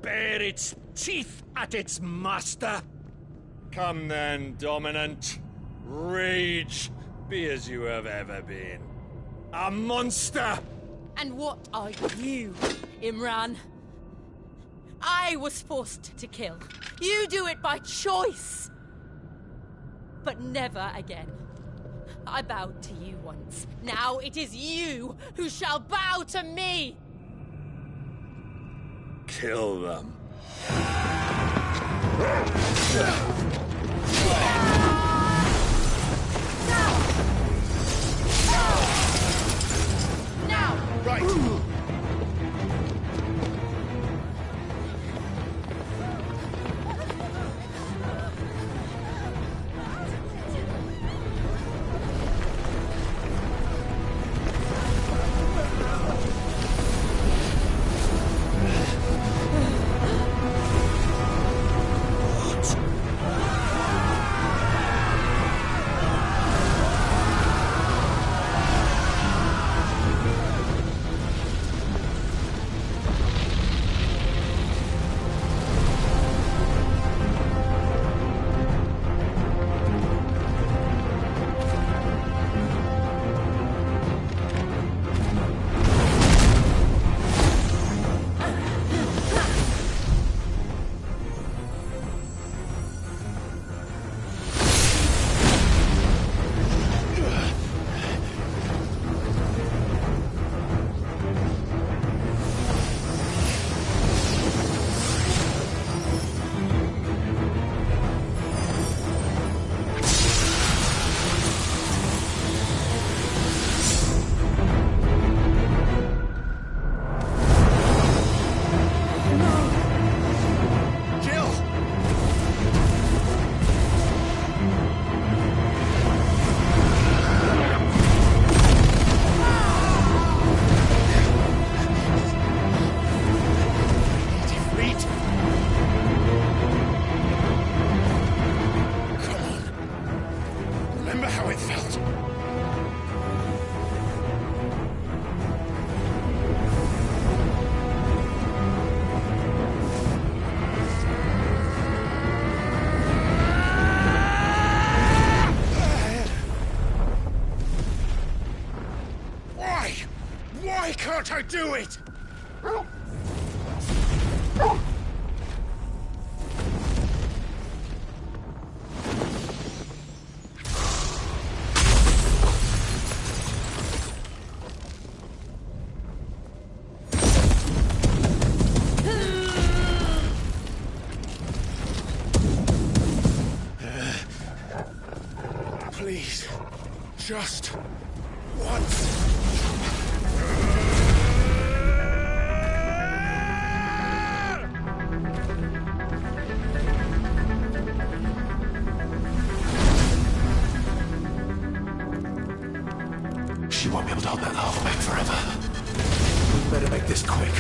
bare its teeth at its master? Come then, dominant. Rage, be as you have ever been. A monster! And what are you, Imran? I was forced to kill. You do it by choice. But never again. I bowed to you once. Now it is you who shall bow to me! Kill them. Now! Right! Can't I do it? Just once. She won't be able to hold that lava back forever. We better make this quick.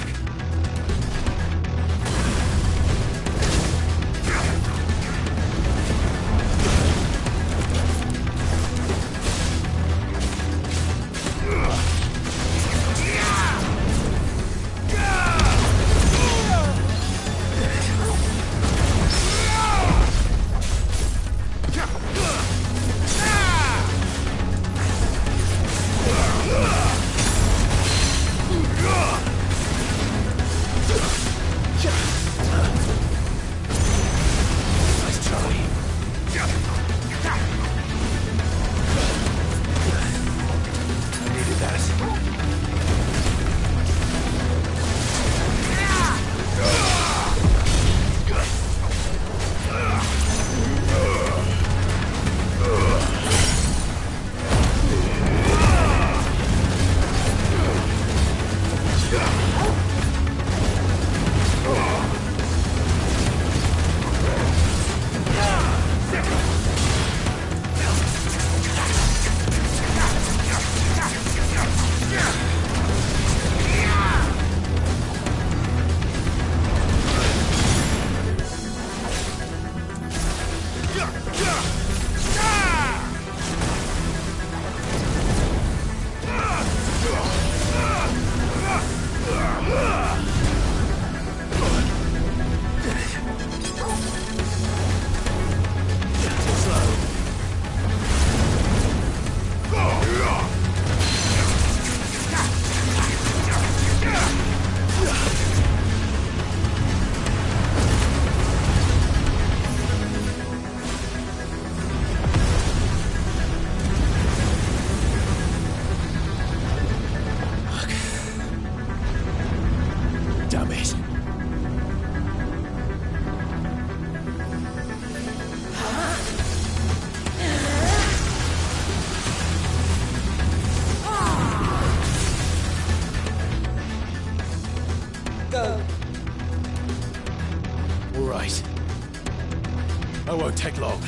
It won't take long.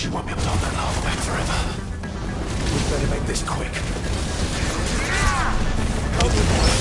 She won't be able to hold that lava back forever. We'd better make this quick. Help me, boy.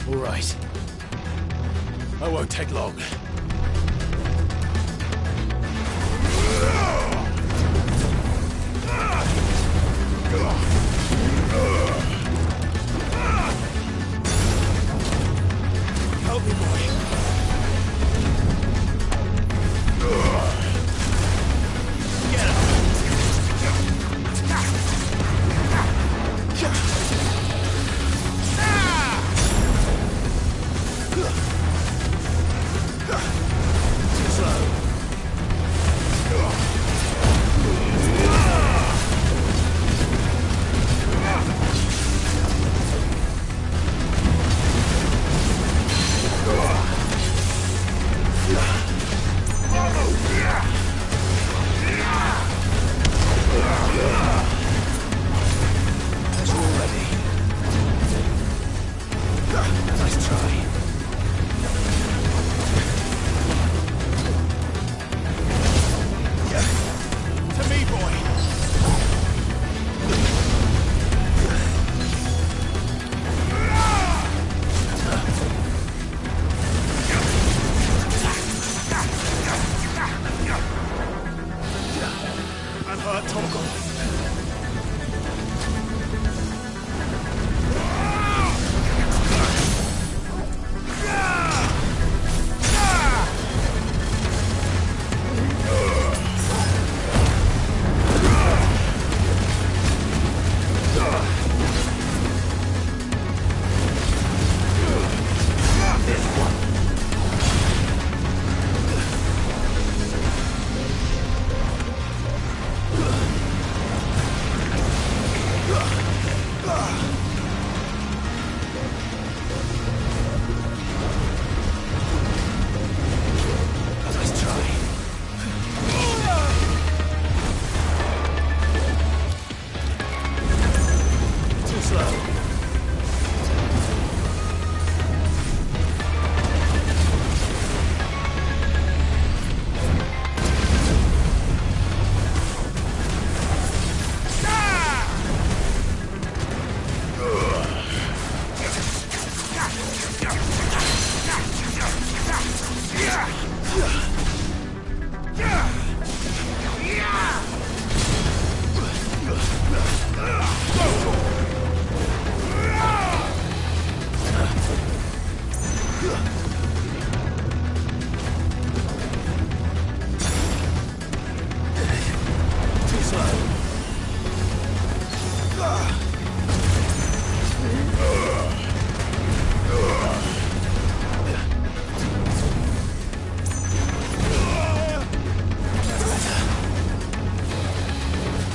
All right. I won't take long. Help me, boy. Get him. Too slow. Too slow.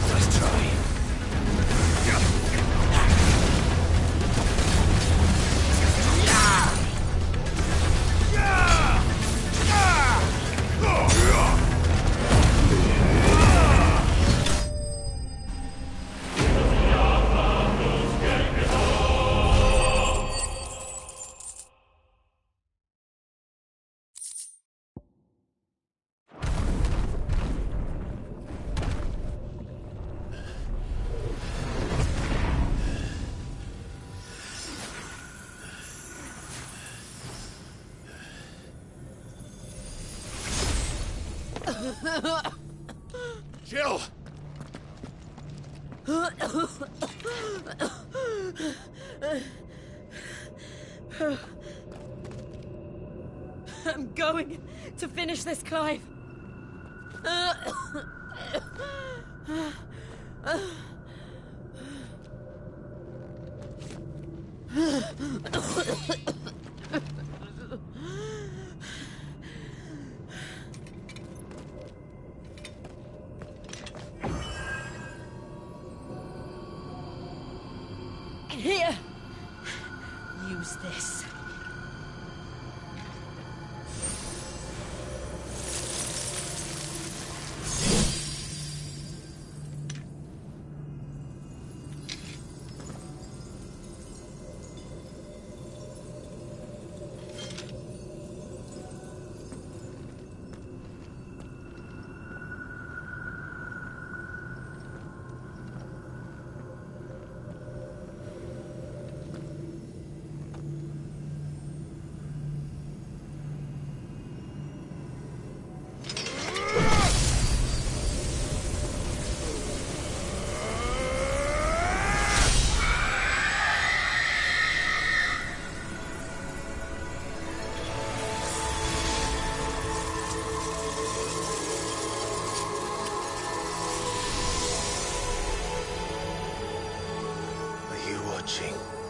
Nice try. Jill! I'm going to finish this, Clive. Here. Use this.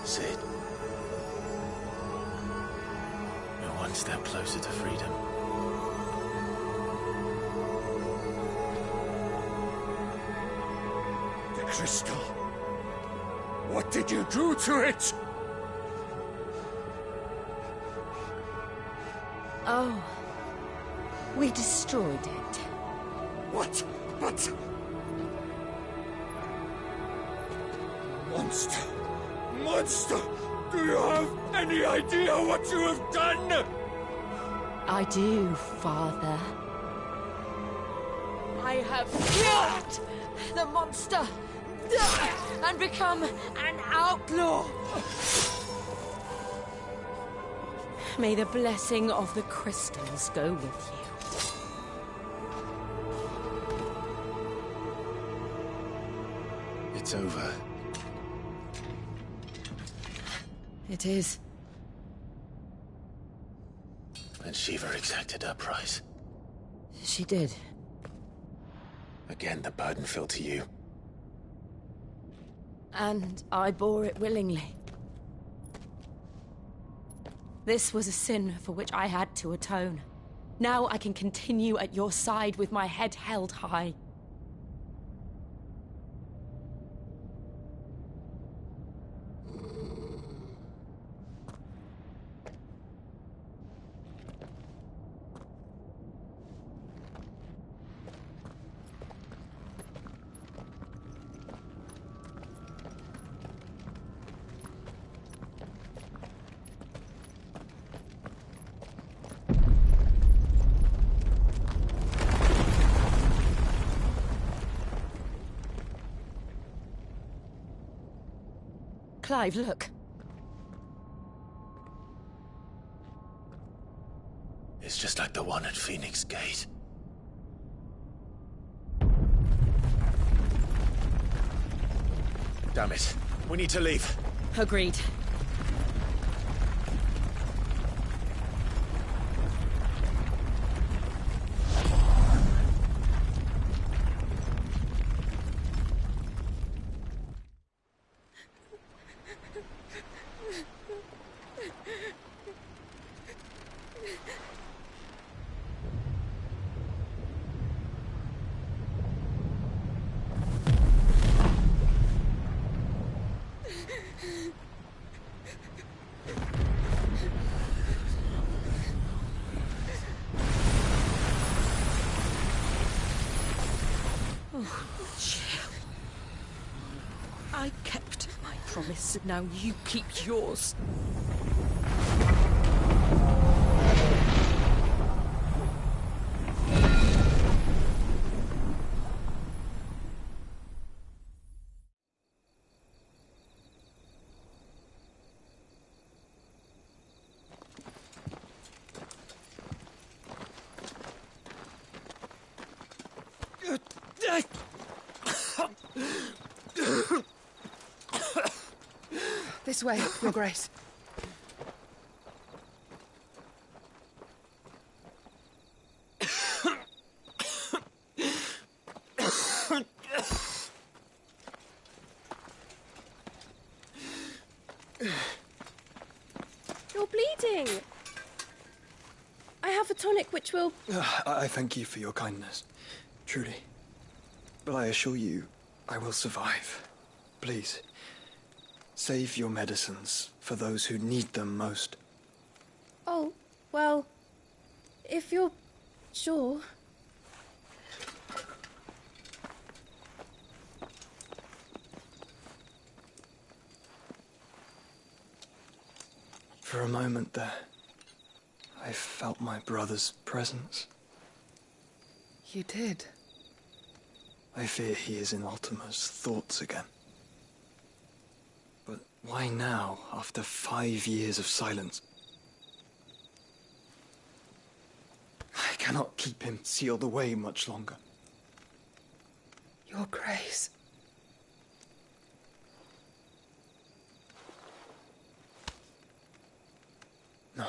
Sid. We're one step closer to freedom. The crystal. What did you do to it? Oh. We destroyed it. What? But... Monster! Monster! Do you have any idea what you have done? I do, Father. I have killed the monster and become an outlaw. May the blessing of the crystals go with you. It's over. It is. And Shiva exacted her price. She did. Again, the burden fell to you. And I bore it willingly. This was a sin for which I had to atone. Now I can continue at your side with my head held high. Clive, look. It's just like the one at Phoenix Gate. Damn it. We need to leave. Agreed. promise, now you keep yours. This way, Your Grace. You're bleeding. I have a tonic which will... I thank you for your kindness, truly. But I assure you, I will survive. Please, save your medicines for those who need them most. Oh, well, if you're sure... For a moment there, I felt my brother's presence. You did? I fear he is in Ultima's thoughts again. But why now, after 5 years of silence? I cannot keep him sealed away much longer. Your Grace. No,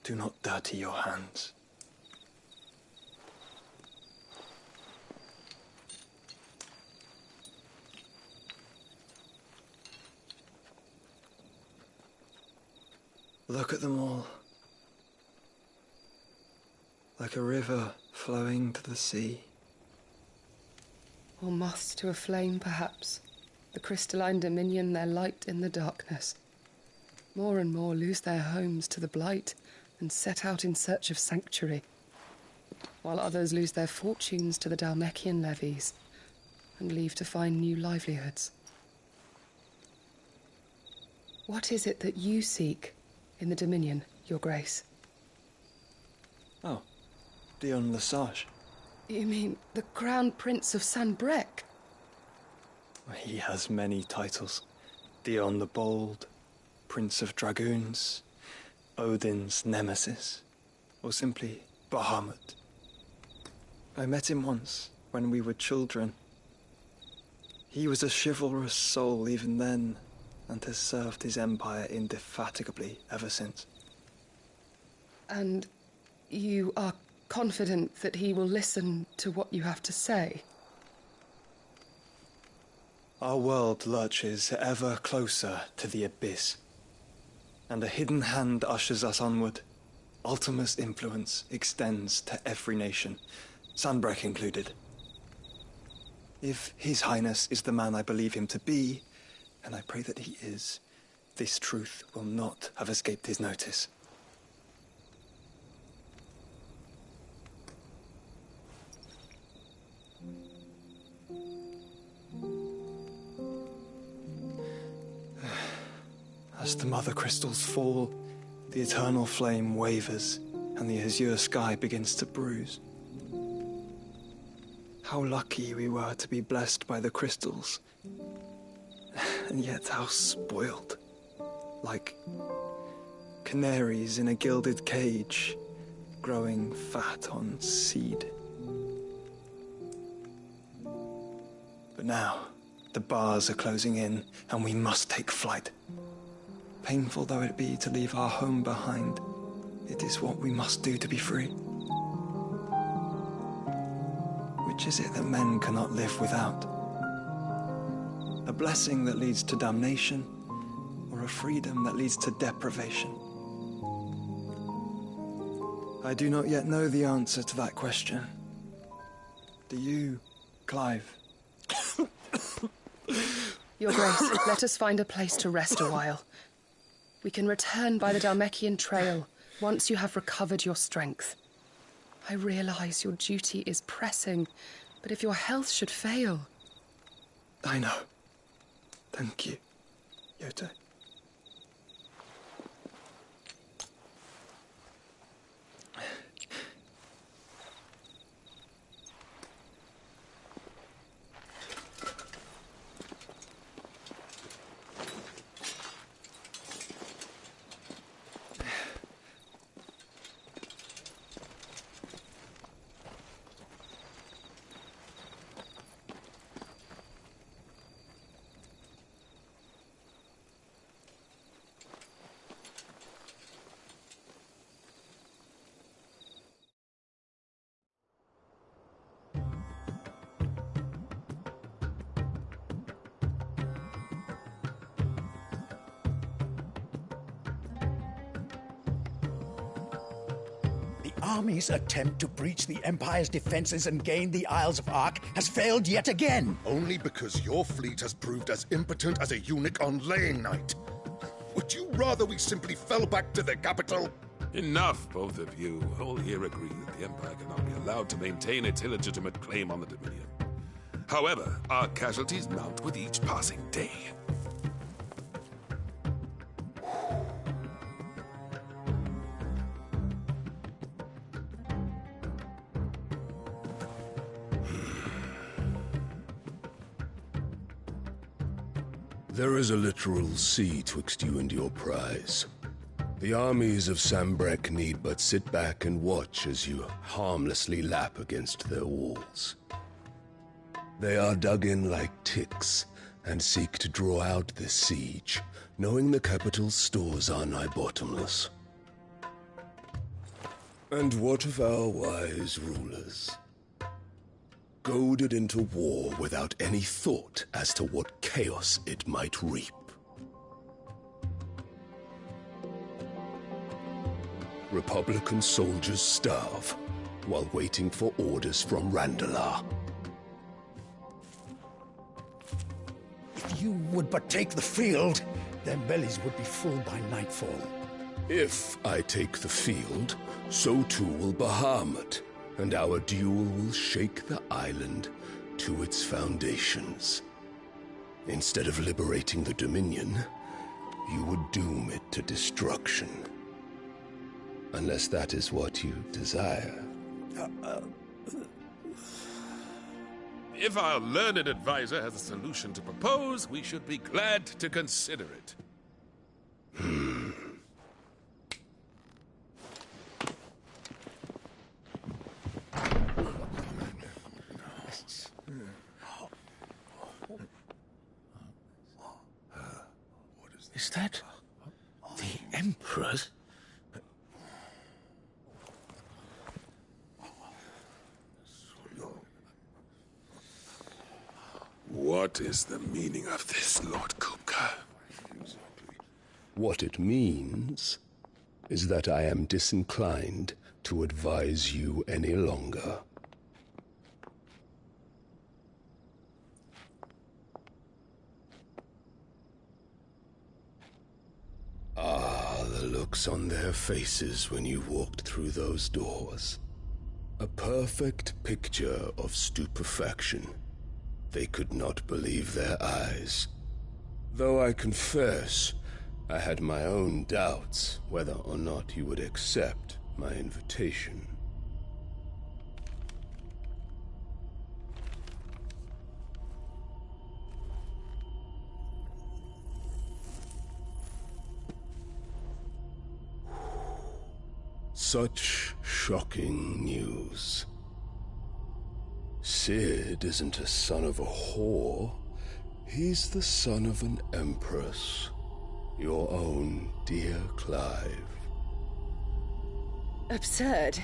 do not dirty your hands. Look at them all. Like a river flowing to the sea. Or moths to a flame, perhaps. The crystalline dominion, their light in the darkness. More and more lose their homes to the blight and set out in search of sanctuary, while others lose their fortunes to the Dhalmekian levies and leave to find new livelihoods. What is it that you seek in the Dominion, Your Grace? Oh, Dion Lesage. You mean the Crown Prince of Sanbreque? He has many titles. Dion the Bold, Prince of Dragoons, Odin's Nemesis, or simply Bahamut. I met him once, when we were children. He was a chivalrous soul even then, and has served his empire indefatigably ever since. And you are confident that he will listen to what you have to say? Our world lurches ever closer to the abyss, and a hidden hand ushers us onward. Ultima's influence extends to every nation, Sanbreque included. If His Highness is the man I believe him to be, and I pray that he is, this truth will not have escaped his notice. As the mother crystals fall, the eternal flame wavers, and the azure sky begins to bruise. How lucky we were to be blessed by the crystals, and yet how spoiled. Like canaries in a gilded cage, growing fat on seed. But now, the bars are closing in, and we must take flight. Painful though it be to leave our home behind, it is what we must do to be free. Which is it that men cannot live without? A blessing that leads to damnation, or a freedom that leads to deprivation? I do not yet know the answer to that question. Do you, Clive? Your Grace, let us find a place to rest a while. We can return by the Dhalmekian trail once you have recovered your strength. I realize your duty is pressing, but if your health should fail... I know. Thank you, Yota. Army's attempt to breach the Empire's defenses and gain the Isles of Ark has failed yet again. Only because your fleet has proved as impotent as a eunuch on laying night. Would you rather we simply fell back to the capital? Enough, both of you. All here agree that the Empire cannot be allowed to maintain its illegitimate claim on the Dominion. However, our casualties mount with each passing day. There is a literal sea twixt you and your prize. The armies of Sambrek need but sit back and watch as you harmlessly lap against their walls. They are dug in like ticks and seek to draw out this siege, knowing the capital's stores are nigh bottomless. And what of our wise rulers? Goaded into war without any thought as to what chaos it might reap. Republican soldiers starve while waiting for orders from Randalar. If you would but take the field, their bellies would be full by nightfall. If I take the field, so too will Bahamut, and our duel will shake the island to its foundations. Instead of liberating the Dominion, you would doom it to destruction. Unless that is what you desire. If our learned advisor has a solution to propose, we should be glad to consider it. Is that the Emperor's? What is the meaning of this, Lord Kupka? What it means is that I am disinclined to advise you any longer. Ah, the looks on their faces when you walked through those doors. A perfect picture of stupefaction. They could not believe their eyes. Though I confess, I had my own doubts whether or not you would accept my invitation. Such shocking news. Sid isn't a son of a whore. He's the son of an empress. Your own dear Clive. Absurd.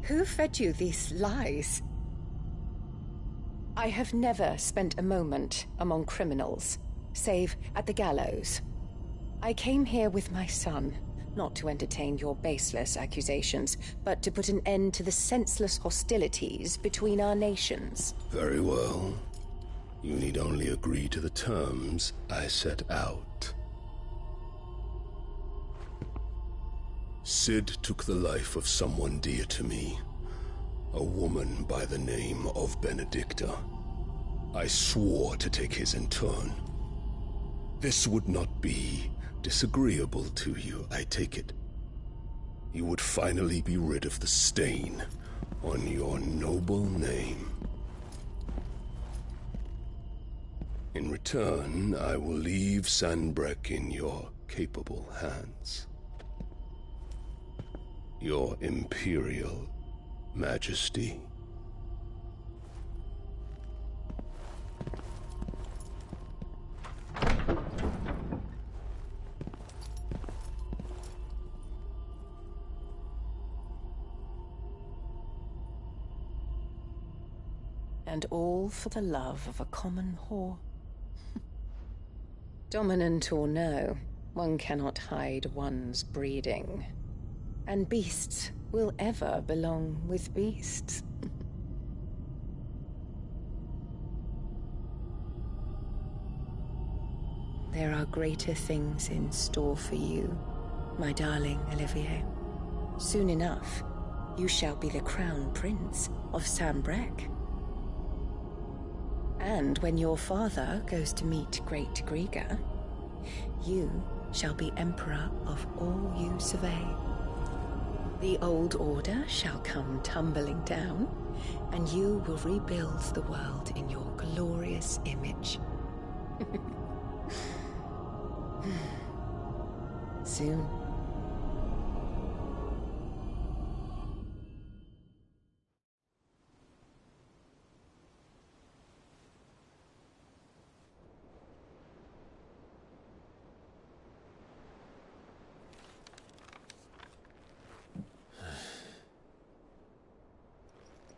Who fed you these lies? I have never spent a moment among criminals, save at the gallows. I came here with my son, not to entertain your baseless accusations, but to put an end to the senseless hostilities between our nations. Very well. You need only agree to the terms I set out. Sid took the life of someone dear to me, a woman by the name of Benedicta. I swore to take his in turn. This would not be disagreeable to you, I take it. You would finally be rid of the stain on your noble name. In return, I will leave Sanbreque in your capable hands. Your Imperial Majesty. And all for the love of a common whore. Dominant or no, one cannot hide one's breeding. And beasts will ever belong with beasts. There are greater things in store for you, my darling Olivier. Soon enough, you shall be the crown prince of Sanbreque. And when your father goes to meet Great Grieger, you shall be emperor of all you survey. The old order shall come tumbling down, and you will rebuild the world in your glorious image. Soon.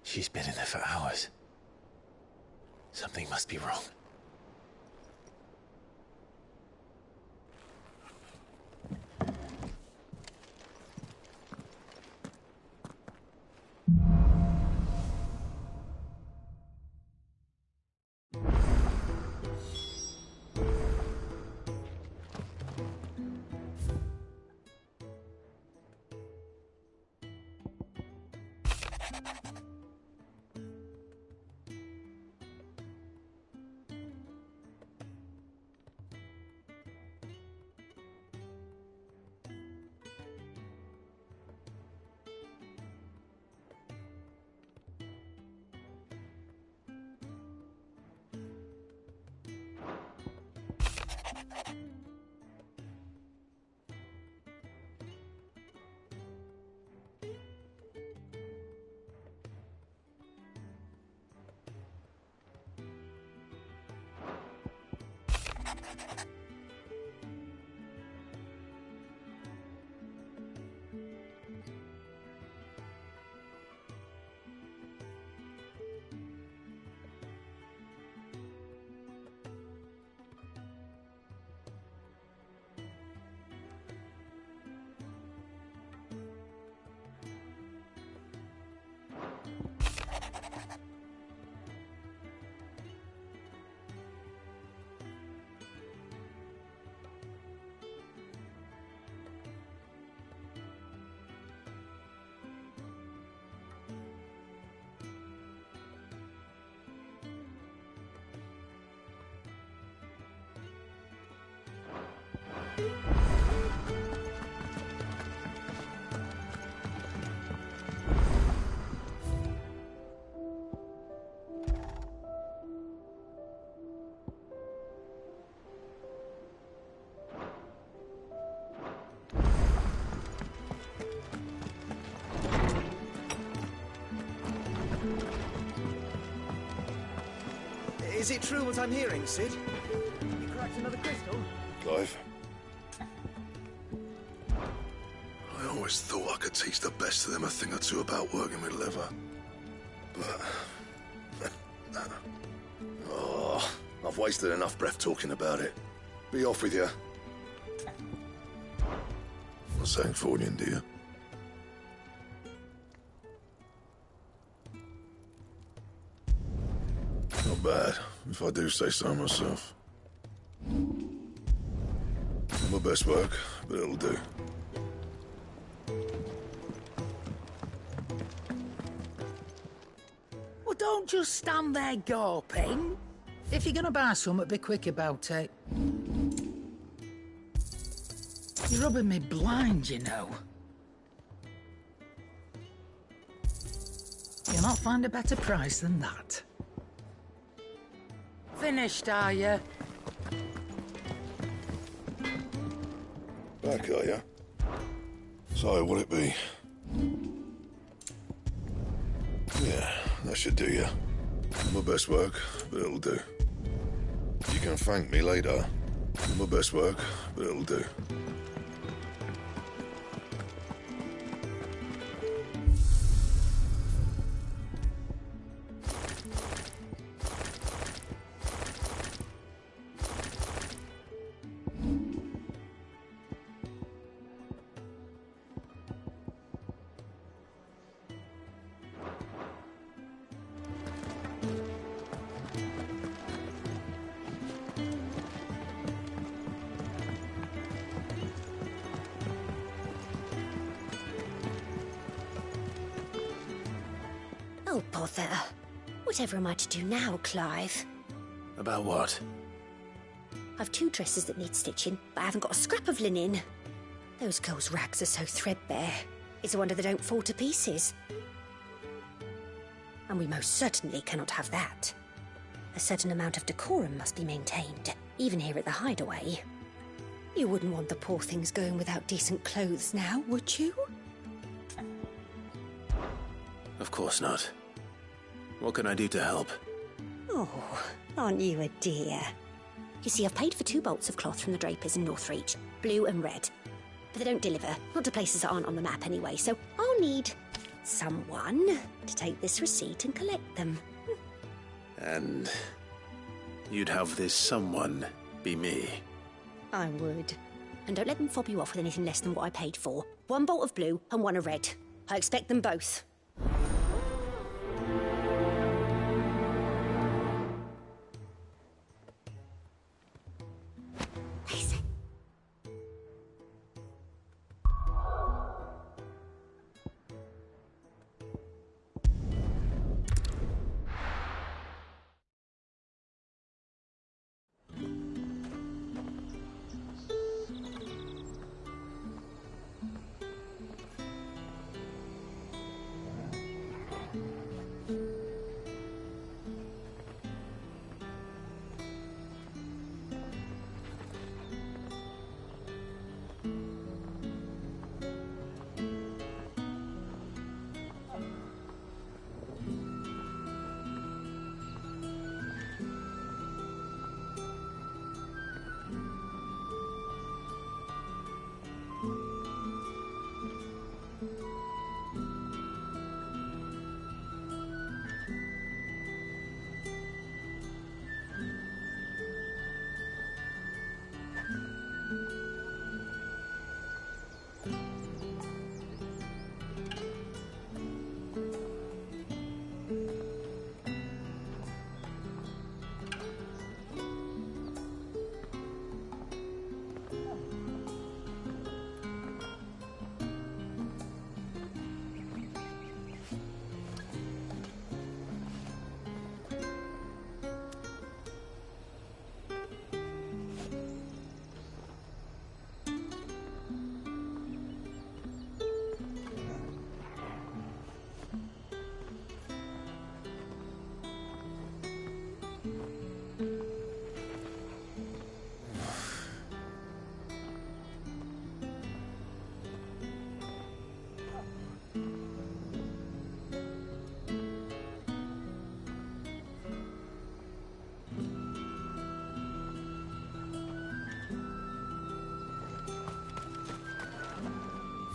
She's been in there for hours. Something must be wrong. Is it true what I'm hearing, Sid? You cracked another crystal? Clive? I always thought I could teach the best of them a thing or two about working with leather. But... oh, I've wasted enough breath talking about it. Be off with you. Not saying Fordian, do you? Not bad, if I do say so myself. Not my best work, but it'll do. Well, don't just stand there gawping. If you're gonna buy something, be quick about it. rubbing me blind, you know. You'll not find a better price than that. Finished, are you? Back, are ya? So, what'll it be? Yeah, that should do ya. My best work, but it'll do. You can thank me later. My best work, but it'll do. Oh, bother. Whatever am I to do now, Clive? About what? I've 2 dresses that need stitching, but I haven't got a scrap of linen. Those girls' rags are so threadbare. It's a wonder they don't fall to pieces. And we most certainly cannot have that. A certain amount of decorum must be maintained, even here at the hideaway. You wouldn't want the poor things going without decent clothes now, would you? Of course not. What can I do to help? Oh, aren't you a dear? You see, I've paid for 2 bolts of cloth from the drapers in Northreach, blue and red. But they don't deliver, not to places that aren't on the map anyway, so I'll need someone to take this receipt and collect them. And you'd have this someone be me? I would. And don't let them fob you off with anything less than what I paid for. 1 bolt of blue and 1 of red. I expect them both.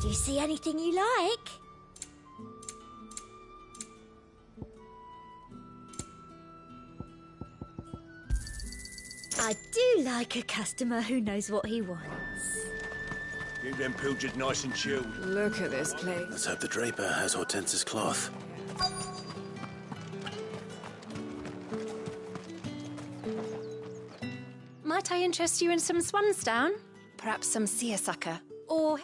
Do you see anything you like? I do like a customer who knows what he wants. Keep them pilchards nice and chilled. Look at this place. Let's hope the draper has Hortense's cloth. Might I interest you in some swansdown? Perhaps some seersucker? Or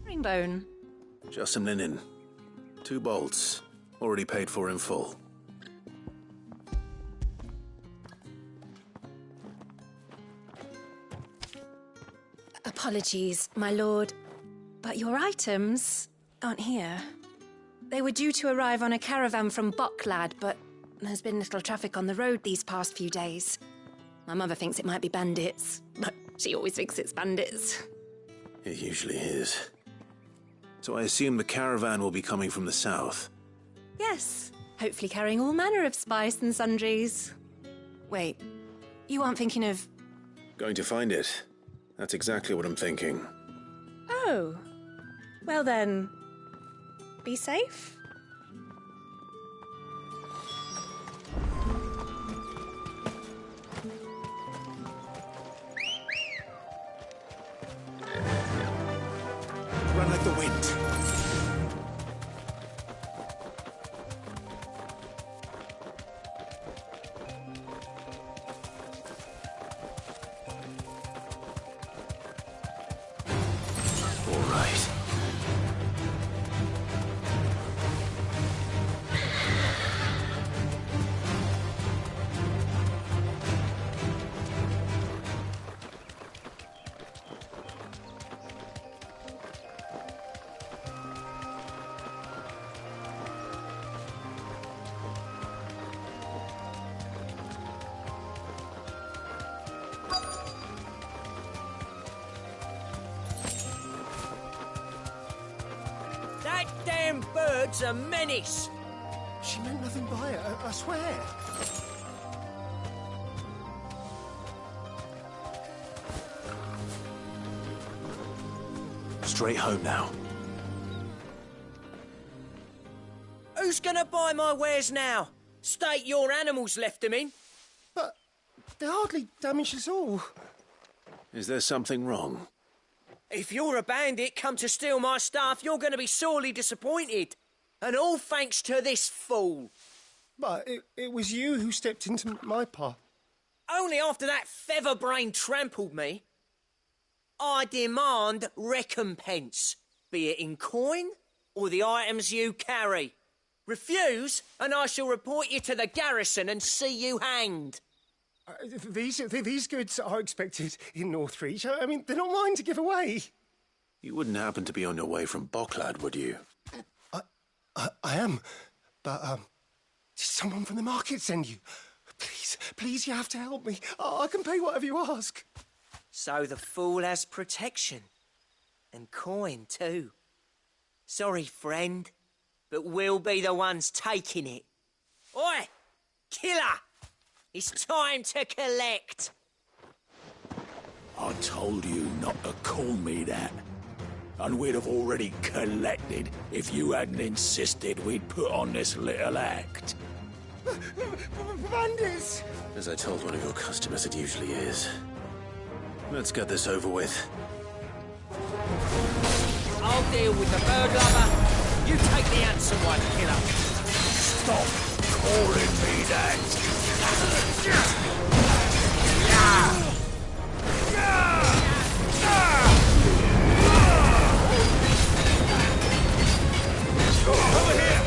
herringbone? Just some linen. 2 bolts. Already paid for in full. Apologies, my lord, but your items aren't here. They were due to arrive on a caravan from Bocklad, but there's been little traffic on the road these past few days. My mother thinks it might be bandits, but she always thinks it's bandits. It usually is. So I assume the caravan will be coming from the south. Yes, hopefully carrying all manner of spice and sundries. Wait, you aren't thinking of... Going to find it. That's exactly what I'm thinking. Oh. Well then, be safe. Run like the wind. All right. That damn bird's a menace! She meant nothing by it, I swear. Straight home now. Who's gonna buy my wares now? State your animals left them in. But they're hardly damaged at all. Is there something wrong? If you're a bandit come to steal my stuff, you're gonna be sorely disappointed. And all thanks to this fool. But it was you who stepped into my path. Only after that feather-brain trampled me. I demand recompense, be it in coin or the items you carry. Refuse, and I shall report you to the garrison and see you hanged. These goods are expected in Northreach. I mean, they're not mine to give away. You wouldn't happen to be on your way from Bocklad, would you? I am, but did someone from the market send you? Please, you have to help me. I can pay whatever you ask. So the fool has protection. And coin, too. Sorry, friend, but we'll be the ones taking it. Oi! Killer! It's time to collect! I told you not to call me that. And we'd have already collected if you hadn't insisted we'd put on this little act. Bandits! As I told one of your customers, it usually is. Let's get this over with. I'll deal with the bird lover. You take the handsome one, killer. Stop calling me that. Over here!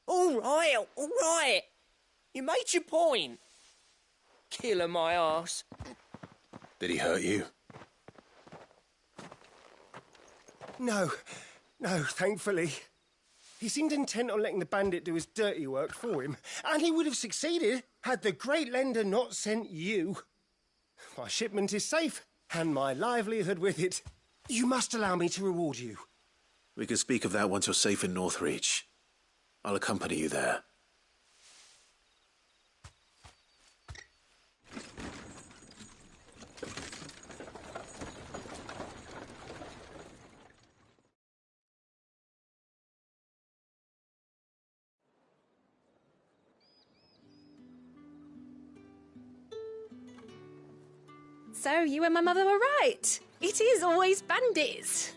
All right. You made your point. Killer my arse. Did he hurt you? No, thankfully. He seemed intent on letting the bandit do his dirty work for him, and he would have succeeded had the Great Lender not sent you. My shipment is safe, and my livelihood with it. You must allow me to reward you. We can speak of that once you're safe in Northreach. I'll accompany you there. So you and my mother were right. It is always bandits.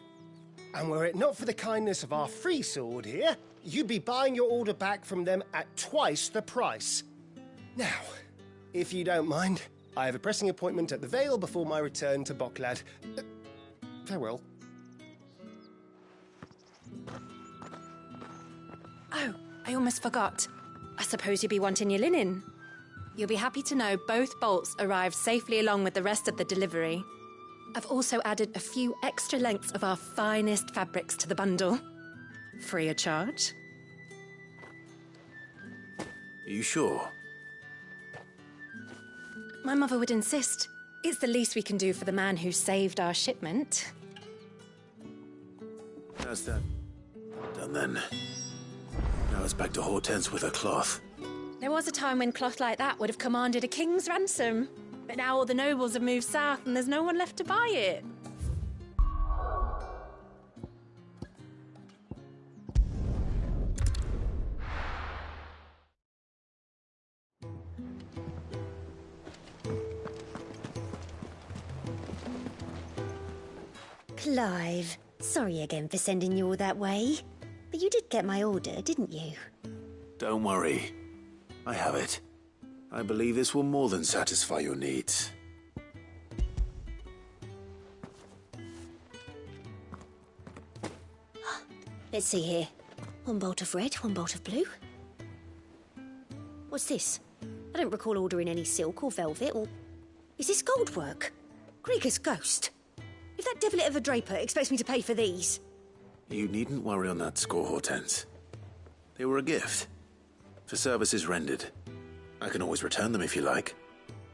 And were it not for the kindness of our free sword here, you'd be buying your order back from them at twice the price. Now, if you don't mind, I have a pressing appointment at the Vale before my return to Bocklad. Farewell. Oh, I almost forgot. I suppose you'll be wanting your linen. You'll be happy to know both bolts arrived safely along with the rest of the delivery. I've also added a few extra lengths of our finest fabrics to the bundle. Free of charge. Are you sure? My mother would insist. It's the least we can do for the man who saved our shipment. How's that done then? Now it's back to Hortense with her cloth. There was a time when cloth like that would have commanded a king's ransom. But now all the nobles have moved south and there's no one left to buy it. Clive, sorry again for sending you all that way. But you did get my order, didn't you? Don't worry. I have it. I believe this will more than satisfy your needs. Let's see here. One bolt of red, one bolt of blue. What's this? I don't recall ordering any silk or velvet or... Is this gold work? Grieger's ghost. If that devilit of a draper expects me to pay for these... You needn't worry on that score, Hortense. They were a gift. For services rendered. I can always return them if you like.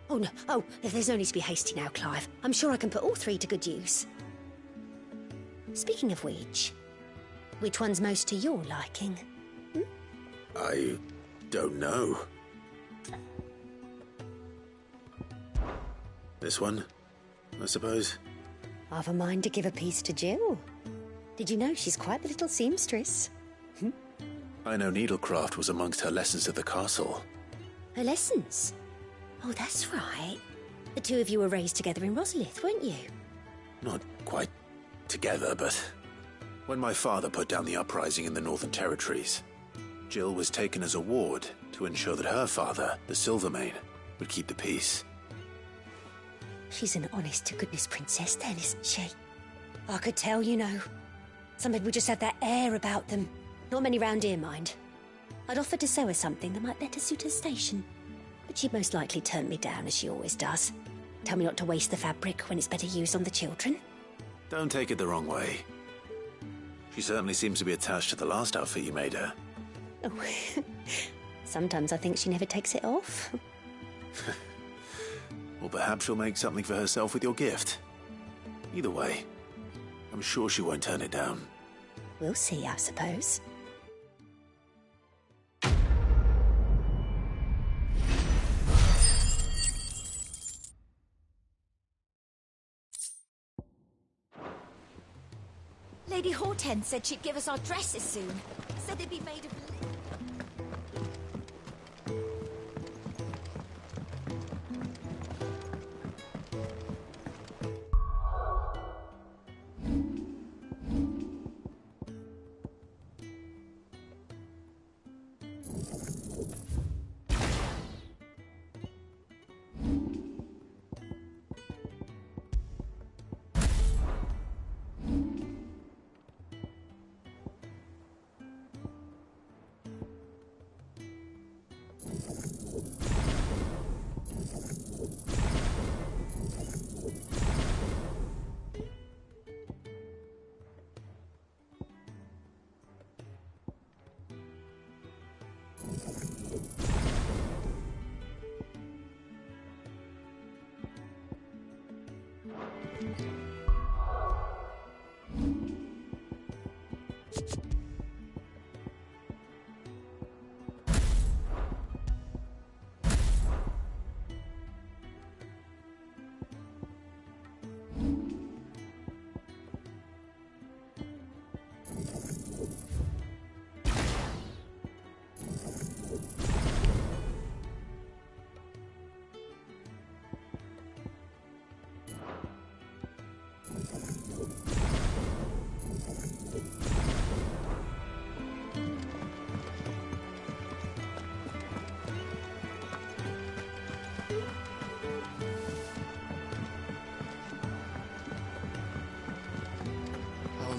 Oh, no. Oh, there's no need to be hasty now, Clive. I'm sure I can put all three to good use. Speaking of which one's most to your liking? I don't know. This one, I suppose. I've a mind to give a piece to Jill. Did you know she's quite the little seamstress? I know needlecraft was amongst her lessons at the castle. Her lessons? Oh, that's right. The two of you were raised together in Rosalith, weren't you? Not quite together, but when my father put down the uprising in the Northern Territories, Jill was taken as a ward to ensure that her father, the Silvermane, would keep the peace. She's an honest-to-goodness princess then, isn't she? I could tell, you know. Some people just have that air about them. Not many round here, mind. I'd offered to sew her something that might better suit her station. But she'd most likely turn me down, as she always does. Tell me not to waste the fabric when it's better used on the children. Don't take it the wrong way. She certainly seems to be attached to the last outfit you made her. Oh, sometimes I think she never takes it off. Or perhaps she'll make something for herself with your gift. Either way, I'm sure she won't turn it down. We'll see, I suppose. Lady Hortense said she'd give us our dresses soon. Said they'd be made of linen.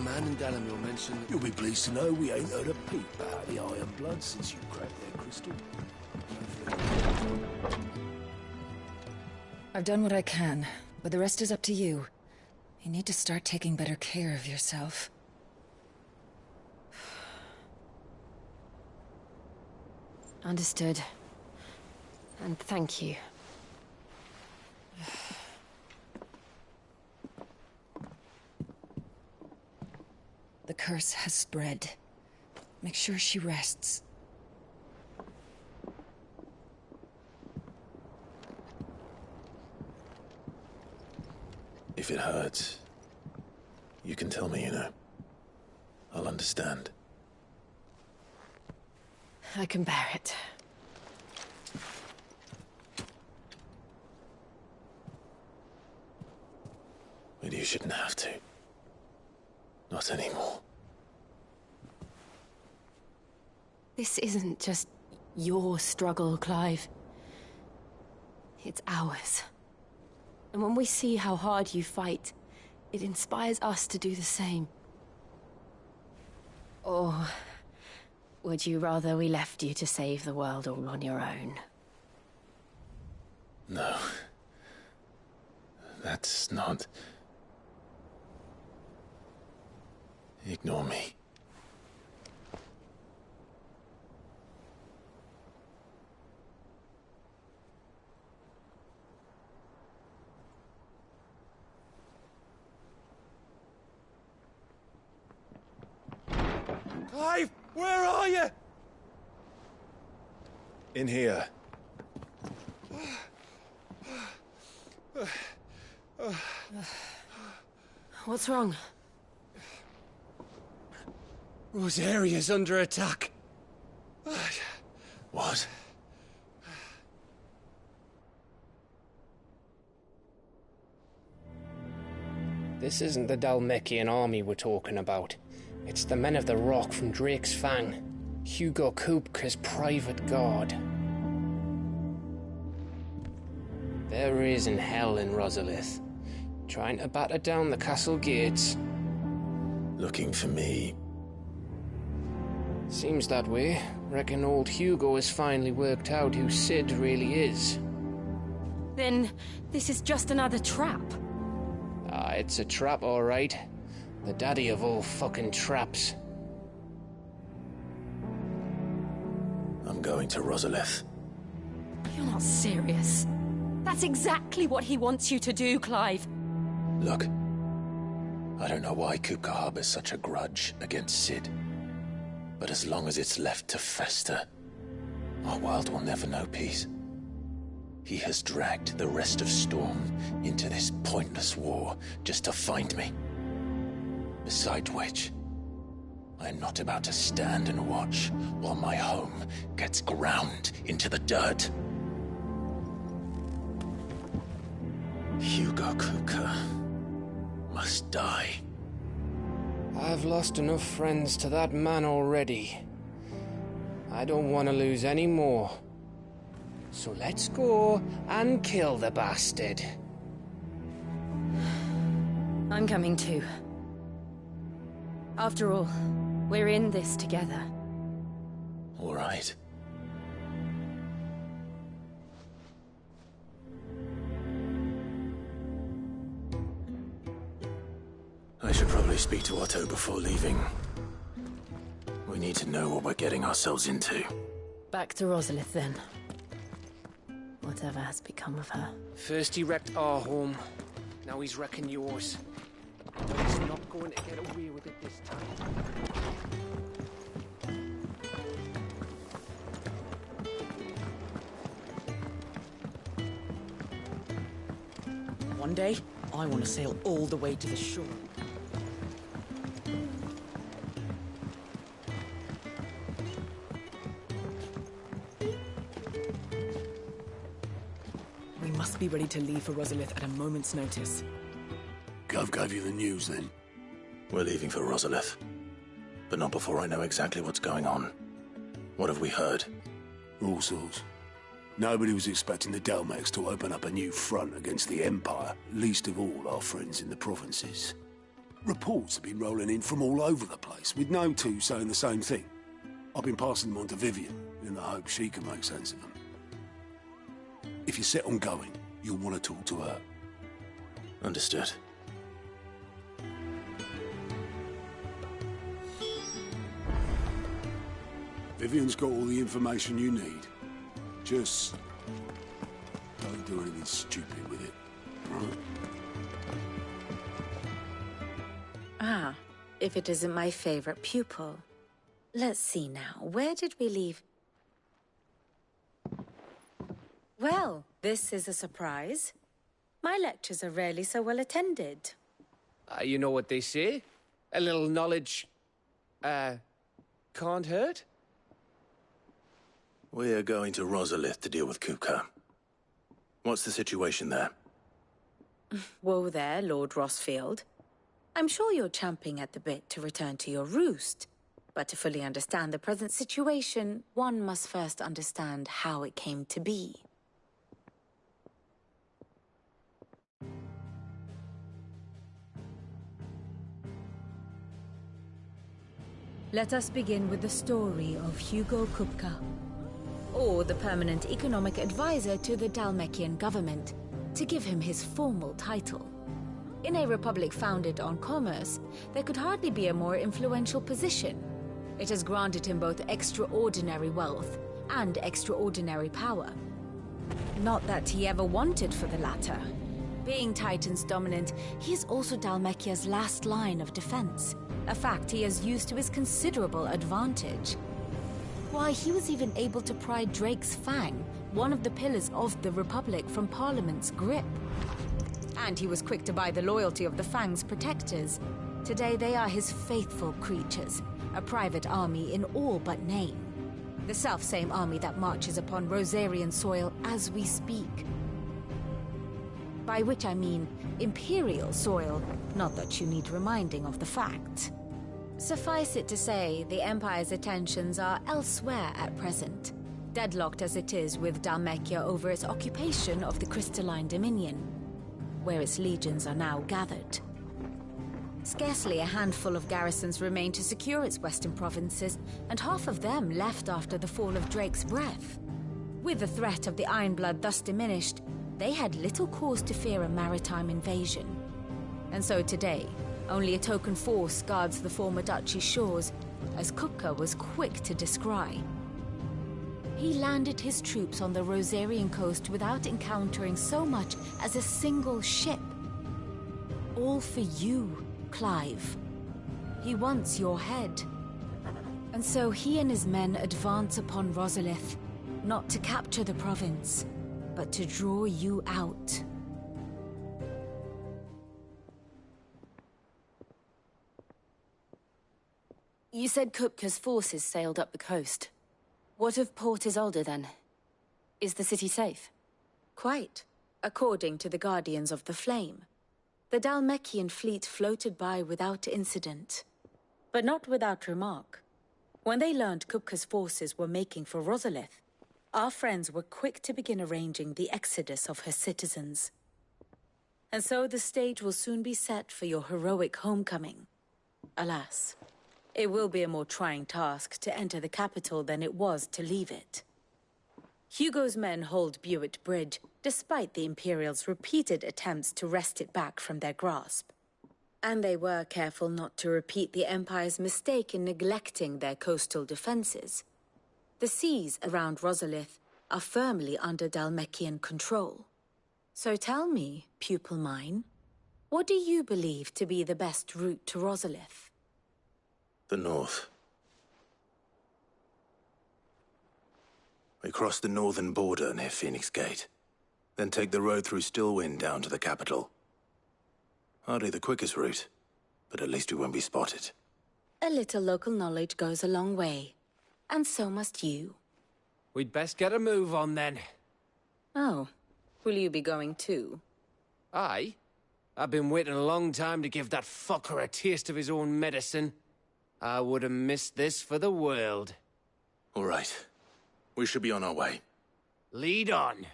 Man and Dalamir mentioned that... You'll be pleased to know we ain't heard a peep about the Iron Blood since you cracked their crystal. I've done what I can, but the rest is up to you. You need to start taking better care of yourself. Understood. And thank you. The curse has spread. Make sure she rests. If it hurts, you can tell me, you know. I'll understand. I can bear it. But you shouldn't have to. Not anymore. This isn't just your struggle, Clive. It's ours. And when we see how hard you fight, it inspires us to do the same. Or would you rather we left you to save the world all on your own? No. That's not... Ignore me. Clive, where are you? In here. What's wrong? Rosaria's under attack. What? This isn't the Dalmekian army we're talking about. It's the men of the Rock from Drake's Fang. Hugo Kupka's private guard. There is in hell in Rosalith, trying to batter down the castle gates. Looking for me. Seems that way. Reckon old Hugo has finally worked out who Sid really is. Then this is just another trap. Ah, it's a trap, all right. The daddy of all fucking traps. I'm going to Rosalith. You're not serious. That's exactly what he wants you to do, Clive. Look, I don't know why Kupka harbors such a grudge against Sid. But as long as it's left to fester, our world will never know peace. He has dragged the rest of Storm into this pointless war just to find me. Besides which, I am not about to stand and watch while my home gets ground into the dirt. Hugo Kupka must die. I've lost enough friends to that man already. I don't want to lose any more. So let's go and kill the bastard. I'm coming too. After all, we're in this together. All right. I should probably speak to Otto before leaving. We need to know what we're getting ourselves into. Back to Rosalith, then. Whatever has become of her. First he wrecked our home, now he's wrecking yours. But he's not going to get away with it this time. One day, I want to sail all the way to the shore. We must be ready to leave for Rosalith at a moment's notice. Gov gave you the news, then? We're leaving for Rosalith. But not before I know exactly what's going on. What have we heard? All sorts. Nobody was expecting the Dalmex to open up a new front against the Empire, least of all our friends in the provinces. Reports have been rolling in from all over the place, with no two saying the same thing. I've been passing them on to Vivian, in the hope she can make sense of them. If you're set on going, you'll want to talk to her. Understood. Vivian's got all the information you need. Just don't do anything stupid with it, right? Ah, if it isn't my favorite pupil. Let's see now, where did we leave? Well, this is a surprise. My lectures are rarely so well attended. You know what they say? A little knowledge, can't hurt? We're going to Rosalith to deal with Kupka. What's the situation there? Whoa there, Lord Rossfield. I'm sure you're champing at the bit to return to your roost. But to fully understand the present situation, one must first understand how it came to be. Let us begin with the story of Hugo Kupka, or the permanent economic advisor to the Dalmekian government, to give him his formal title. In a republic founded on commerce, there could hardly be a more influential position. It has granted him both extraordinary wealth and extraordinary power. Not that he ever wanted for the latter. Being Titan's dominant, he is also Dalmekia's last line of defense, a fact he has used to his considerable advantage. Why, he was even able to pry Drake's Fang, one of the pillars of the Republic, from Parliament's grip. And he was quick to buy the loyalty of the Fang's protectors. Today they are his faithful creatures, a private army in all but name. The self-same army that marches upon Rosarian soil as we speak. By which I mean Imperial soil, not that you need reminding of the fact. Suffice it to say, the Empire's attentions are elsewhere at present, deadlocked as it is with Dalmekia over its occupation of the Crystalline Dominion, where its legions are now gathered. Scarcely a handful of garrisons remain to secure its western provinces, and half of them left after the fall of Drake's Breath. With the threat of the Ironblood thus diminished, they had little cause to fear a maritime invasion. And so today, only a token force guards the former duchy's shores, as Kupka was quick to descry. He landed his troops on the Rosarian coast without encountering so much as a single ship. All for you, Clive. He wants your head. And so he and his men advance upon Rosalith, not to capture the province, but to draw you out. You said Kupka's forces sailed up the coast. What of Port Isolde, then? Is the city safe? Quite, according to the Guardians of the Flame. The Dalmekian fleet floated by without incident, but not without remark. When they learned Kupka's forces were making for Rosalith, our friends were quick to begin arranging the exodus of her citizens. And so the stage will soon be set for your heroic homecoming. Alas, it will be a more trying task to enter the capital than it was to leave it. Hugo's men hold Buet Bridge, despite the Imperials' repeated attempts to wrest it back from their grasp. And they were careful not to repeat the Empire's mistake in neglecting their coastal defenses. The seas around Rosalith are firmly under Dalmekian control. So tell me, pupil mine, what do you believe to be the best route to Rosalith? The north. We cross the northern border near Phoenix Gate, then take the road through Stillwind down to the capital. Hardly the quickest route, but at least we won't be spotted. A little local knowledge goes a long way. And so must you. We'd best get a move on then. Oh, will you be going too? Aye. I've been waiting a long time to give that fucker a taste of his own medicine. I would have missed this for the world. All right. We should be on our way. Lead on.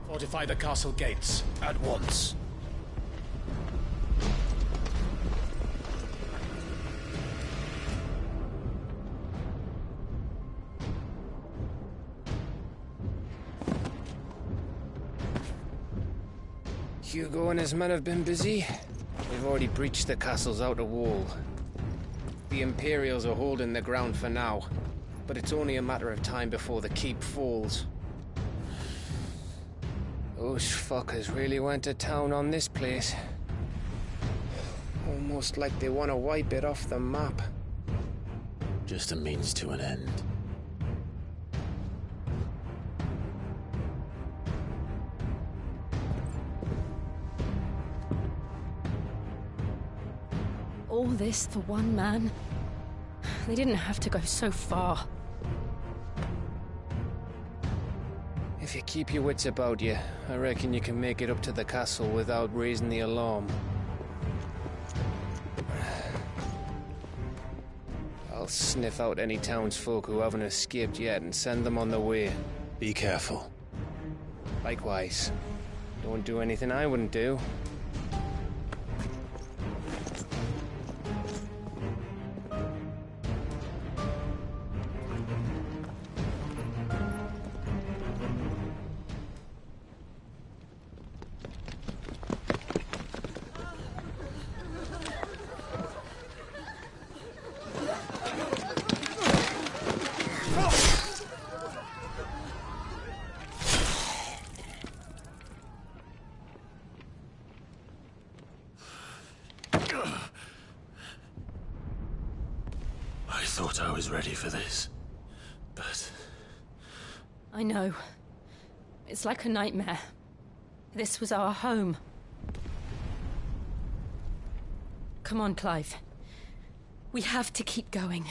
Fortify the castle gates at once. Hugo and his men have been busy. We've already breached the castle's outer wall. The Imperials are holding the ground for now, but it's only a matter of time before the keep falls. Those fuckers really went to town on this place. Almost like they want to wipe it off the map. Just a means to an end. All this for one man? They didn't have to go so far. If you keep your wits about you, I reckon you can make it up to the castle without raising the alarm. I'll sniff out any townsfolk who haven't escaped yet and send them on their way. Be careful. Likewise. Don't do anything I wouldn't do. I thought I was ready for this, but... I know. It's like a nightmare. This was our home. Come on, Clive. We have to keep going.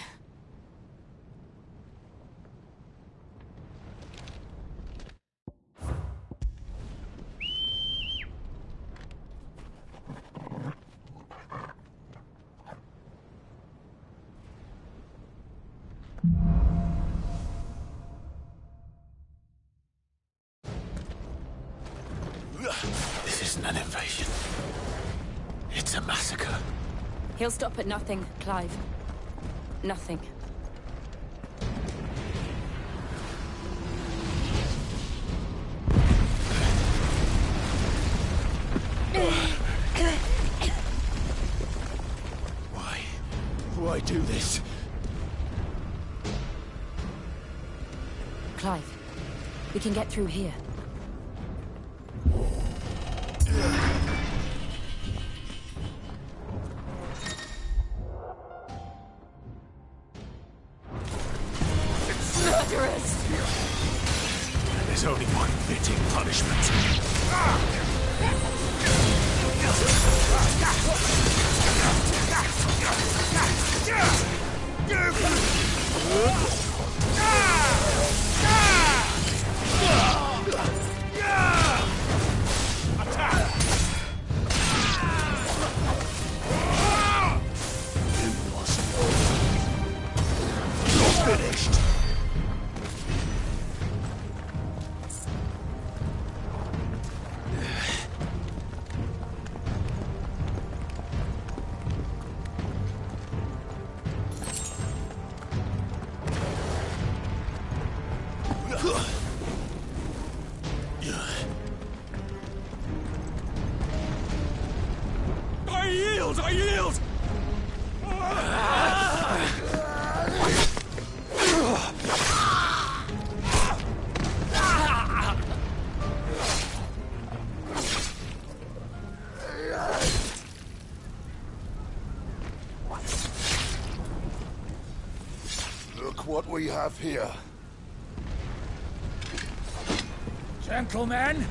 This isn't an invasion. It's a massacre. He'll stop at nothing, Clive. Nothing. Why do this? Clive, we can get through here. Murderers! There's only one fitting punishment. I yield! I yield! Look what we have here. Gentlemen!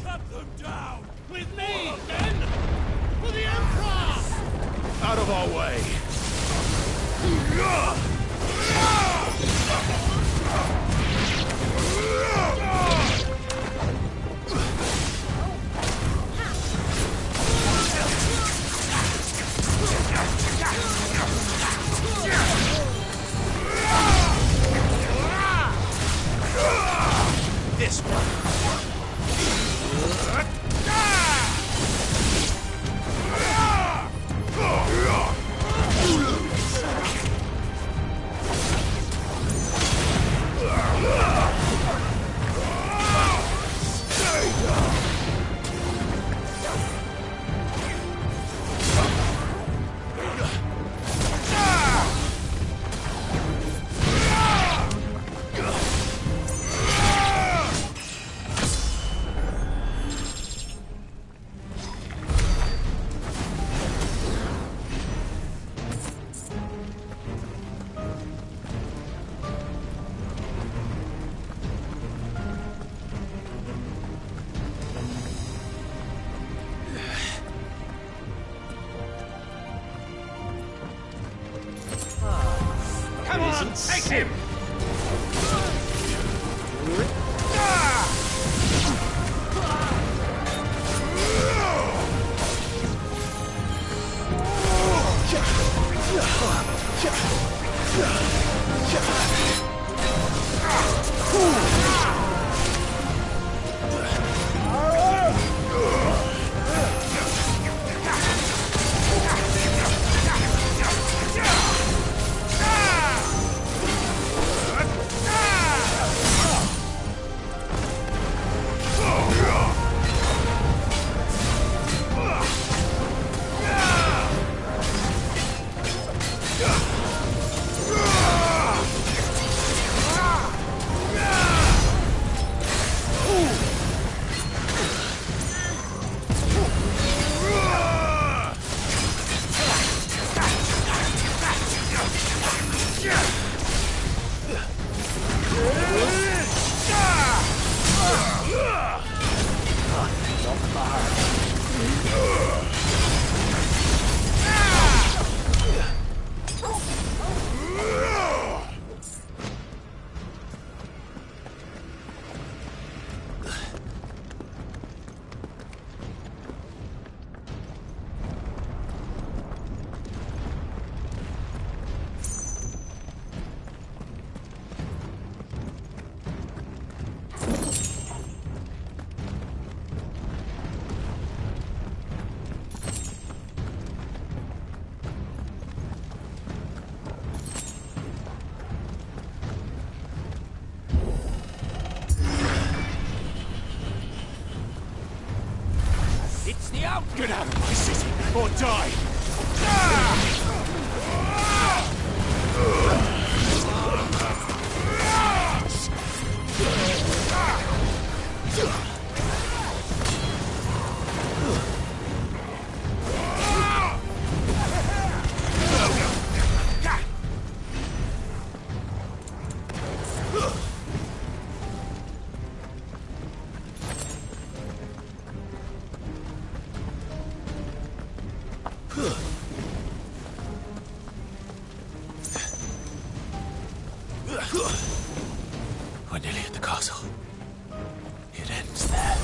Cut them down! With me, men! For the Emperor! Out of our way! This one. Come on, take him! It's the out! Get out of my city, or die! nearly at the castle. It ends there.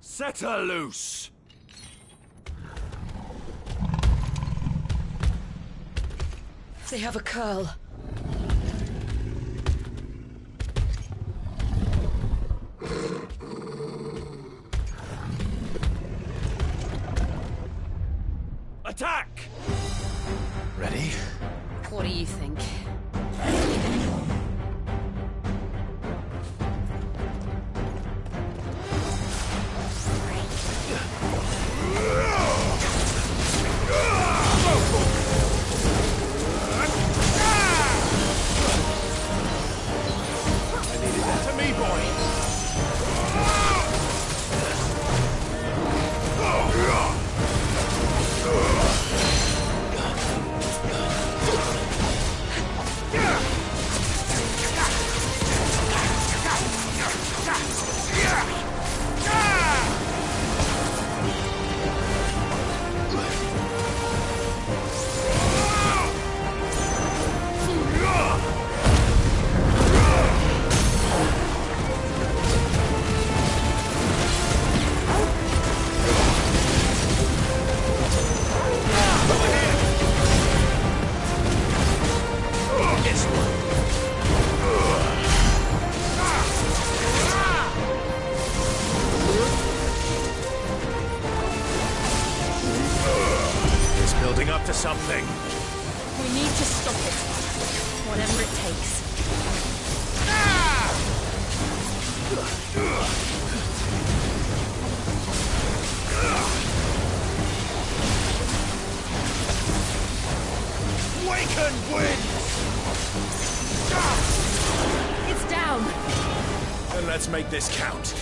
Set her loose! They have a curl. Attack! Ready? What do you think? To me, boy! It's building up to something. We need to stop it. Whatever it takes. Waken wind! It's down! Then let's make this count.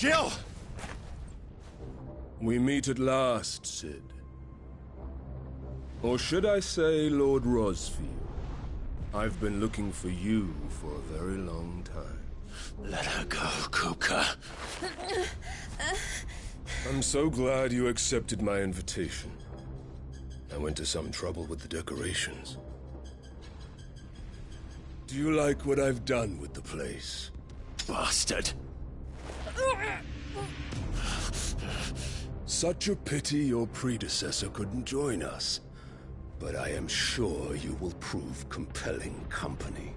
Jill! We meet at last, Sid. Or should I say, Lord Rosfield? I've been looking for you for a very long time. Let her go, Kupka. I'm so glad you accepted my invitation. I went to some trouble with the decorations. Do you like what I've done with the place? Bastard. Such a pity your predecessor couldn't join us. But I am sure you will prove compelling company.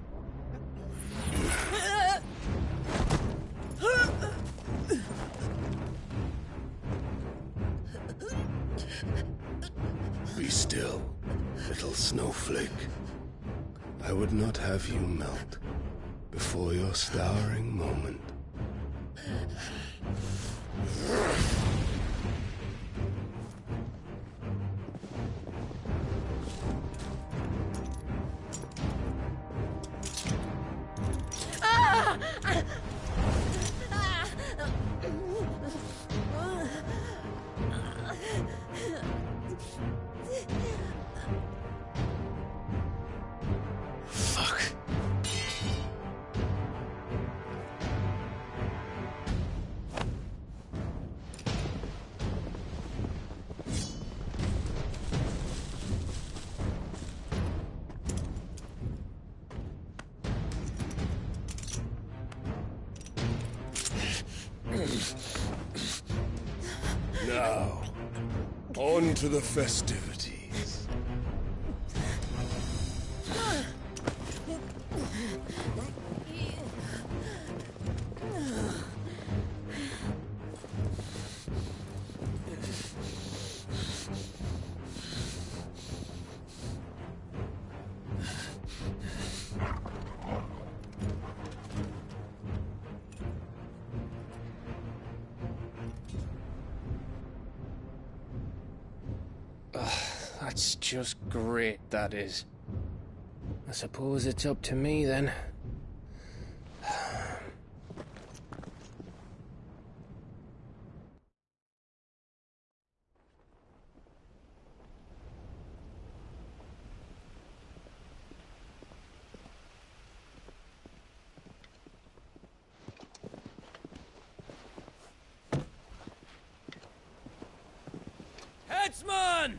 Be still, little snowflake. I would not have you melt before your starring moment. Fuck. Now, on to the festivities. That's just great, that is. I suppose it's up to me, then. Headsman!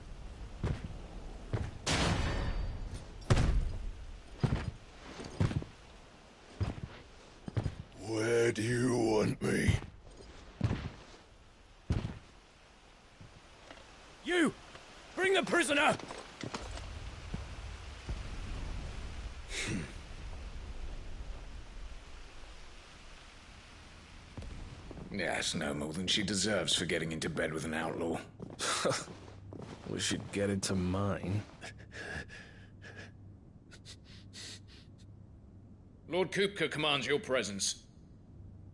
Where do you want me? You! Bring the prisoner! That's no more than she deserves for getting into bed with an outlaw. We should get into mine. Lord Kupka commands your presence.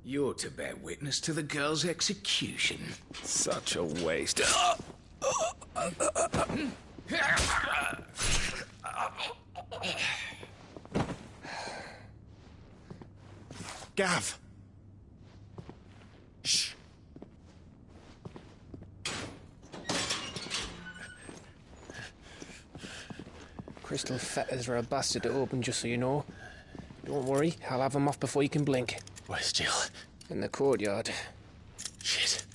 You're to bear witness to the girl's execution. Such a waste. Gav! Shh! Crystal fetters are a bastard to open, just so you know. Don't worry, I'll have them off before you can blink. Where's Jill? In the courtyard. Shit.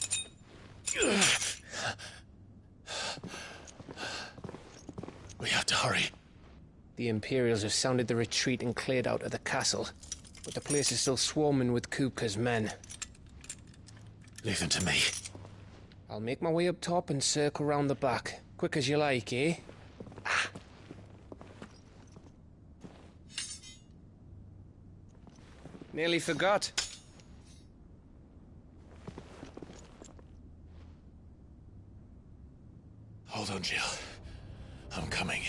We have to hurry. The Imperials have sounded the retreat and cleared out of the castle. But the place is still swarming with Kupka's men. Leave them to me. I'll make my way up top and circle round the back. Quick as you like, eh? Nearly forgot. Hold on, Jill. I'm coming.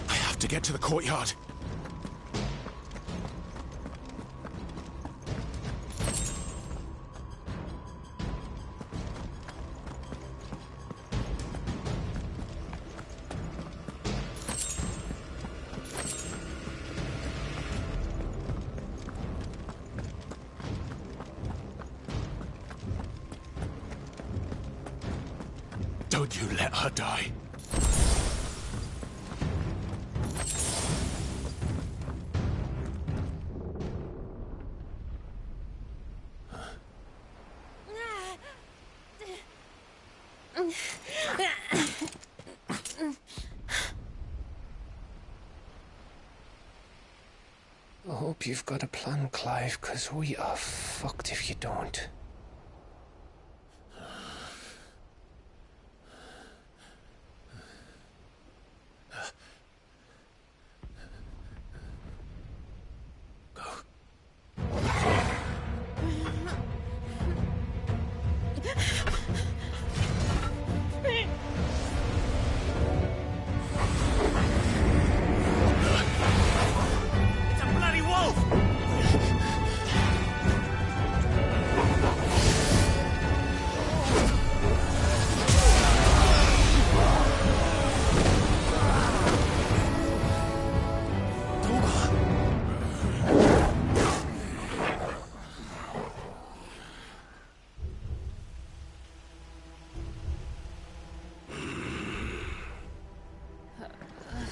I have to get to the courtyard. Don't you let her die. I hope you've got a plan, Clive, because we are fucked if you don't.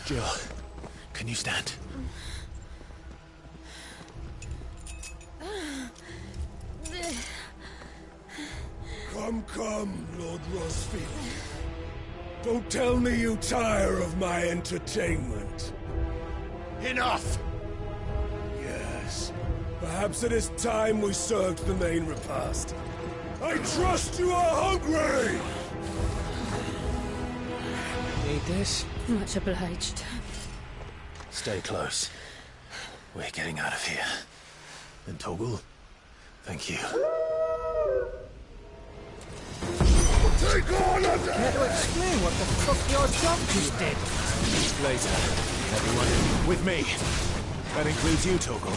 Jill, can you stand? Come, Lord Rosfield. Don't tell me you tire of my entertainment. Enough! Yes. Perhaps it is time we served the main repast. I trust you are hungry! Need this? Much obliged. Stay close. We're getting out of here. And Toggle, thank you. Take on a Care to explain what the fuck your job just did? Later. Everyone, with me. That includes you, Toggle.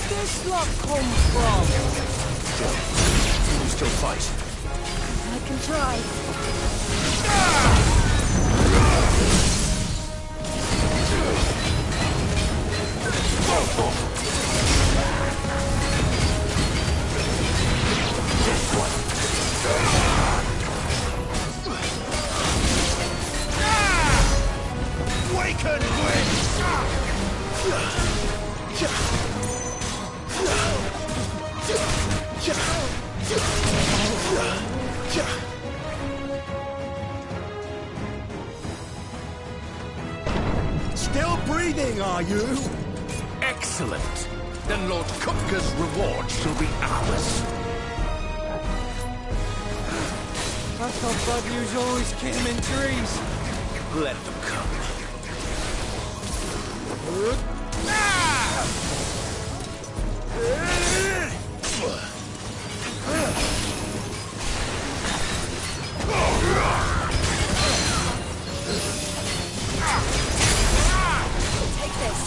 This lot come from? Can you still fight? I can try. Waken, Still breathing, are you? Excellent. Then Lord Kupka's reward shall be ours. I thought bad news always came in threes. Let them come. Take this.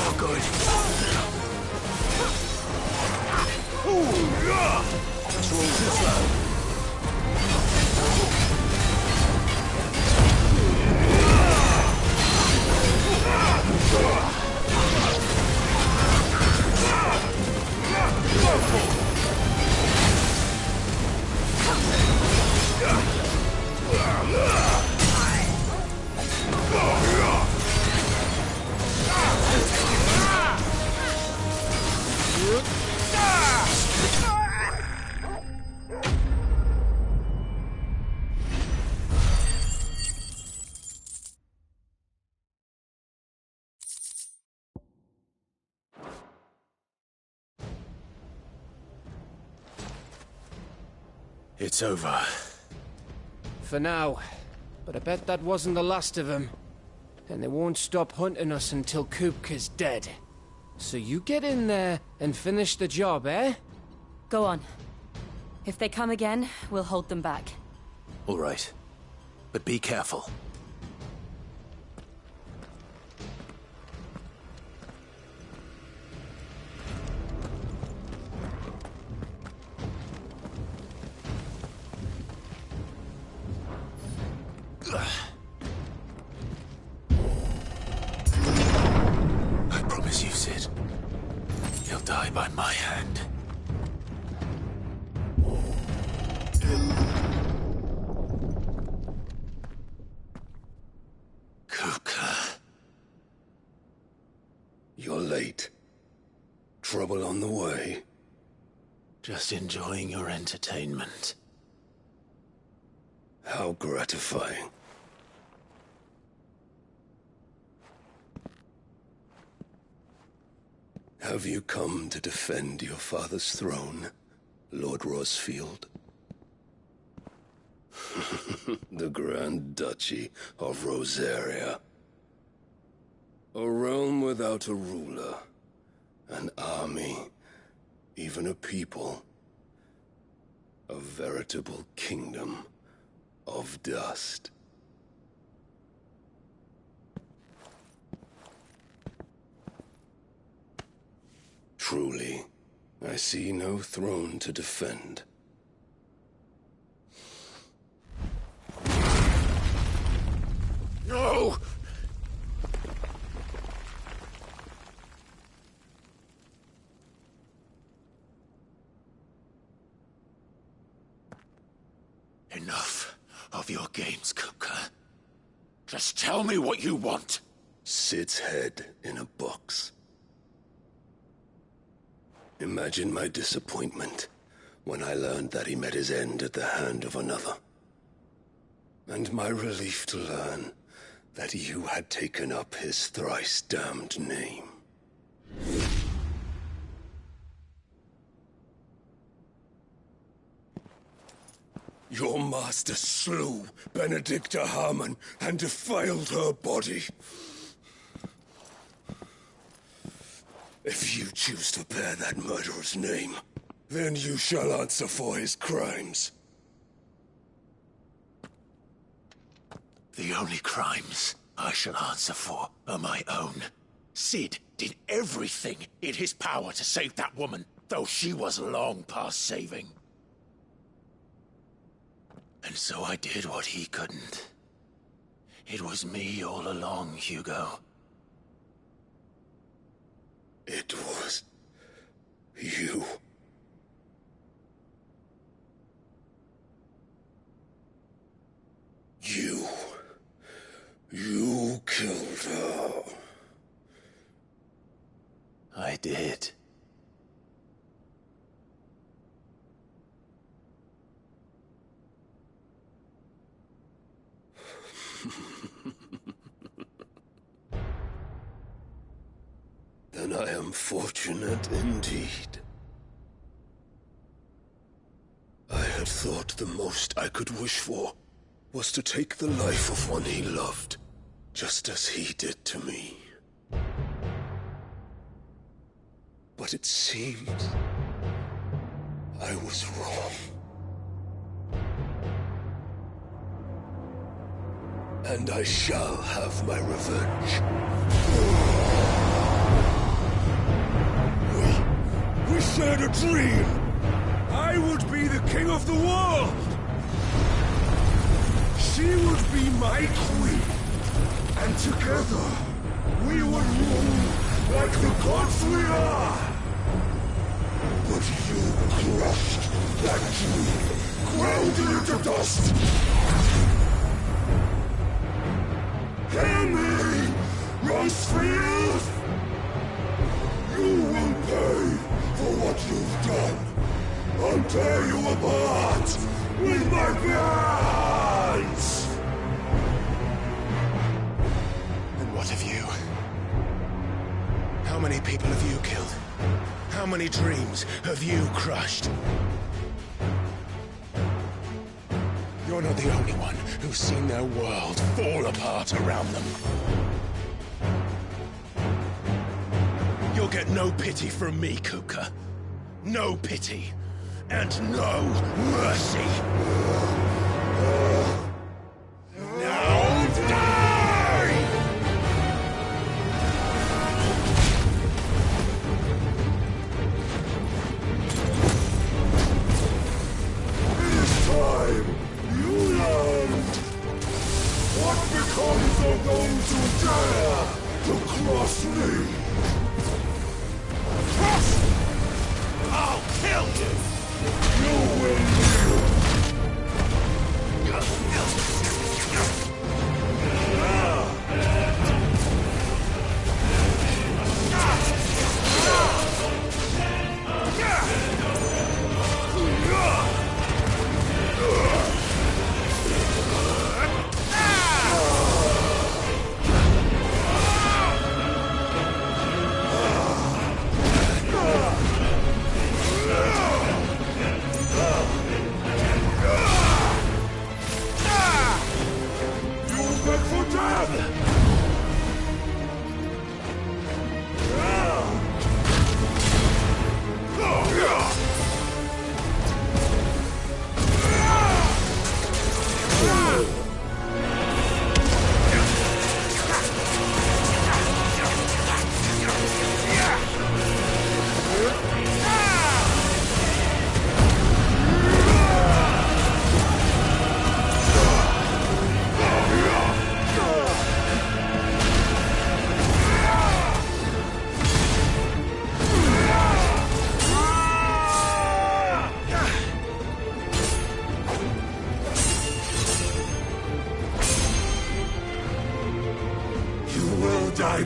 Not good. Let's roll too slow. It's over. For now. But I bet that wasn't the last of them. And they won't stop hunting us until Kupka's dead. So you get in there and finish the job, eh? Go on. If they come again, we'll hold them back. All right. But be careful. I promise you, Sid. He'll die by my hand. Kupka. You're late. Trouble on the way. Just enjoying your entertainment. How gratifying. Have you come to defend your father's throne, Lord Rosfield? The Grand Duchy of Rosaria. A realm without a ruler, an army, even a people. A veritable kingdom of dust. Truly, I see no throne to defend. No! Enough of your games, Kupka. Just tell me what you want. Sid's head in a box. Imagine my disappointment when I learned that he met his end at the hand of another. And my relief to learn that you had taken up his thrice-damned name. Your master slew Benedicta Harmon and defiled her body. If you choose to bear that murderer's name, then you shall answer for his crimes. The only crimes I shall answer for are my own. Sid did everything in his power to save that woman, though she was long past saving. And so I did what he couldn't. It was me all along, Hugo. It was you. You killed her. I did. Then I am fortunate indeed. I had thought the most I could wish for was to take the life of one he loved, just as he did to me. But it seems I was wrong. And I shall have my revenge. We shared a dream! I would be the king of the world! She would be my queen! And together, we would rule like the gods we are! But you crushed that dream, ground it into dust! Hear me, Rosefield! You will pay for what you've done. I'll tear you apart with my hands! And what of you? How many people have you killed? How many dreams have you crushed? You're not the only one who's seen their world fall apart around them. You'll get no pity from me, Kupka. No pity. And no mercy. Now die! This time, you learn what becomes of those who dare to cross me. Cross! I'll kill you! You will live!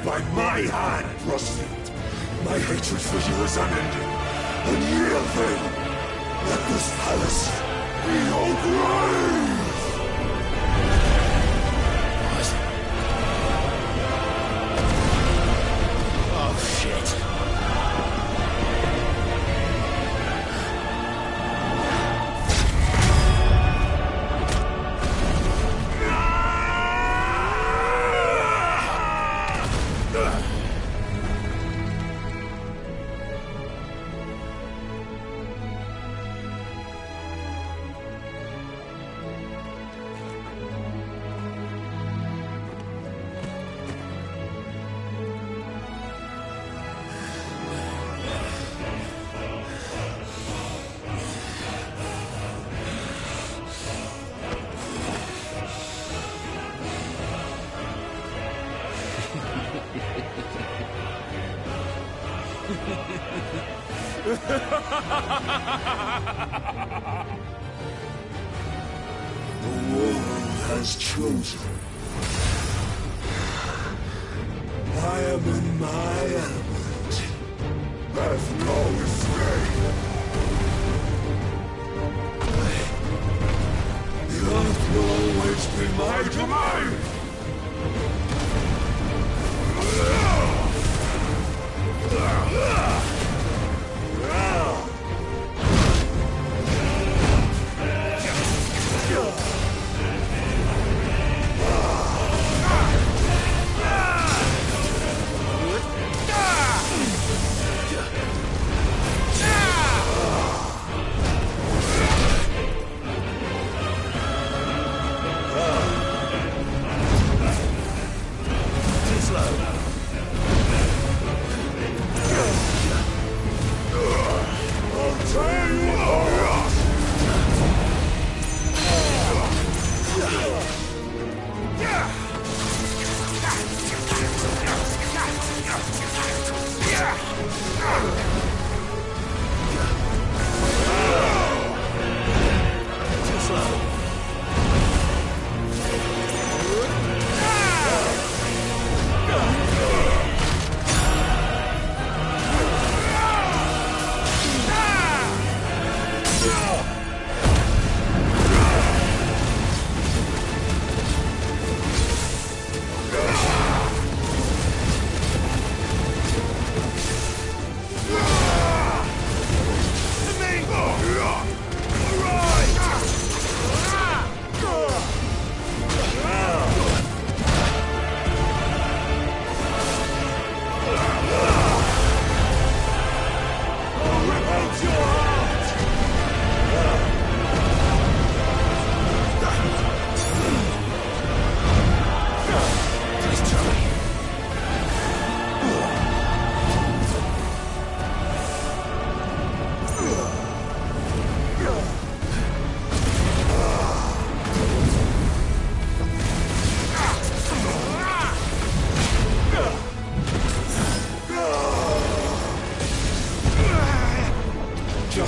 By my hand, Rosfield. My hatred for you is unending. And yield then. Let this palace be your grave! Oh, shit. The world has chosen. I am in my element. There's no escape. The earth will always be my domain.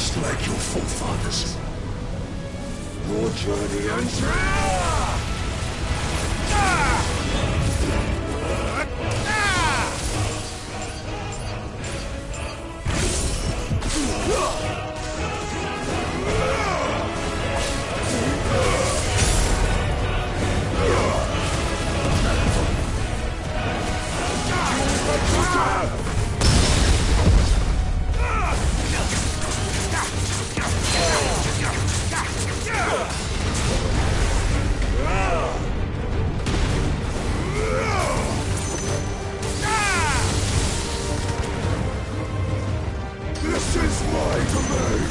just like your forefathers. Your journey ends here! This is my domain!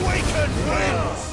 Waken winds!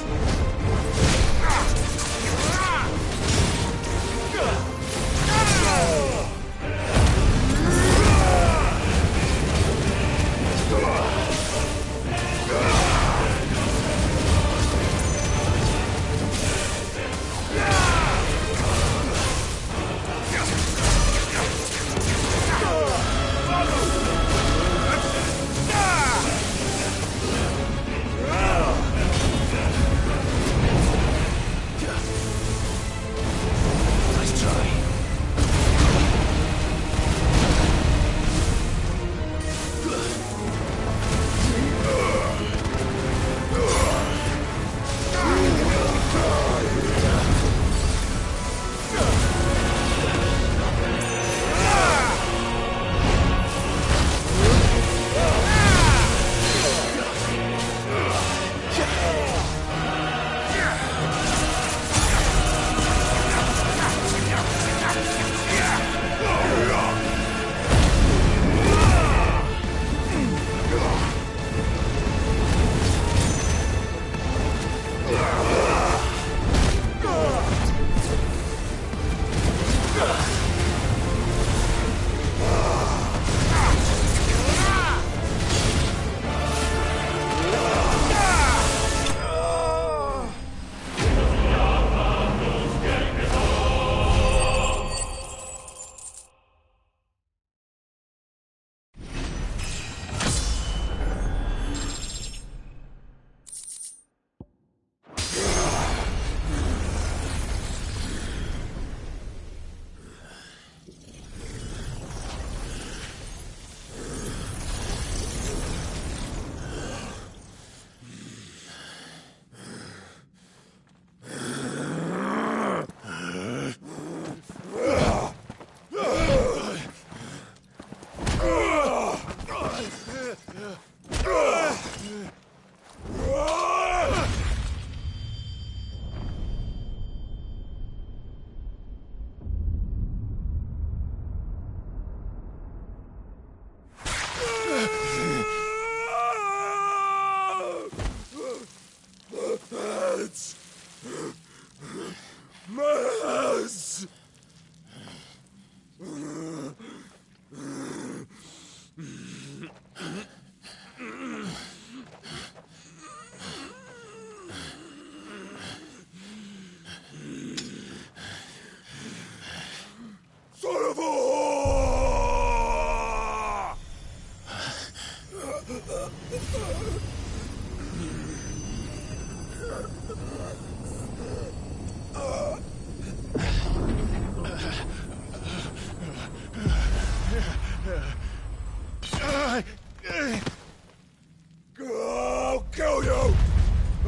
I'll kill you!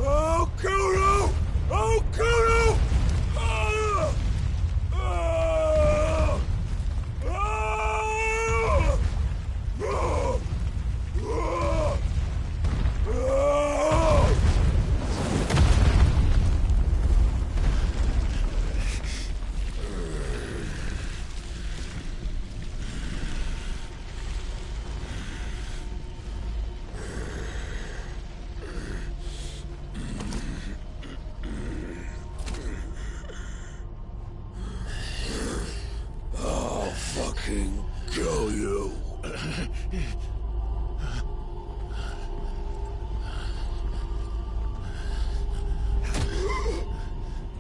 I'll kill you! I'll kill you! Ah! Ah! Ah! Ah! Ah! Ah! I'll fucking kill you.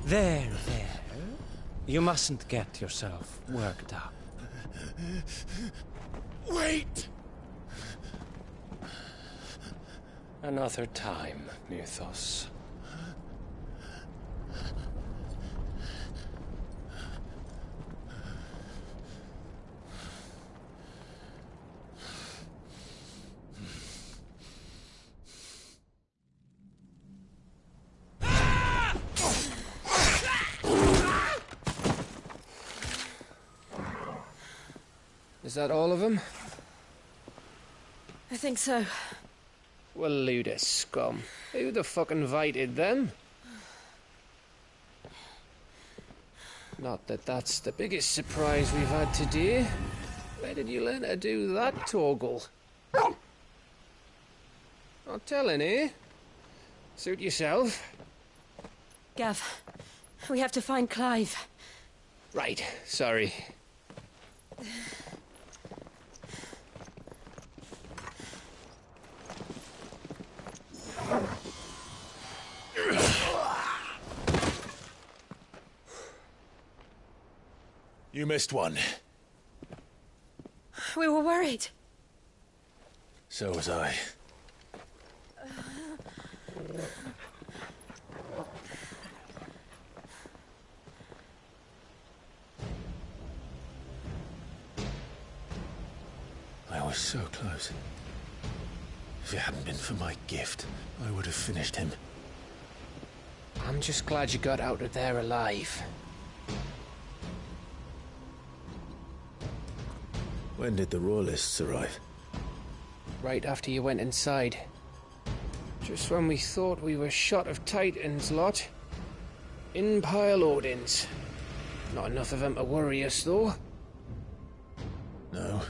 There. You mustn't get yourself worked up. Wait! Another time, Mythos. Is that all of them? I think so. Well, load of scum. Who the fuck invited them? Not that that's the biggest surprise we've had today. Where did you learn to do that, Torgal? Not telling, eh? Suit yourself. Gav, we have to find Clive. Right, sorry. You missed one. We were worried. So was I. I was so close. If it hadn't been for my gift, I would have finished him. I'm just glad you got out of there alive. When did the Royalists arrive? Right after you went inside. Just when we thought we were shot of Titans, lot. In pile Odins. Not enough of them to worry us, though. No.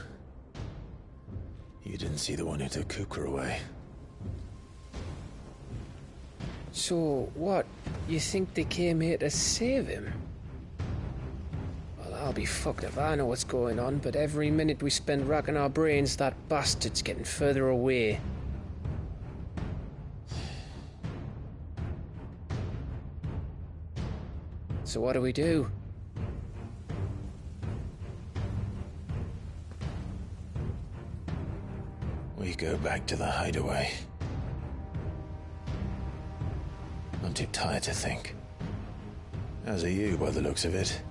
You didn't see the one who took Kupka away. So, what? You think they came here to save him? Well, I'll be fucked if I know what's going on, but every minute we spend racking our brains, that bastard's getting further away. So what do we do? We go back to the hideaway. I'm too tired to think. As are you, by the looks of it.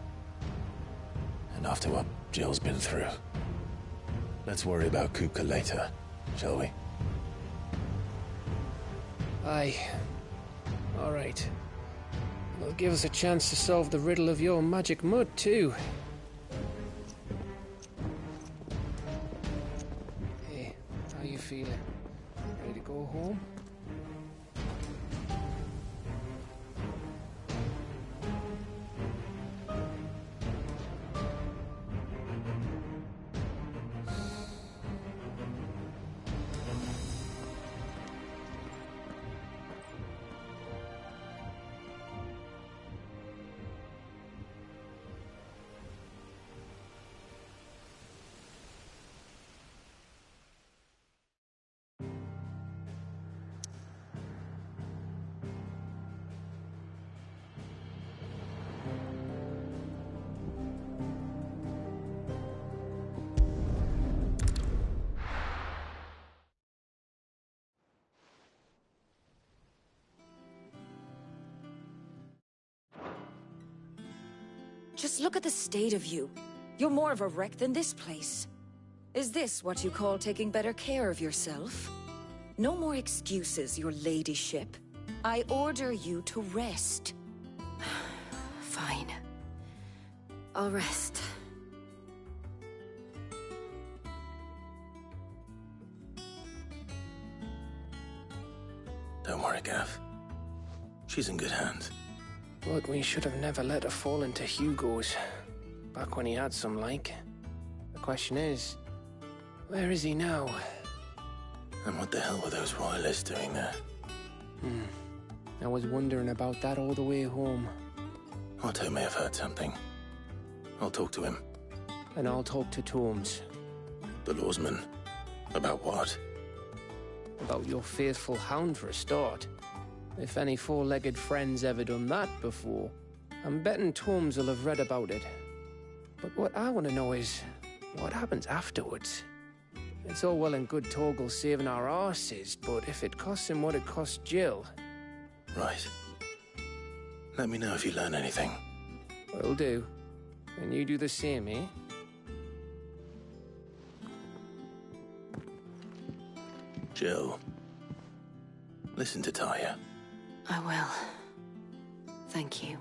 And after what Jill's been through. Let's worry about Kupka later, shall we? Aye. All right. It'll give us a chance to solve the riddle of your magic mud, too. Hey, how you feeling? Ready to go home? Just look at the state of you. You're more of a wreck than this place. Is this what you call taking better care of yourself? No more excuses, your ladyship. I order you to rest. Fine. I'll rest. Don't worry, Gav. She's in good hands. But we should have never let her fall into Hugo's. Back when he had some like. The question is, where is he now? And what the hell were those royalists doing there? I was wondering about that all the way home. Otto may have heard something. I'll talk to him. And I'll talk to Torms. The lawsman. About what? About your faithful hound for a start. If any four-legged friend's ever done that before, I'm betting Torms will have read about it. But what I want to know is, what happens afterwards? It's all well and good Torgal saving our arses, but if it costs him what it cost Jill... Right. Let me know if you learn anything. Will do. And you do the same, eh? Jill, listen to Taya. I will. Thank you.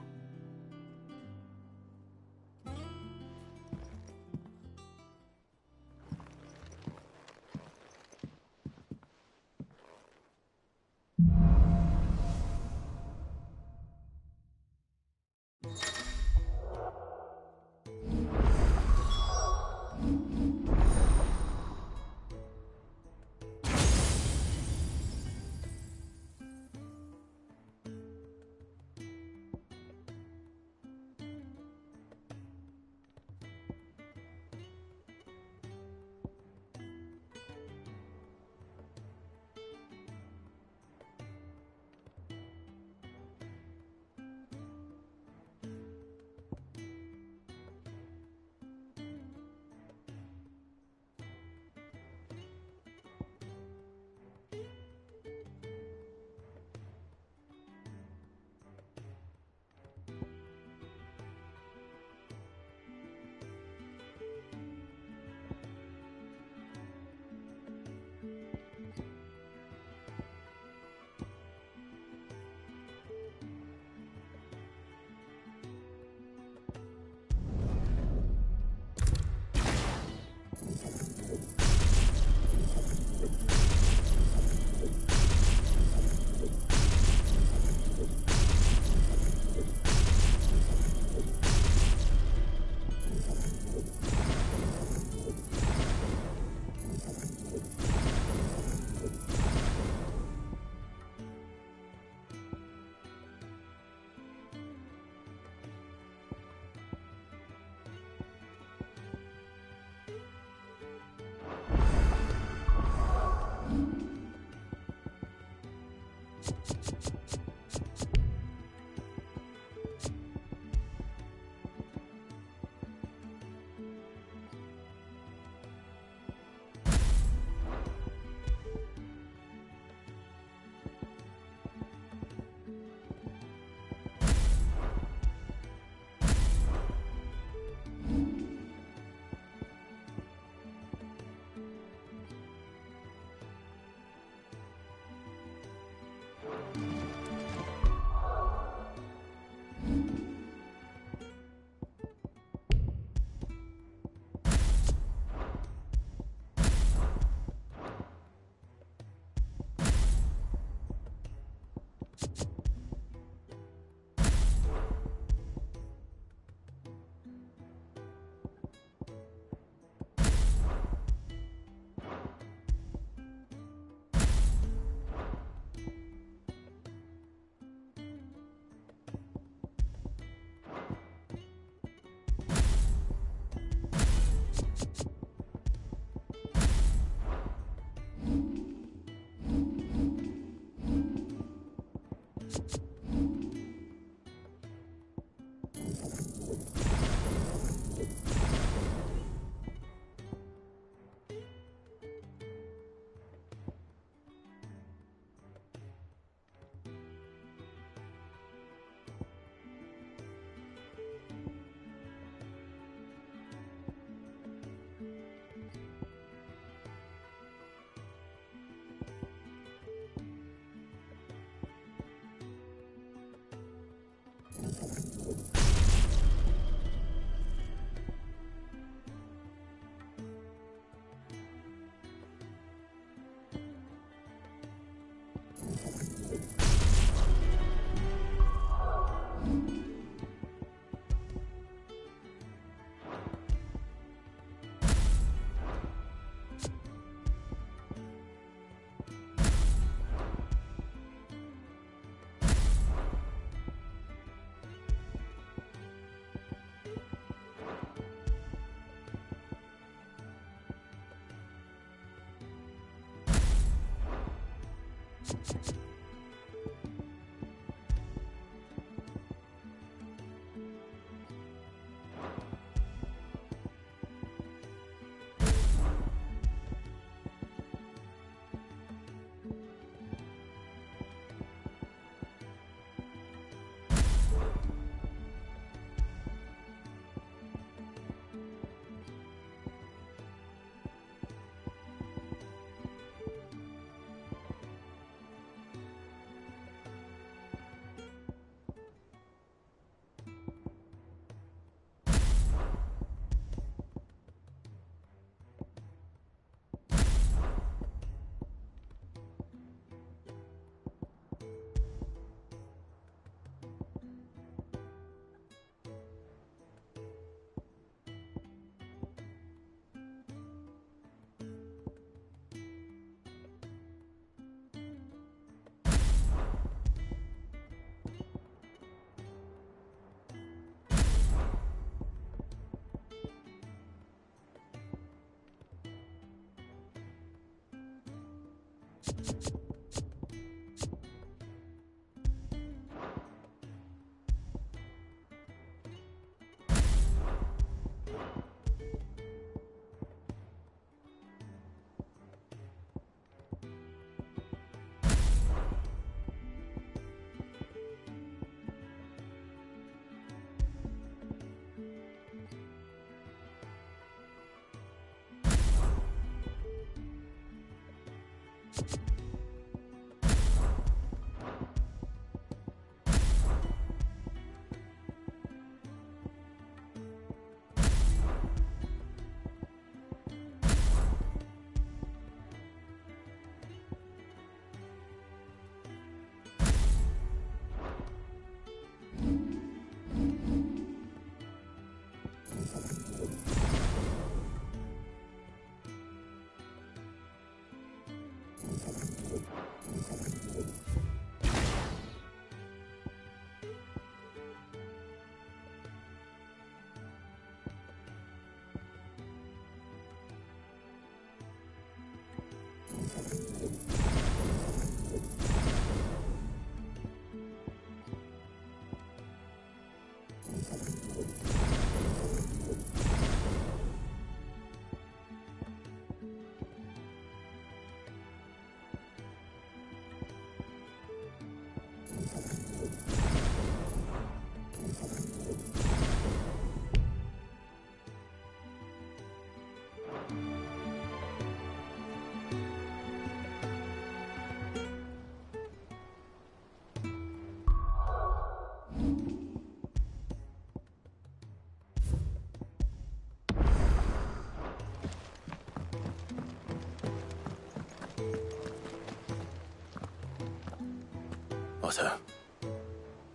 Otto,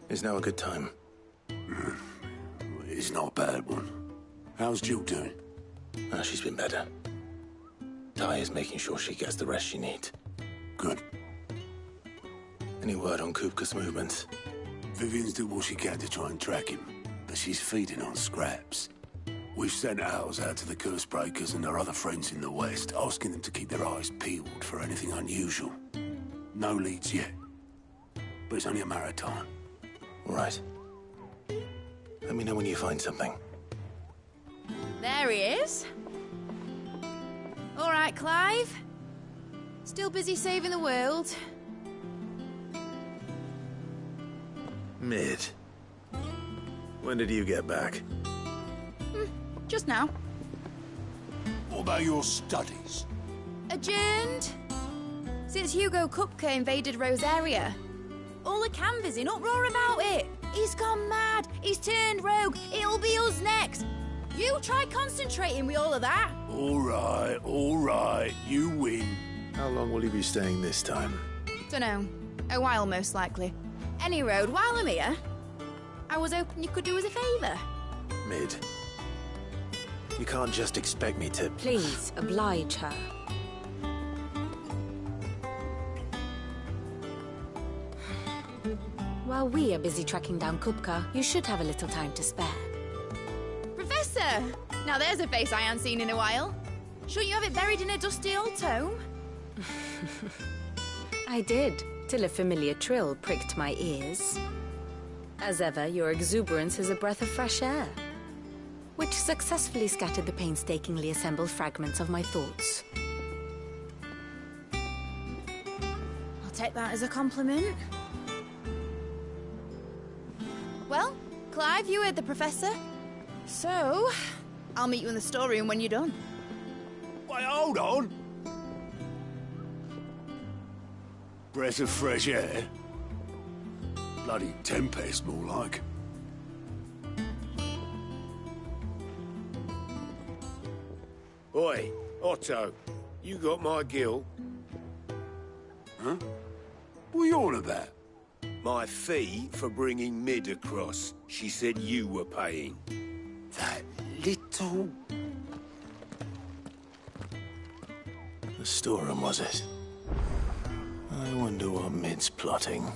is now a good time? It's not a bad one. How's Jill doing? Oh, she's been better. Ty is making sure she gets the rest she needs. Good. Any word on Kupka's movements? Vivian's doing what she can to try and track him, but she's feeding on scraps. We've sent ours out to the Curse Breakers and our other friends in the West, asking them to keep their eyes peeled for anything unusual. No leads yet, but it's only a matter of time. Right. Let me know when you find something. There he is. All right, Clive. Still busy saving the world. Mid. When did you get back? Just now. What about your studies? Adjourned. Since Hugo Kupka invaded Rosaria. All the canvassing, uproar about it. He's gone mad. He's turned rogue. It'll be us next. You try concentrating with all of that. All right. You win. How long will you be staying this time? Dunno. A while, most likely. Any road, while I'm here, I was hoping you could do us a favour. Mid. You can't just expect me to... Please, oblige her. While we are busy tracking down Kupka, you should have a little time to spare. Professor! Now there's a face I haven't seen in a while. Shouldn't you have it buried in a dusty old tome? I did, till a familiar trill pricked my ears. As ever, your exuberance is a breath of fresh air, which successfully scattered the painstakingly assembled fragments of my thoughts. I'll take that as a compliment. Well, Clive, you heard the Professor. So, I'll meet you in the storeroom when you're done. Wait, hold on. Breath of fresh air? Bloody tempest, more like. Oi, Otto, you got my gill? Huh? What are you on about? My fee for bringing Mid across. She said you were paying. That little... The storeroom, was it? I wonder what Mid's plotting. When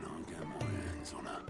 I get my hands on her.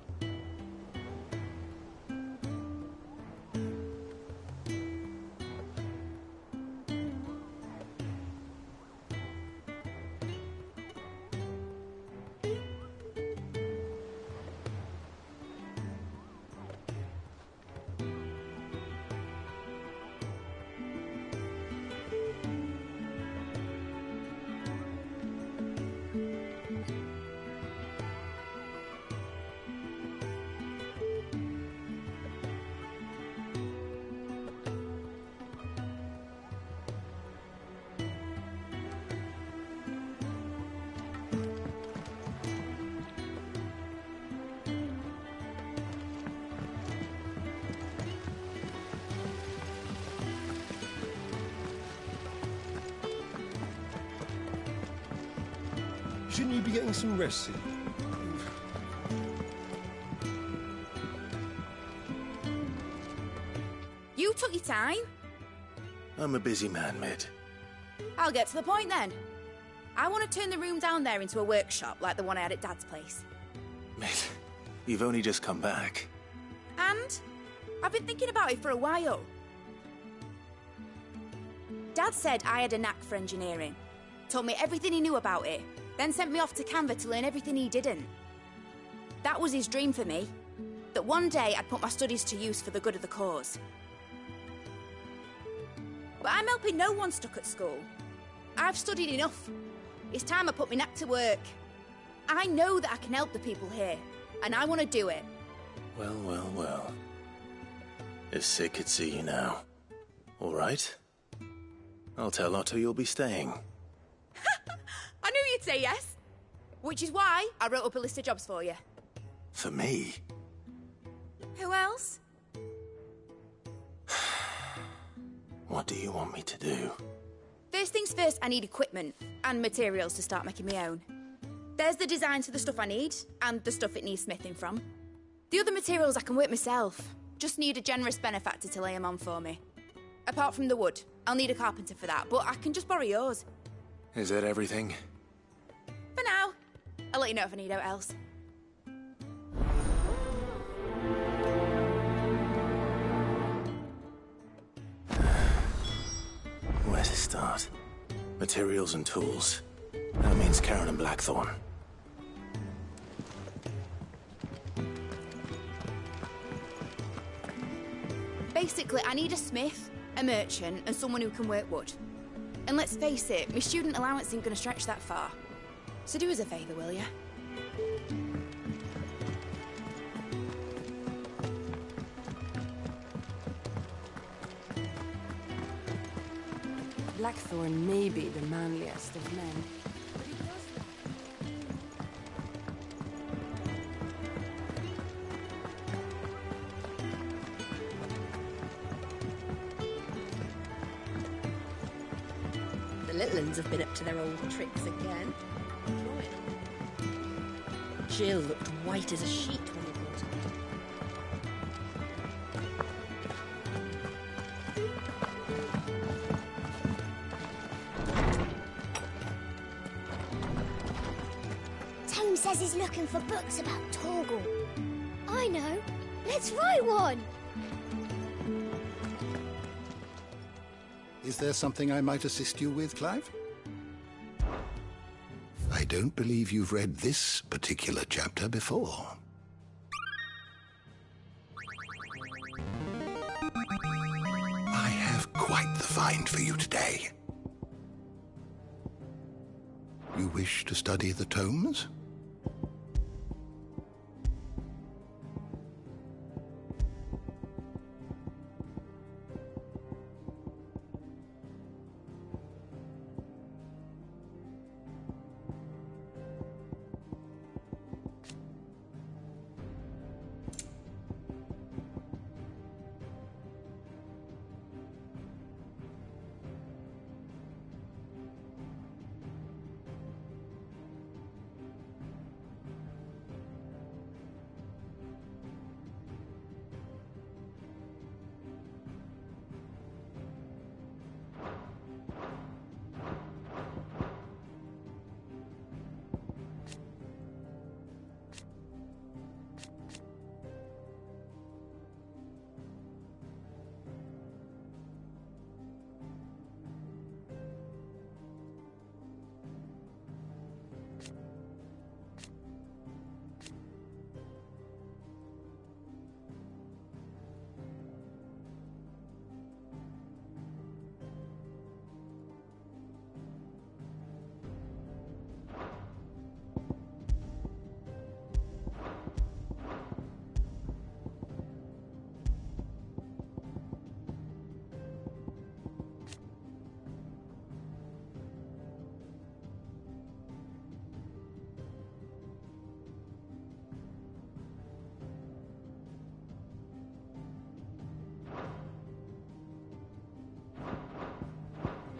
Shouldn't you be getting some rest soon? You took your time. I'm a busy man, Mid. I'll get to the point then. I want to turn the room down there into a workshop like the one I had at Dad's place. Mid, you've only just come back. And I've been thinking about it for a while. Dad said I had a knack for engineering, told me everything he knew about it, then sent me off to Canva to learn everything he didn't. That was his dream for me, that one day I'd put my studies to use for the good of the cause. But I'm helping no one stuck at school. I've studied enough. It's time I put my knack to work. I know that I can help the people here, and I want to do it. Well, well, well. If Sid could see you now. All right. I'll tell Otto you'll be staying. I knew you'd say yes. Which is why I wrote up a list of jobs for you. For me? Who else? What do you want me to do? First things first, I need equipment and materials to start making my own. There's the designs for the stuff I need, and the stuff it needs smithing from. The other materials I can work myself. Just need a generous benefactor to lay them on for me. Apart from the wood, I'll need a carpenter for that, but I can just borrow yours. Is that everything? For now. I'll let you know if I need out else. Where to start? Materials and tools. That means Karen and Blackthorn. Basically, I need a smith, a merchant, and someone who can work wood. And let's face it, my student allowance isn't going to stretch that far. So do us a favour, will ya? Blackthorn may be the manliest of men. The little uns have been up to their old tricks again. Jill looked white as a sheet when they brought her. Tome says he's looking for books about Torgal. I know. Let's write one. Is there something I might assist you with, Clive? I don't believe you've read this particular chapter before. I have quite the find for you today. You wish to study the tomes?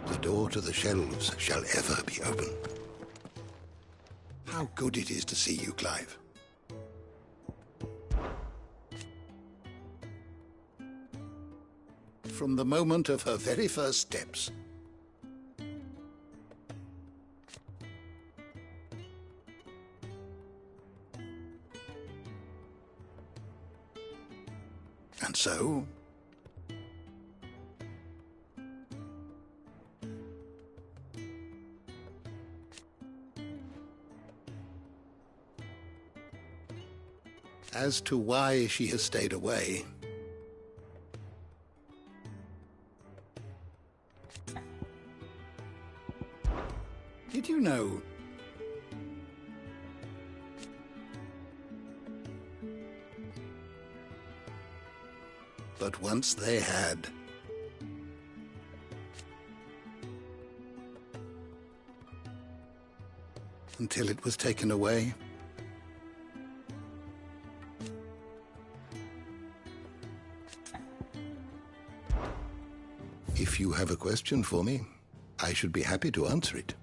The door to the shelves shall ever be open. How good it is to see you, Clive. From the moment of her very first steps. And so, as to why she has stayed away, did you know but once they had until it was taken away? If you have a question for me, I should be happy to answer it.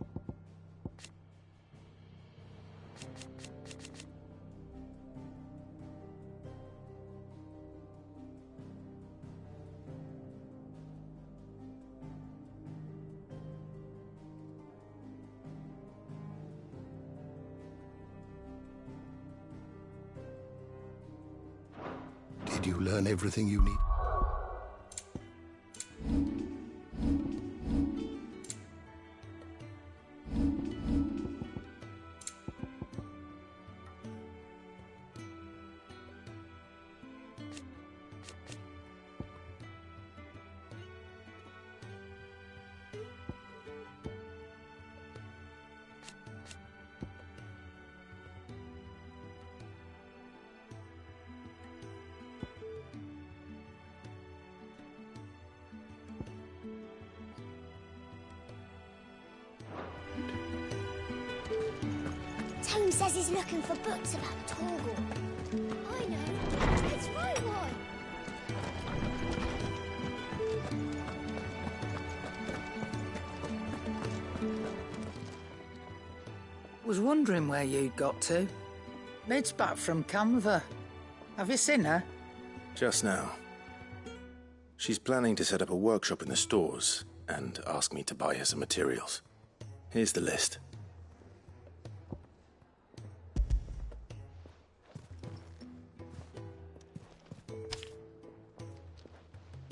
Did you learn everything you need? Tone says he's looking for books about Torgal. I know. Let's find one. Was wondering where you'd got to. Mid's back from Canva. Have you seen her? Just now. She's planning to set up a workshop in the stores and ask me to buy her some materials. Here's the list.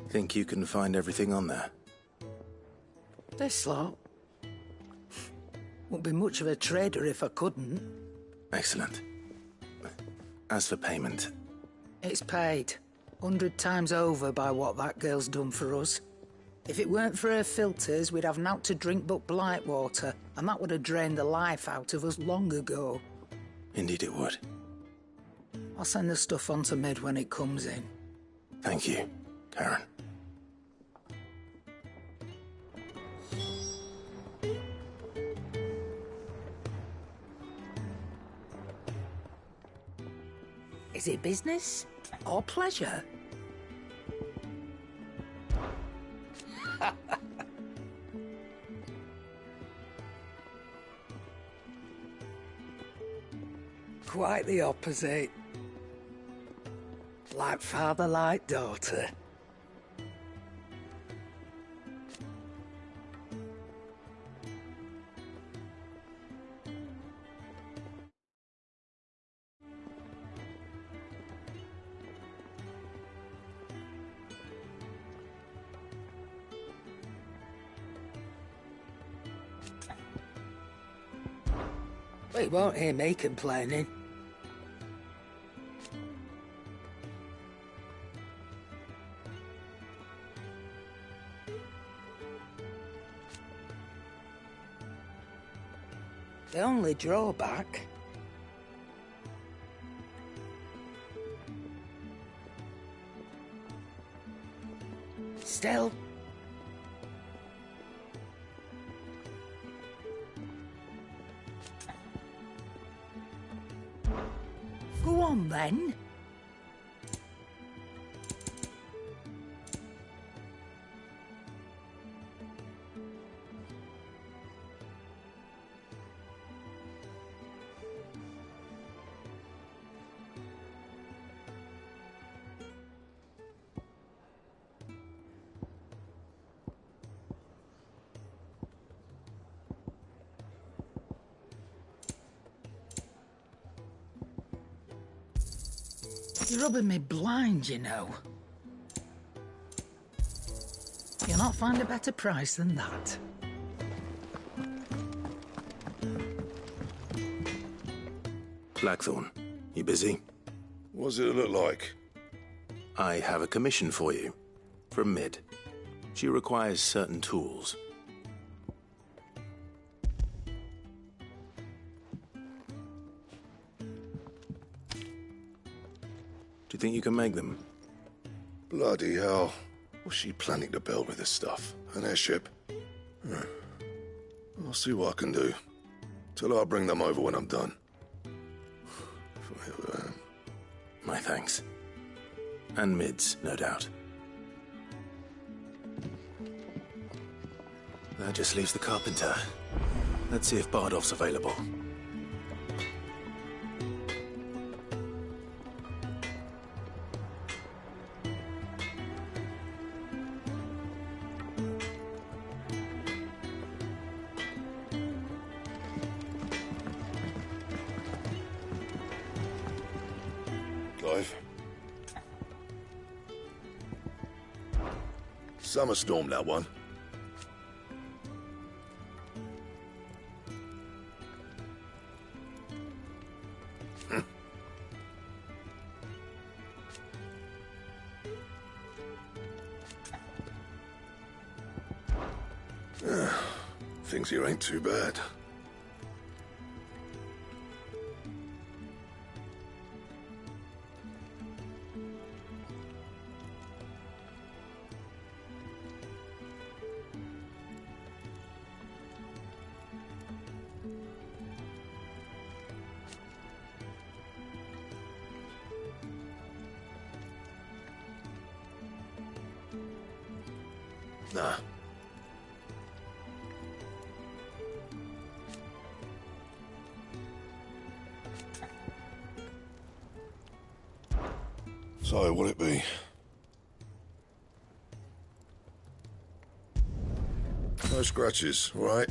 Think you can find everything on there? This lot? Wouldn't be much of a trader if I couldn't. Excellent. As for payment... It's paid. 100 times over by what that girl's done for us. If it weren't for her filters, we'd have naught to drink but blight water, and that would have drained the life out of us long ago. Indeed it would. I'll send the stuff on to Mid when it comes in. Thank you, Karen. Is it business or pleasure? Quite the opposite. Like father, like daughter. Well, you won't hear me complaining. The only drawback... Still... Go on, then. You're rubbing me blind, you know. You'll not find a better price than that. Blackthorn, you busy? What does it look like? I have a commission for you. From Mid. She requires certain tools. Do you think you can make them? Bloody hell. What's she planning to build with this stuff? An airship? I'll see what I can do. Tell her I'll bring them over when I'm done. If I ever am. My thanks. And Mid's, no doubt. That just leaves the carpenter. Let's see if Bardolph's available. Clive. Summer storm, that one. Things here ain't too bad. Nah. So, what'll it be? No scratches, all right?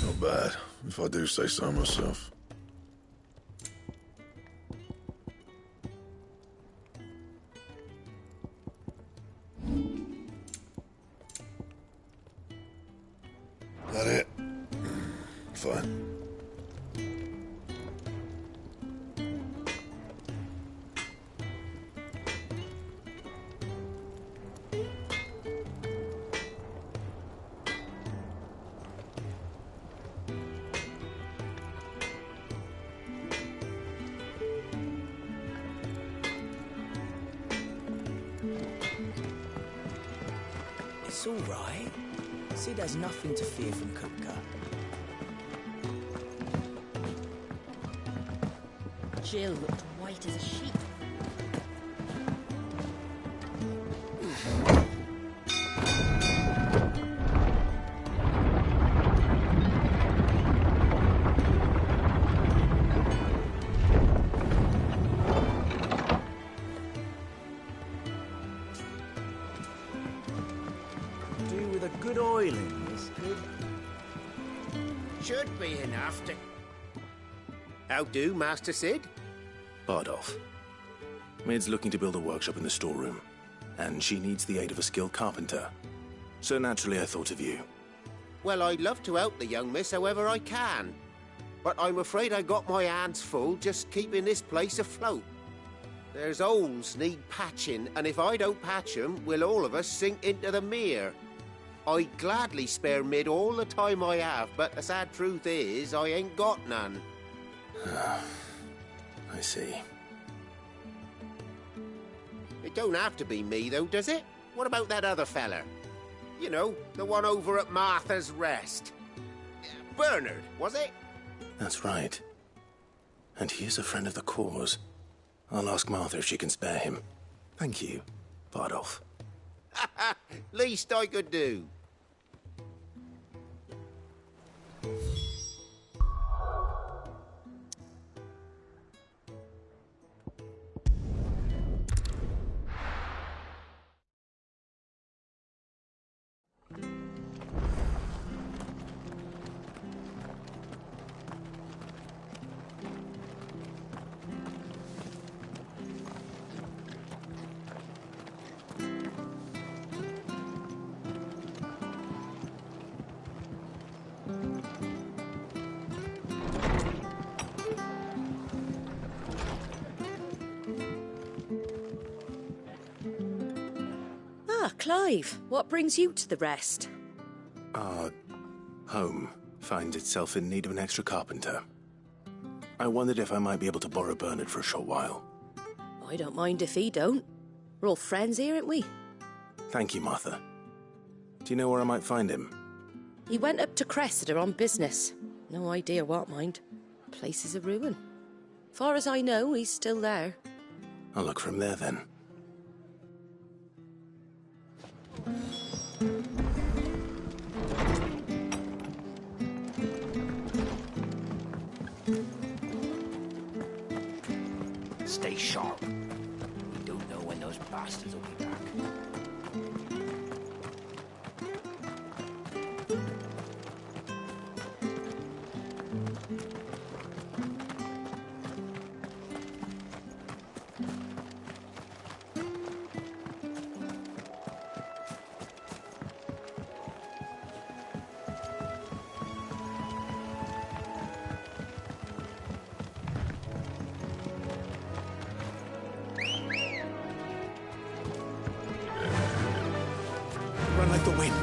Not bad, if I do say so myself. That it? Fine. It's all right. Sid has nothing to fear from Kupka. Jill looked white as a sheet. Do with a good oil in this, kid. Should be enough to... How do, Master Sid? Bardolph. Mid's looking to build a workshop in the storeroom, and she needs the aid of a skilled carpenter. So naturally I thought of you. Well, I'd love to help the young miss however I can. But I'm afraid I got my hands full just keeping this place afloat. There's holes need patching, and if I don't patch 'em, we'll all of us sink into the mere. I'd gladly spare Mid all the time I have, but the sad truth is, I ain't got none. I see. It don't have to be me, though, does it? What about that other fella? You know, the one over at Martha's Rest. Bernard, was it? That's right. And he is a friend of the cause. I'll ask Martha if she can spare him. Thank you, Bardolph. Least I could do. Clive, what brings you to the rest? Our home finds itself in need of an extra carpenter. I wondered if I might be able to borrow Bernard for a short while. I don't mind if he don't. We're all friends here, aren't we? Thank you, Martha. Do you know where I might find him? He went up to Cressida on business. No idea what, mind. Place is a ruin. Far as I know, he's still there. I'll look for him there, then. Stay sharp. We don't know when those bastards will be back. Run like the wind.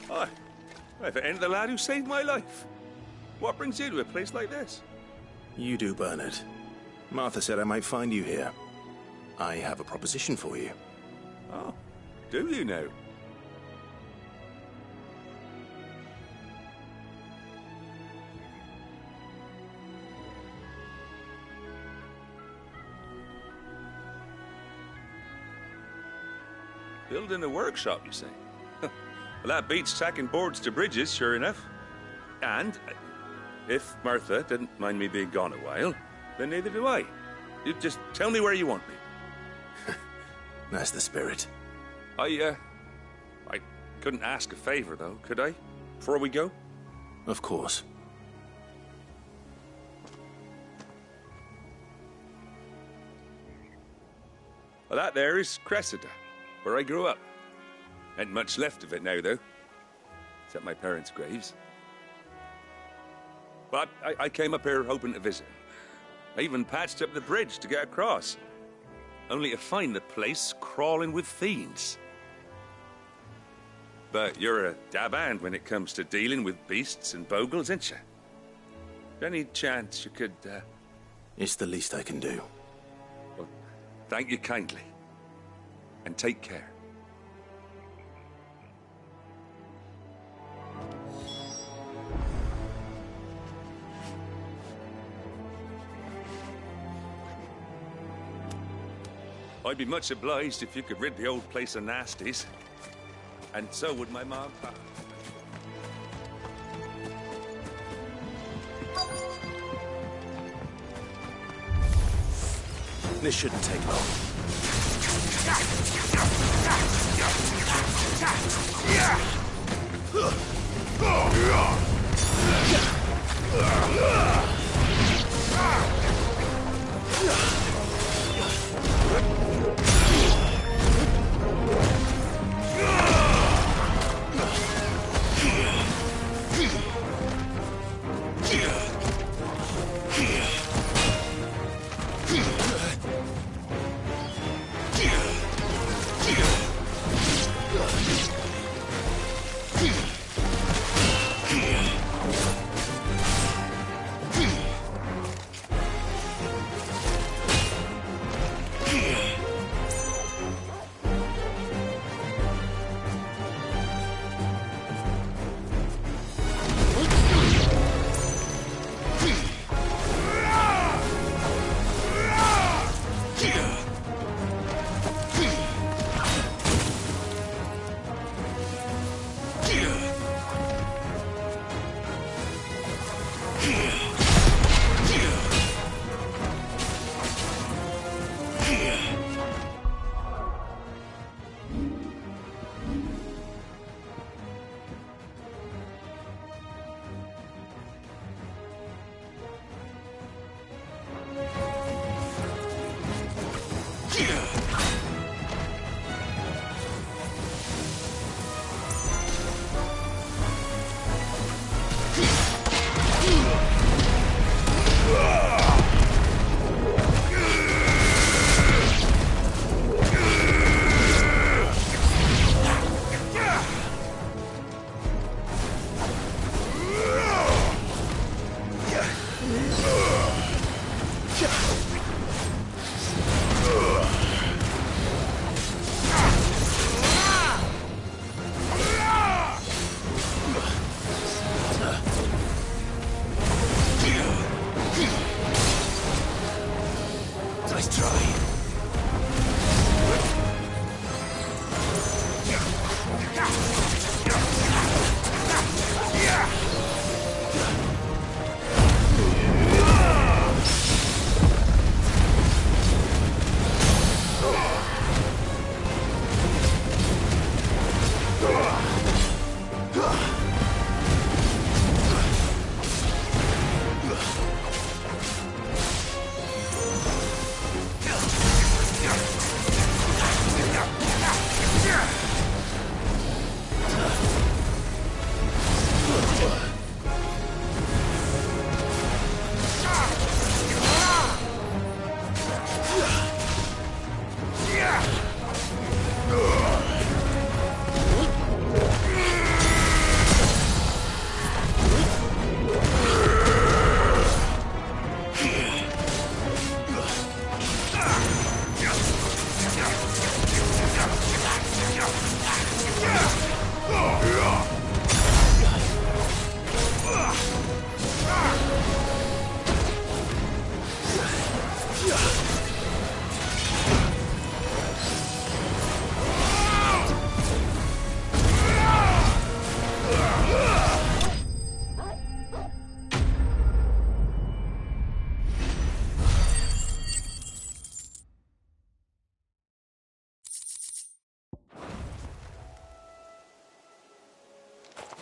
Hi. If it ain't the lad who saved my life. What brings you to a place like this? You do, Bernard. Martha said I might find you here. I have a proposition for you. Oh, do you now? Building a workshop, you say? Well, that beats tacking boards to bridges, sure enough. And if Martha didn't mind me being gone a while, then neither do I. You just tell me where you want me. That's the spirit. I couldn't ask a favor, though, could I? Before we go? Of course. Well, that there is Cressida, where I grew up. Ain't much left of it now, though. Except my parents' graves. But I came up here hoping to visit. I even patched up the bridge to get across. Only to find the place crawling with fiends. But you're a dab hand when it comes to dealing with beasts and bogles, ain't you? Any chance you could, It's the least I can do. Well, thank you kindly. And take care. I'd be much obliged if you could rid the old place of nasties. And so would my mom. This shouldn't take long.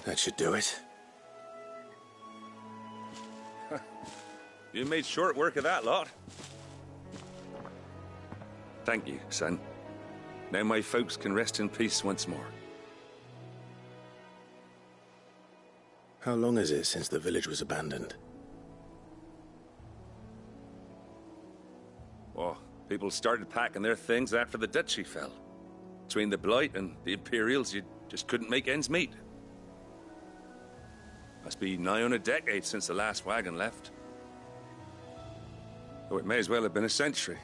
That should do it. You made short work of that lot. Thank you, son. Now my folks can rest in peace once more. How long is it since the village was abandoned? Oh, people started packing their things after the duchy fell. Between the Blight and the Imperials, you just couldn't make ends meet. Must be nigh on a decade since the last wagon left. Oh, it may as well have been a century,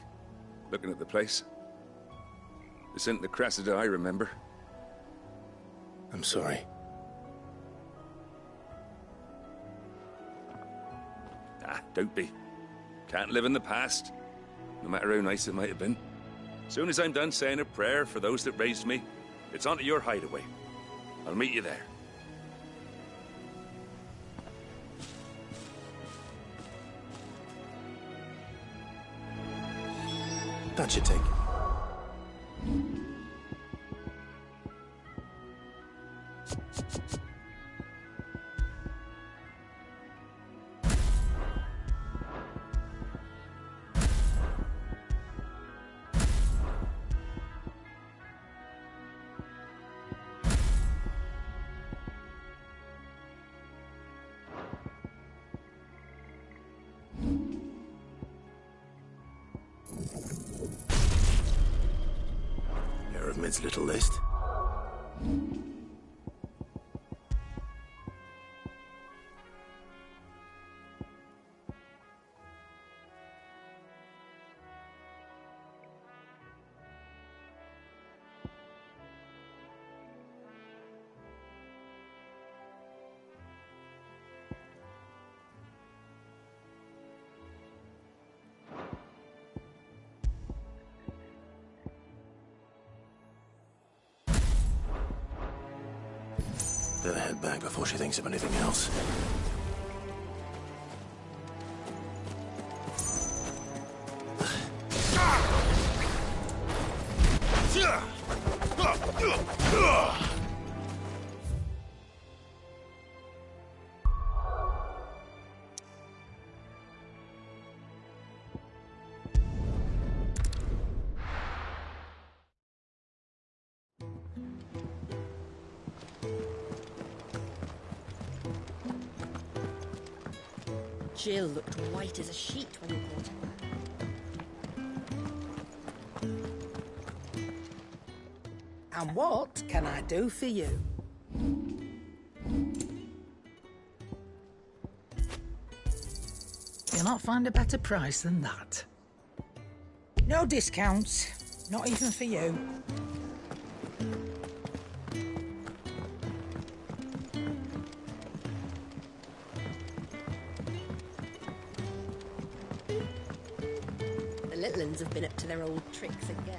looking at the place. This isn't the Cressida I remember. I'm sorry. Ah, don't be. Can't live in the past, no matter how nice it might have been. Soon as I'm done saying a prayer for those that raised me, it's on to your hideaway. I'll meet you there. That should take it. Mid's little list. Better head back before she thinks of anything else. Jill looked white as a sheet when we brought her back. And what can I do for you? You'll not find a better price than that. No discounts, not even for you. The little uns have been up to their old tricks again.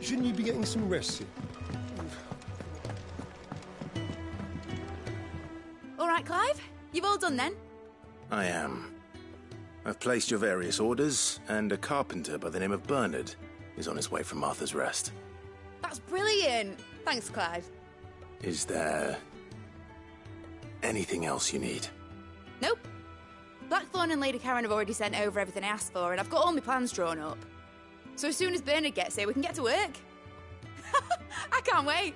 Shouldn't you be getting some rest soon? All right, Clive. You've all done then? I am. I've placed your various orders, and a carpenter by the name of Bernard is on his way from Martha's Rest. That's brilliant. Thanks, Clive. Is there anything else you need? Nope. Blackthorn and Lady Karen have already sent over everything I asked for, and I've got all my plans drawn up. So as soon as Bernard gets here, we can get to work. I can't wait.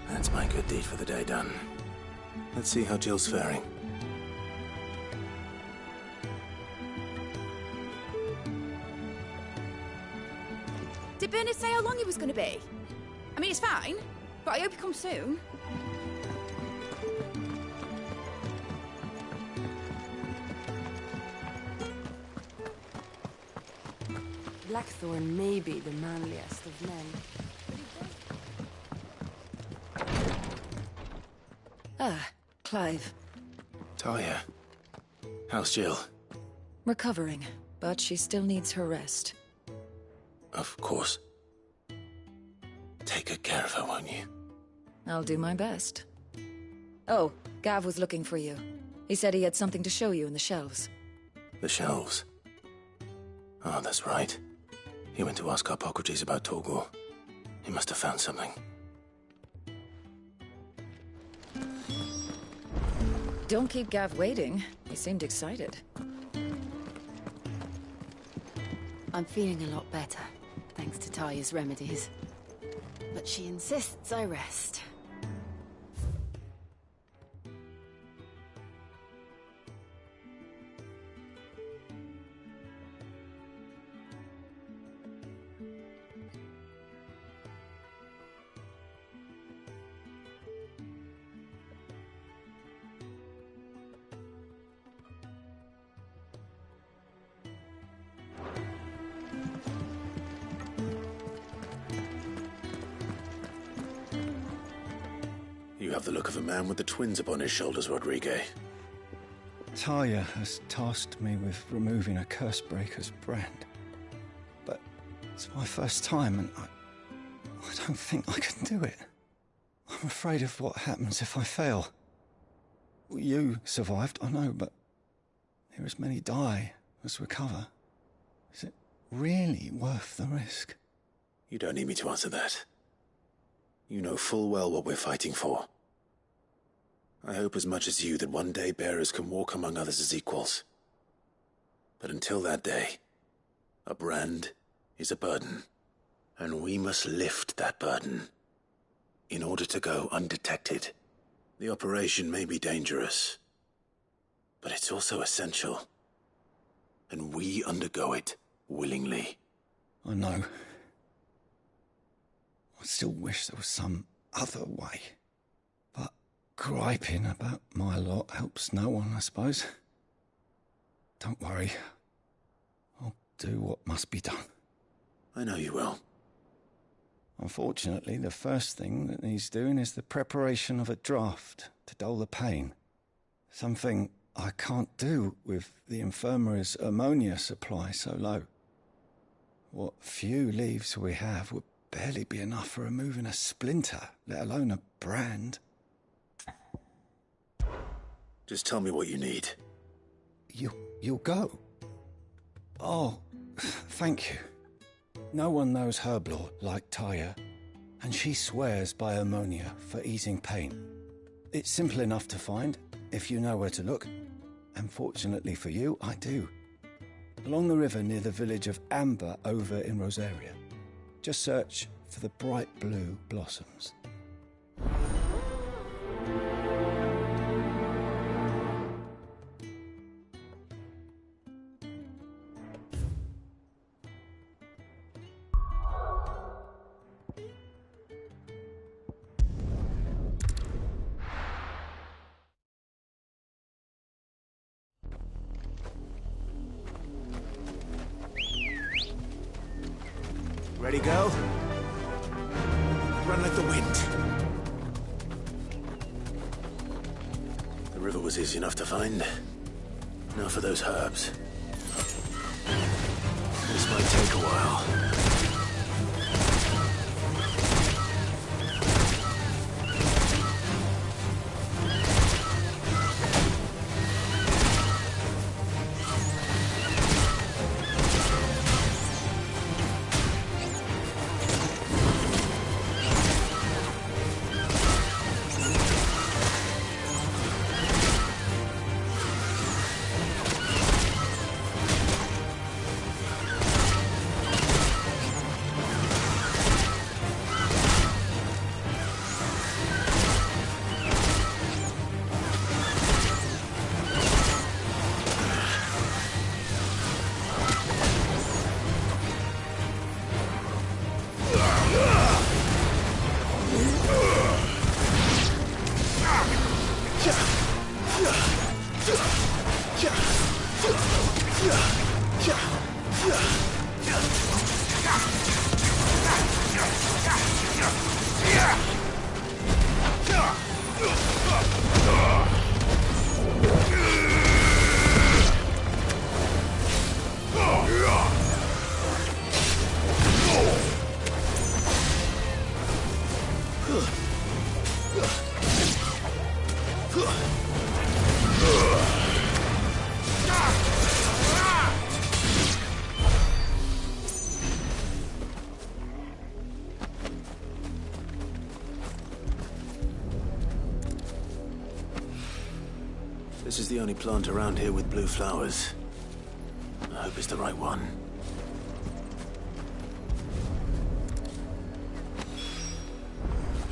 That's my good deed for the day done. Let's see how Jill's faring. Did Bernard say how long he was going to be? I mean, it's fine, but I hope he comes soon. Blackthorn may be the manliest of men. Ah, Clive. Talia. How's Jill? Recovering, but she still needs her rest. Of course. Take good care of her, won't you? I'll do my best. Oh, Gav was looking for you. He said he had something to show you in the shelves. The shelves? Oh, that's right. He went to ask Hippocrates about Torgor. He must have found something. Don't keep Gav waiting. He seemed excited. I'm feeling a lot better, thanks to Talia's remedies. But she insists I rest. You have the look of a man with the twins upon his shoulders, Rodrigue. Talia has tasked me with removing a Cursebreaker's brand. But it's my first time, and I don't think I can do it. I'm afraid of what happens if I fail. You survived, I know, but here as many die as recover. Is it really worth the risk? You don't need me to answer that. You know full well what we're fighting for. I hope as much as you that one day bearers can walk among others as equals. But until that day, a brand is a burden, and we must lift that burden in order to go undetected. The operation may be dangerous, but it's also essential, and we undergo it willingly. I know. I still wish there was some other way. But griping about my lot helps no one, I suppose. Don't worry. I'll do what must be done. I know you will. Unfortunately, the first thing that needs doing is the preparation of a draft to dull the pain. Something I can't do with the infirmary's ammonia supply so low. What few leaves we have would barely be enough for removing a splinter, let alone a brand. Just tell me what you need. You'll go? Oh, thank you. No one knows Herblord like Talia, and she swears by ammonia for easing pain. It's simple enough to find, if you know where to look. And fortunately for you, I do. Along the river near the village of Amber over in Rosaria. Just search for the bright blue blossoms. Ready, go? Run like the wind. The river was easy enough to find. Now for those herbs. This might take a while. This is the only plant around here with blue flowers. I hope it's the right one.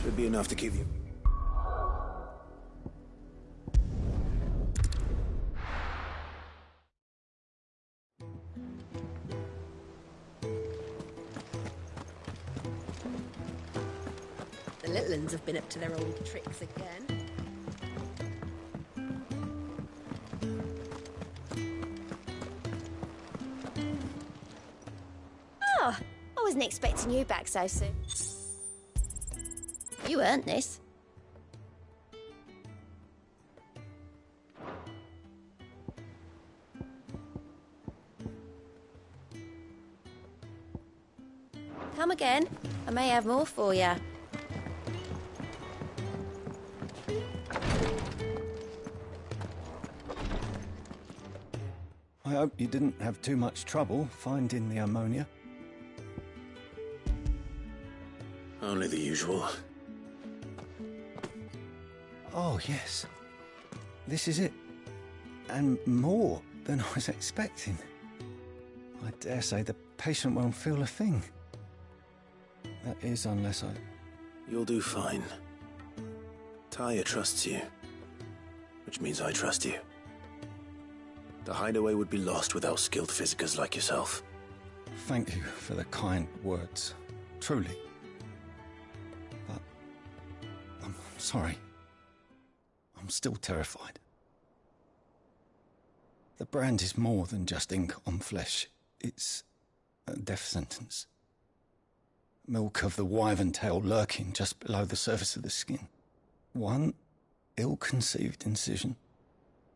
Should be enough to keep you. The little uns have been up to their old tricks again. Oh, I wasn't expecting you back so soon. You earned this. Come again. I may have more for you. I hope you didn't have too much trouble finding the ammonia. Only the usual. Oh, yes. This is it. And more than I was expecting. I dare say the patient won't feel a thing. That is, unless I... You'll do fine. Tyre trusts you, which means I trust you. The hideaway would be lost without skilled physicers like yourself. Thank you for the kind words. Truly. But... I'm sorry. I'm still terrified. The brand is more than just ink on flesh. It's a death sentence. Milk of the wyvern tail lurking just below the surface of the skin. One ill-conceived incision,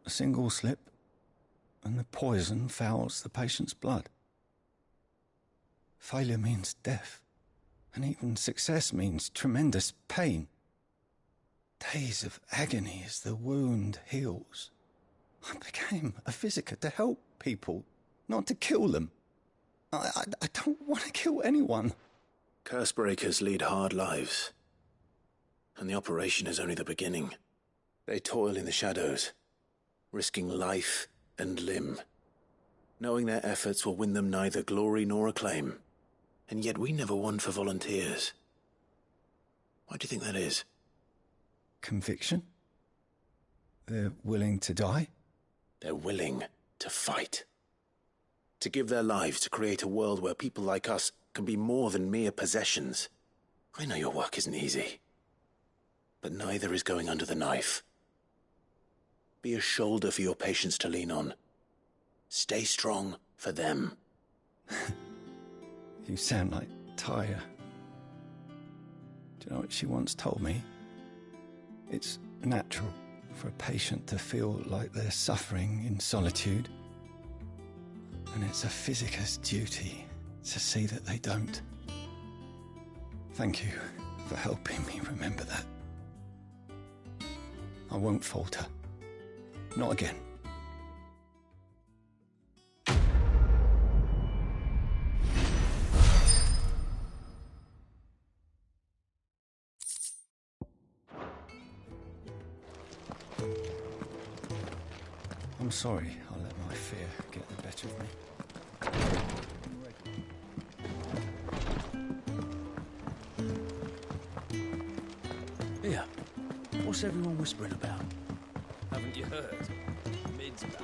a single slip, and the poison fouls the patient's blood. Failure means death, and even success means tremendous pain. Days of agony as the wound heals. I became a physiker to help people, not to kill them. I don't want to kill anyone. Cursebreakers lead hard lives, and the operation is only the beginning. They toil in the shadows, risking life and limb, knowing their efforts will win them neither glory nor acclaim. And yet we never won for volunteers. Why do you think that is? Conviction? They're willing to die? They're willing to fight. To give their lives to create a world where people like us can be more than mere possessions. I know your work isn't easy, but neither is going under the knife. Be a shoulder for your patients to lean on. Stay strong for them. You sound like Tyre. Do you know what she once told me? It's natural for a patient to feel like they're suffering in solitude. And it's a physiker's duty to see that they don't. Thank you for helping me remember that. I won't falter. Not again. I'm sorry I let my fear get the better of me. Here, what's everyone whispering about? Haven't you heard? Mid's back.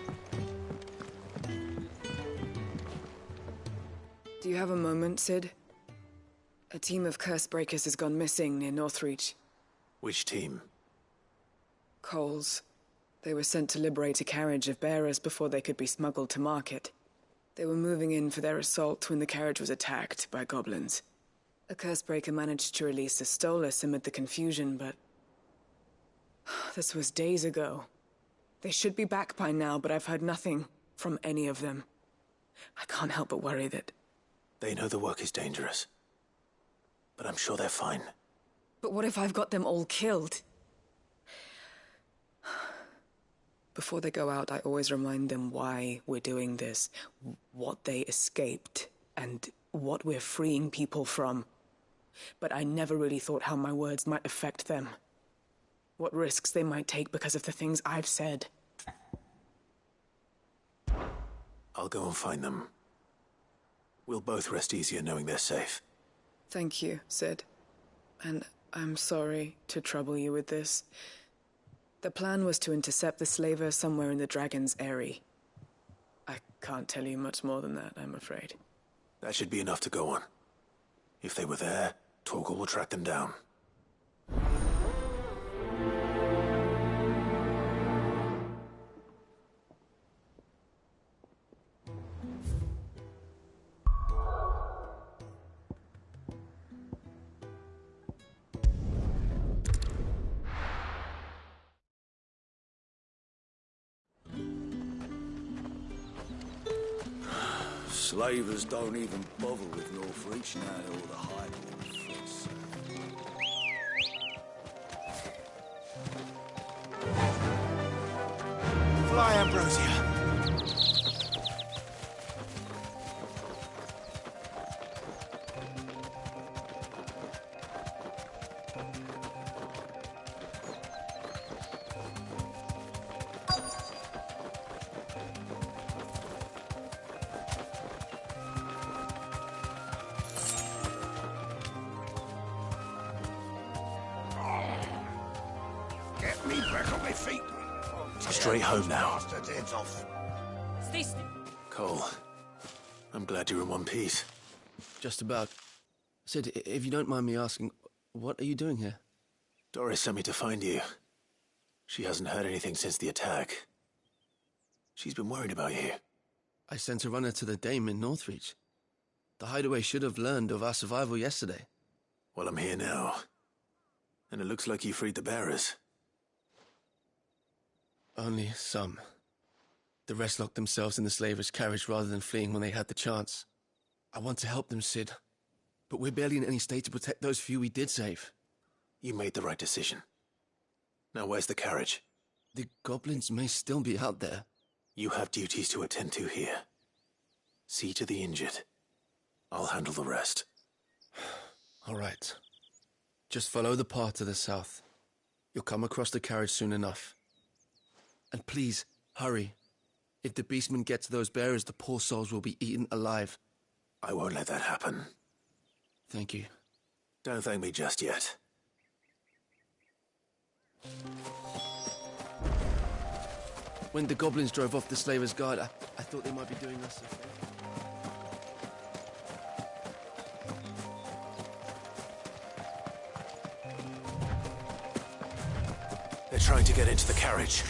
Do you have a moment, Sid? A team of Cursebreakers has gone missing near Northreach. Which team? Coles. They were sent to liberate a carriage of bearers before they could be smuggled to market. They were moving in for their assault when the carriage was attacked by goblins. A Cursebreaker managed to release a Stolas amid the confusion, but... this was days ago. They should be back by now, but I've heard nothing from any of them. I can't help but worry that... They know the work is dangerous, but I'm sure they're fine. But what if I've got them all killed? Before they go out, I always remind them why we're doing this, what they escaped, and what we're freeing people from. But I never really thought how my words might affect them. What risks they might take because of the things I've said. I'll go and find them. We'll both rest easier knowing they're safe. Thank you, Sid. And I'm sorry to trouble you with this. The plan was to intercept the slaver somewhere in the Dragon's Eyrie. I can't tell you much more than that, I'm afraid. That should be enough to go on. If they were there, Torgal will track them down. Slavers don't even bother with Northreach now, all the highborn foots. Fly, Ambrosia. Get me back on my feet. Straight home now. Bastards' heads off. Cole, I'm glad you're in one piece. Just about. Sid, if you don't mind me asking, what are you doing here? Doris sent me to find you. She hasn't heard anything since the attack. She's been worried about you. I sent a runner to the Dame in Northreach. The hideaway should have learned of our survival yesterday. Well, I'm here now. And it looks like you freed the bearers. Only some. The rest locked themselves in the slaver's carriage rather than fleeing when they had the chance. I want to help them, Sid. But we're barely in any state to protect those few we did save. You made the right decision. Now where's the carriage? The goblins may still be out there. You have duties to attend to here. See to the injured. I'll handle the rest. All right. Just follow the path to the south. You'll come across the carriage soon enough. And please, hurry. If the beastmen get to those bearers, the poor souls will be eaten alive. I won't let that happen. Thank you. Don't thank me just yet. When the goblins drove off the slaver's guard, I thought they might be doing us a favor. They're trying to get into the carriage.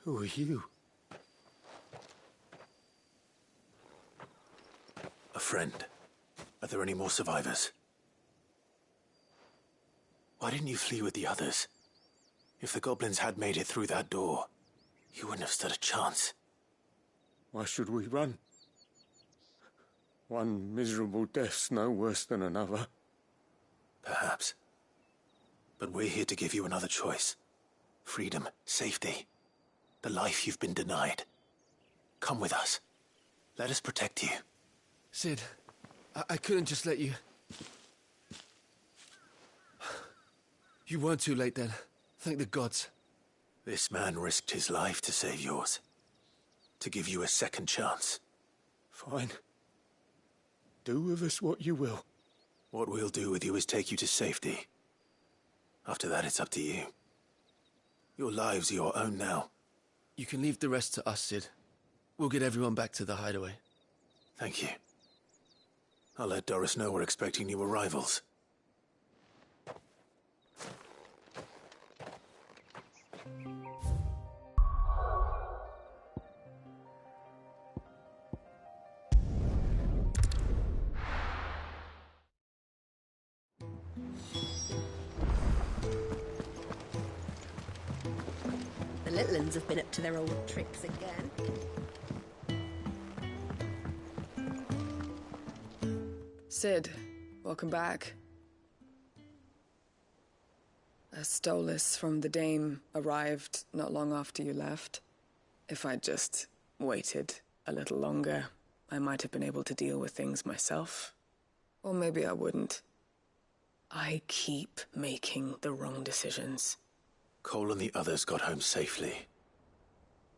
Who are you? A friend. Are there any more survivors? Why didn't you flee with the others? If the goblins had made it through that door, you wouldn't have stood a chance. Why should we run? One miserable death's no worse than another. Perhaps. But we're here to give you another choice. Freedom, safety, the life you've been denied. Come with us. Let us protect you. Sid, I couldn't just let you... You weren't too late then. Thank the gods. This man risked his life to save yours. To give you a second chance. Fine. Do with us what you will. What we'll do with you is take you to safety. After that, it's up to you. Your lives are your own now. You can leave the rest to us, Sid. We'll get everyone back to the hideaway. Thank you. I'll let Doris know we're expecting new arrivals. The little uns have been up to their old tricks again. Sid, welcome back. A Stolas from the Dame arrived not long after you left. If I'd just waited a little longer, I might have been able to deal with things myself. Or maybe I wouldn't. I keep making the wrong decisions. Cole and the others got home safely.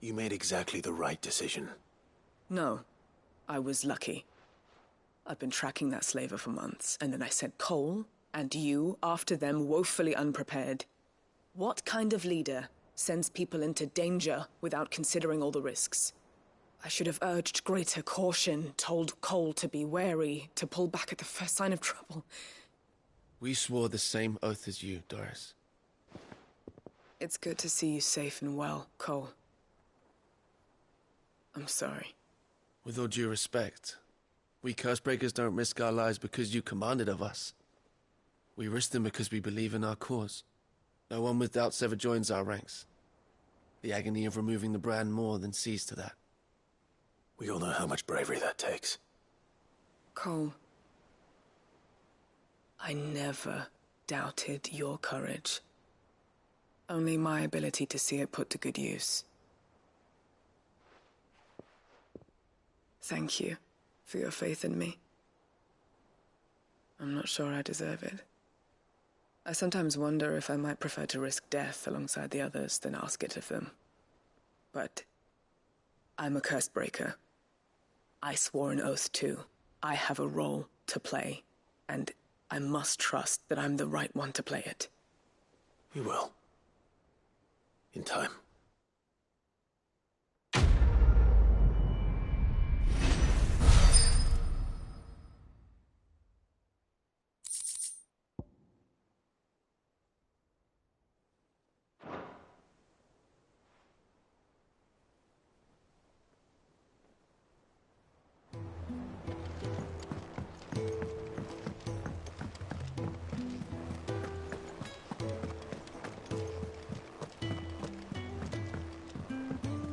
You made exactly the right decision. No, I was lucky. I've been tracking that slaver for months, and then I sent Cole and you after them woefully unprepared. What kind of leader sends people into danger without considering all the risks? I should have urged greater caution, told Cole to be wary, to pull back at the first sign of trouble. We swore the same oath as you, Doris. It's good to see you safe and well, Cole. I'm sorry. With all due respect, we Cursebreakers don't risk our lives because you commanded of us. We risk them because we believe in our cause. No one with doubts ever joins our ranks. The agony of removing the brand more than sees to that. We all know how much bravery that takes. Cole, I never doubted your courage. Only my ability to see it put to good use. Thank you for your faith in me. I'm not sure I deserve it. I sometimes wonder if I might prefer to risk death alongside the others than ask it of them. But I'm a Cursebreaker. I swore an oath too. I have a role to play, and I must trust that I'm the right one to play it. You will. In time.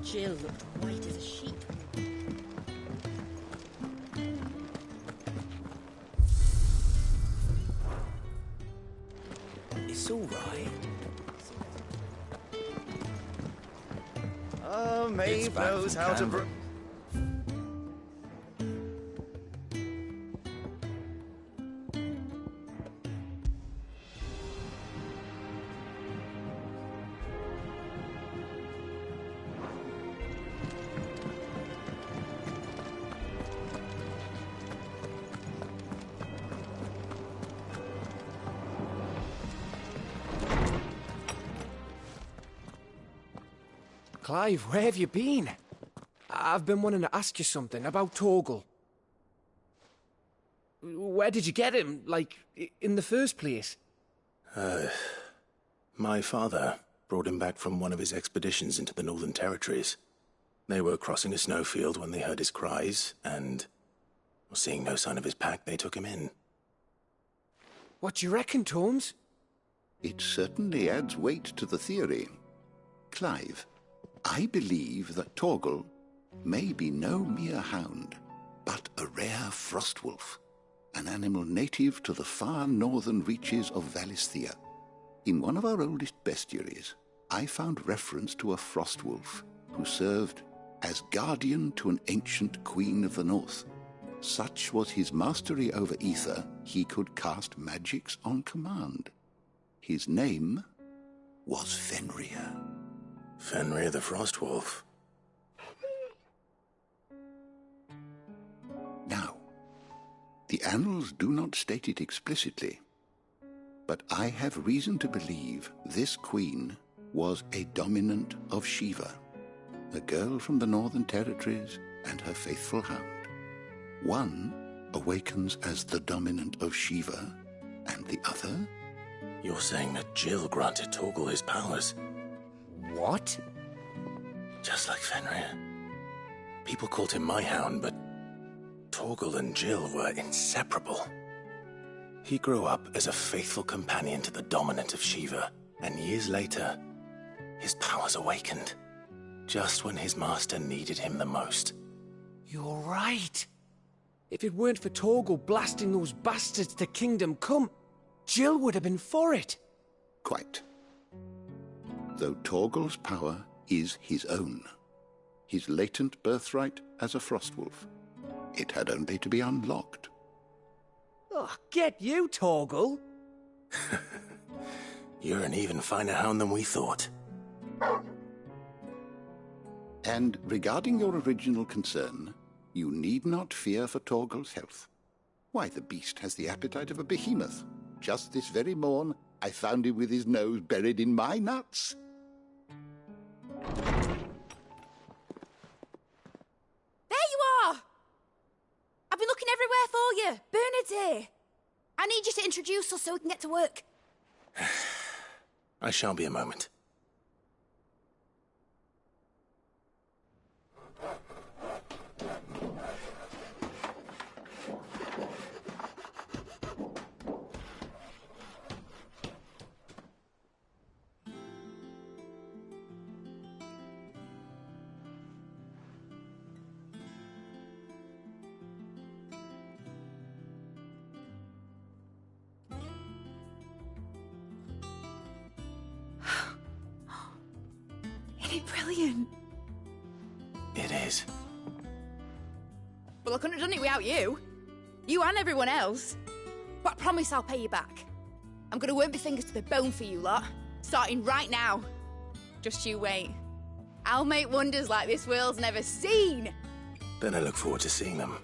Jill looked white as a sheet. It's all right. Oh, Maeve knows how to... Clive, where have you been? I've been wanting to ask you something about Torgal. Where did you get him, like, in the first place? My father brought him back from one of his expeditions into the Northern Territories. They were crossing a snowfield when they heard his cries, and, seeing no sign of his pack, they took him in. What do you reckon, Tomes? It certainly adds weight to the theory. Clive, I believe that Torgal may be no mere hound, but a rare frostwolf, an animal native to the far northern reaches of Valisthea. In one of our oldest bestiaries, I found reference to a frostwolf who served as guardian to an ancient queen of the north. Such was his mastery over ether, he could cast magics on command. His name was Fenrir. Fenrir the Frostwolf. Now, the annals do not state it explicitly, but I have reason to believe this queen was a dominant of Shiva, a girl from the Northern Territories and her faithful hound. One awakens as the dominant of Shiva, and the other... You're saying that Jill granted Torgal his powers? What? Just like Fenrir. People called him my hound, but Torgal and Jill were inseparable. He grew up as a faithful companion to the dominant of Shiva, and years later, his powers awakened, just when his master needed him the most. You're right. If it weren't for Torgal blasting those bastards to Kingdom Come, Jill would have been for it. Quite. Though Torgal's power is his own, his latent birthright as a frostwolf, it had only to be unlocked. Oh, get you, Torgal! You're an even finer hound than we thought. And regarding your original concern, you need not fear for Torgal's health. Why, the beast has the appetite of a behemoth. Just this very morn, I found him with his nose buried in my nuts. There you are! I've been looking everywhere for you. Bernard's here. I need you to introduce us so we can get to work. I shall be a moment. Isn't it brilliant? It is. Well, I couldn't have done it without you. You and everyone else. But I promise I'll pay you back. I'm gonna work my fingers to the bone for you lot. Starting right now. Just you wait. I'll make wonders like this world's never seen. Then I look forward to seeing them.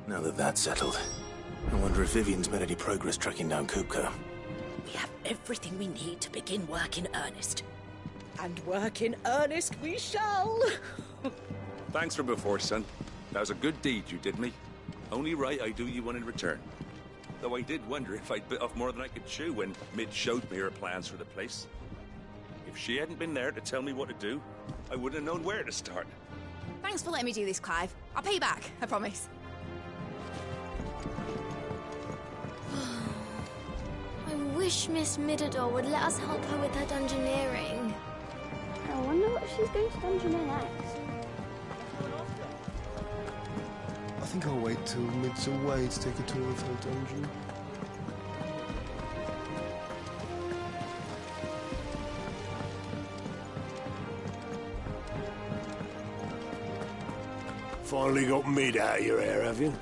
Now that that's settled, I wonder if Vivian's made any progress tracking down Kupka. We have everything we need to begin work in earnest. And work in earnest we shall! Thanks for before, son. That was a good deed you did me. Only right I do you one in return. Though I did wonder if I'd bit off more than I could chew when Mid showed me her plans for the place. If she hadn't been there to tell me what to do, I wouldn't have known where to start. Thanks for letting me do this, Clive. I'll pay you back, I promise. I wish Miss Midador would let us help her with her dungeoneering. I wonder what she's going to dungeoneer next. I think I'll wait till Mid's away to take a tour of her dungeon. Finally got Mid out of your hair, have you?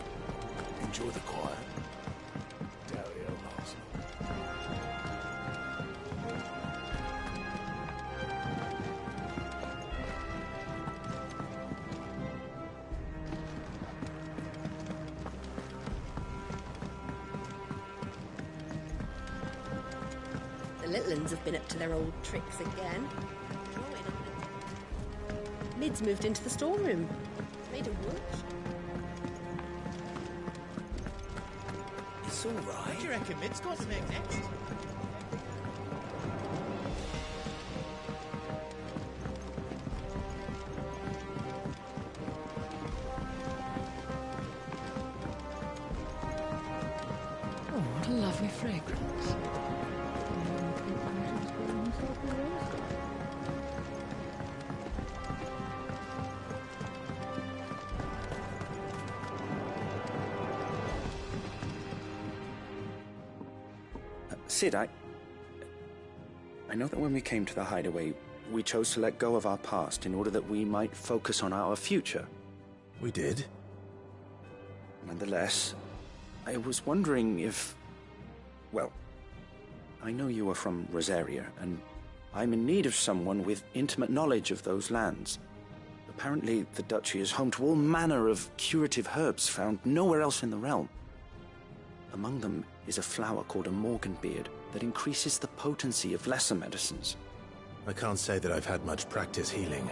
Enjoy the quiet. The little uns have been up to their old tricks again. Mid's moved into the storeroom. Made of wood? It's all right. What do you reckon Mid's got to make next? Oh, what a lovely fragrance. Sid, I know that when we came to the hideaway, we chose to let go of our past in order that we might focus on our future. We did. Nonetheless, I was wondering if... Well, I know you are from Rosaria, and I'm in need of someone with intimate knowledge of those lands. Apparently, the duchy is home to all manner of curative herbs found nowhere else in the realm. Among them is a flower called a morganbeard that increases the potency of lesser medicines. I can't say that I've had much practice healing.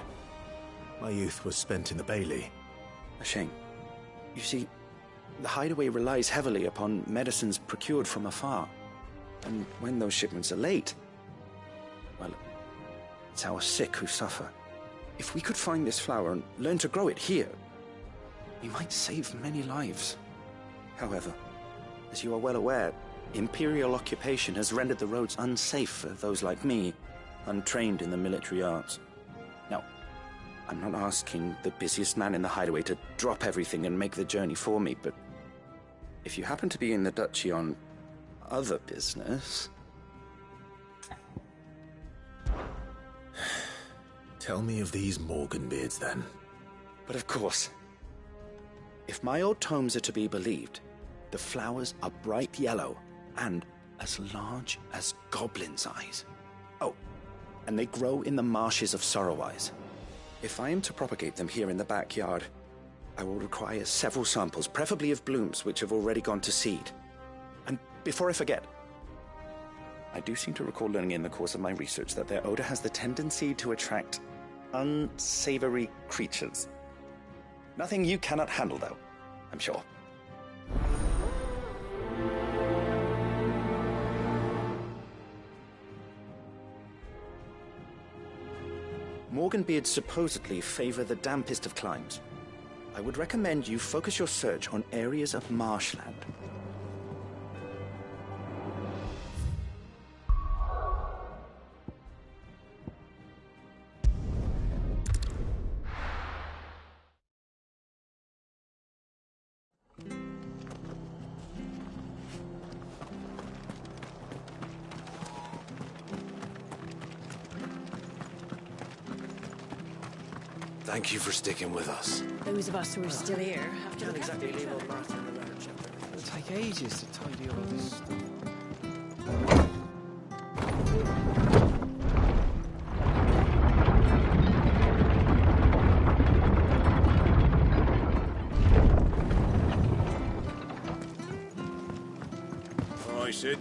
My youth was spent in the Bailey. A shame. You see, the hideaway relies heavily upon medicines procured from afar. And when those shipments are late, well, it's our sick who suffer. If we could find this flower and learn to grow it here, we might save many lives. However, as you are well aware, Imperial occupation has rendered the roads unsafe for those like me, untrained in the military arts. Now, I'm not asking the busiest man in the hideaway to drop everything and make the journey for me, but if you happen to be in the duchy on other business... Tell me of these morganbeards, then. But of course. If my old tomes are to be believed, the flowers are bright yellow and as large as goblins' eyes. Oh, and they grow in the marshes of Sorrowise. If I am to propagate them here in the backyard, I will require several samples, preferably of blooms which have already gone to seed. And before I forget, I do seem to recall learning in the course of my research that their odor has the tendency to attract unsavory creatures. Nothing you cannot handle, though, I'm sure. Morganbeards supposedly favor the dampest of climes. I would recommend you focus your search on areas of marshland. Thank you for sticking with us. Those of us who are still here have to Can't look exactly after each leave other. old Martha in the lurch after It'll take ages to tidy all this stuff. All right, Sid.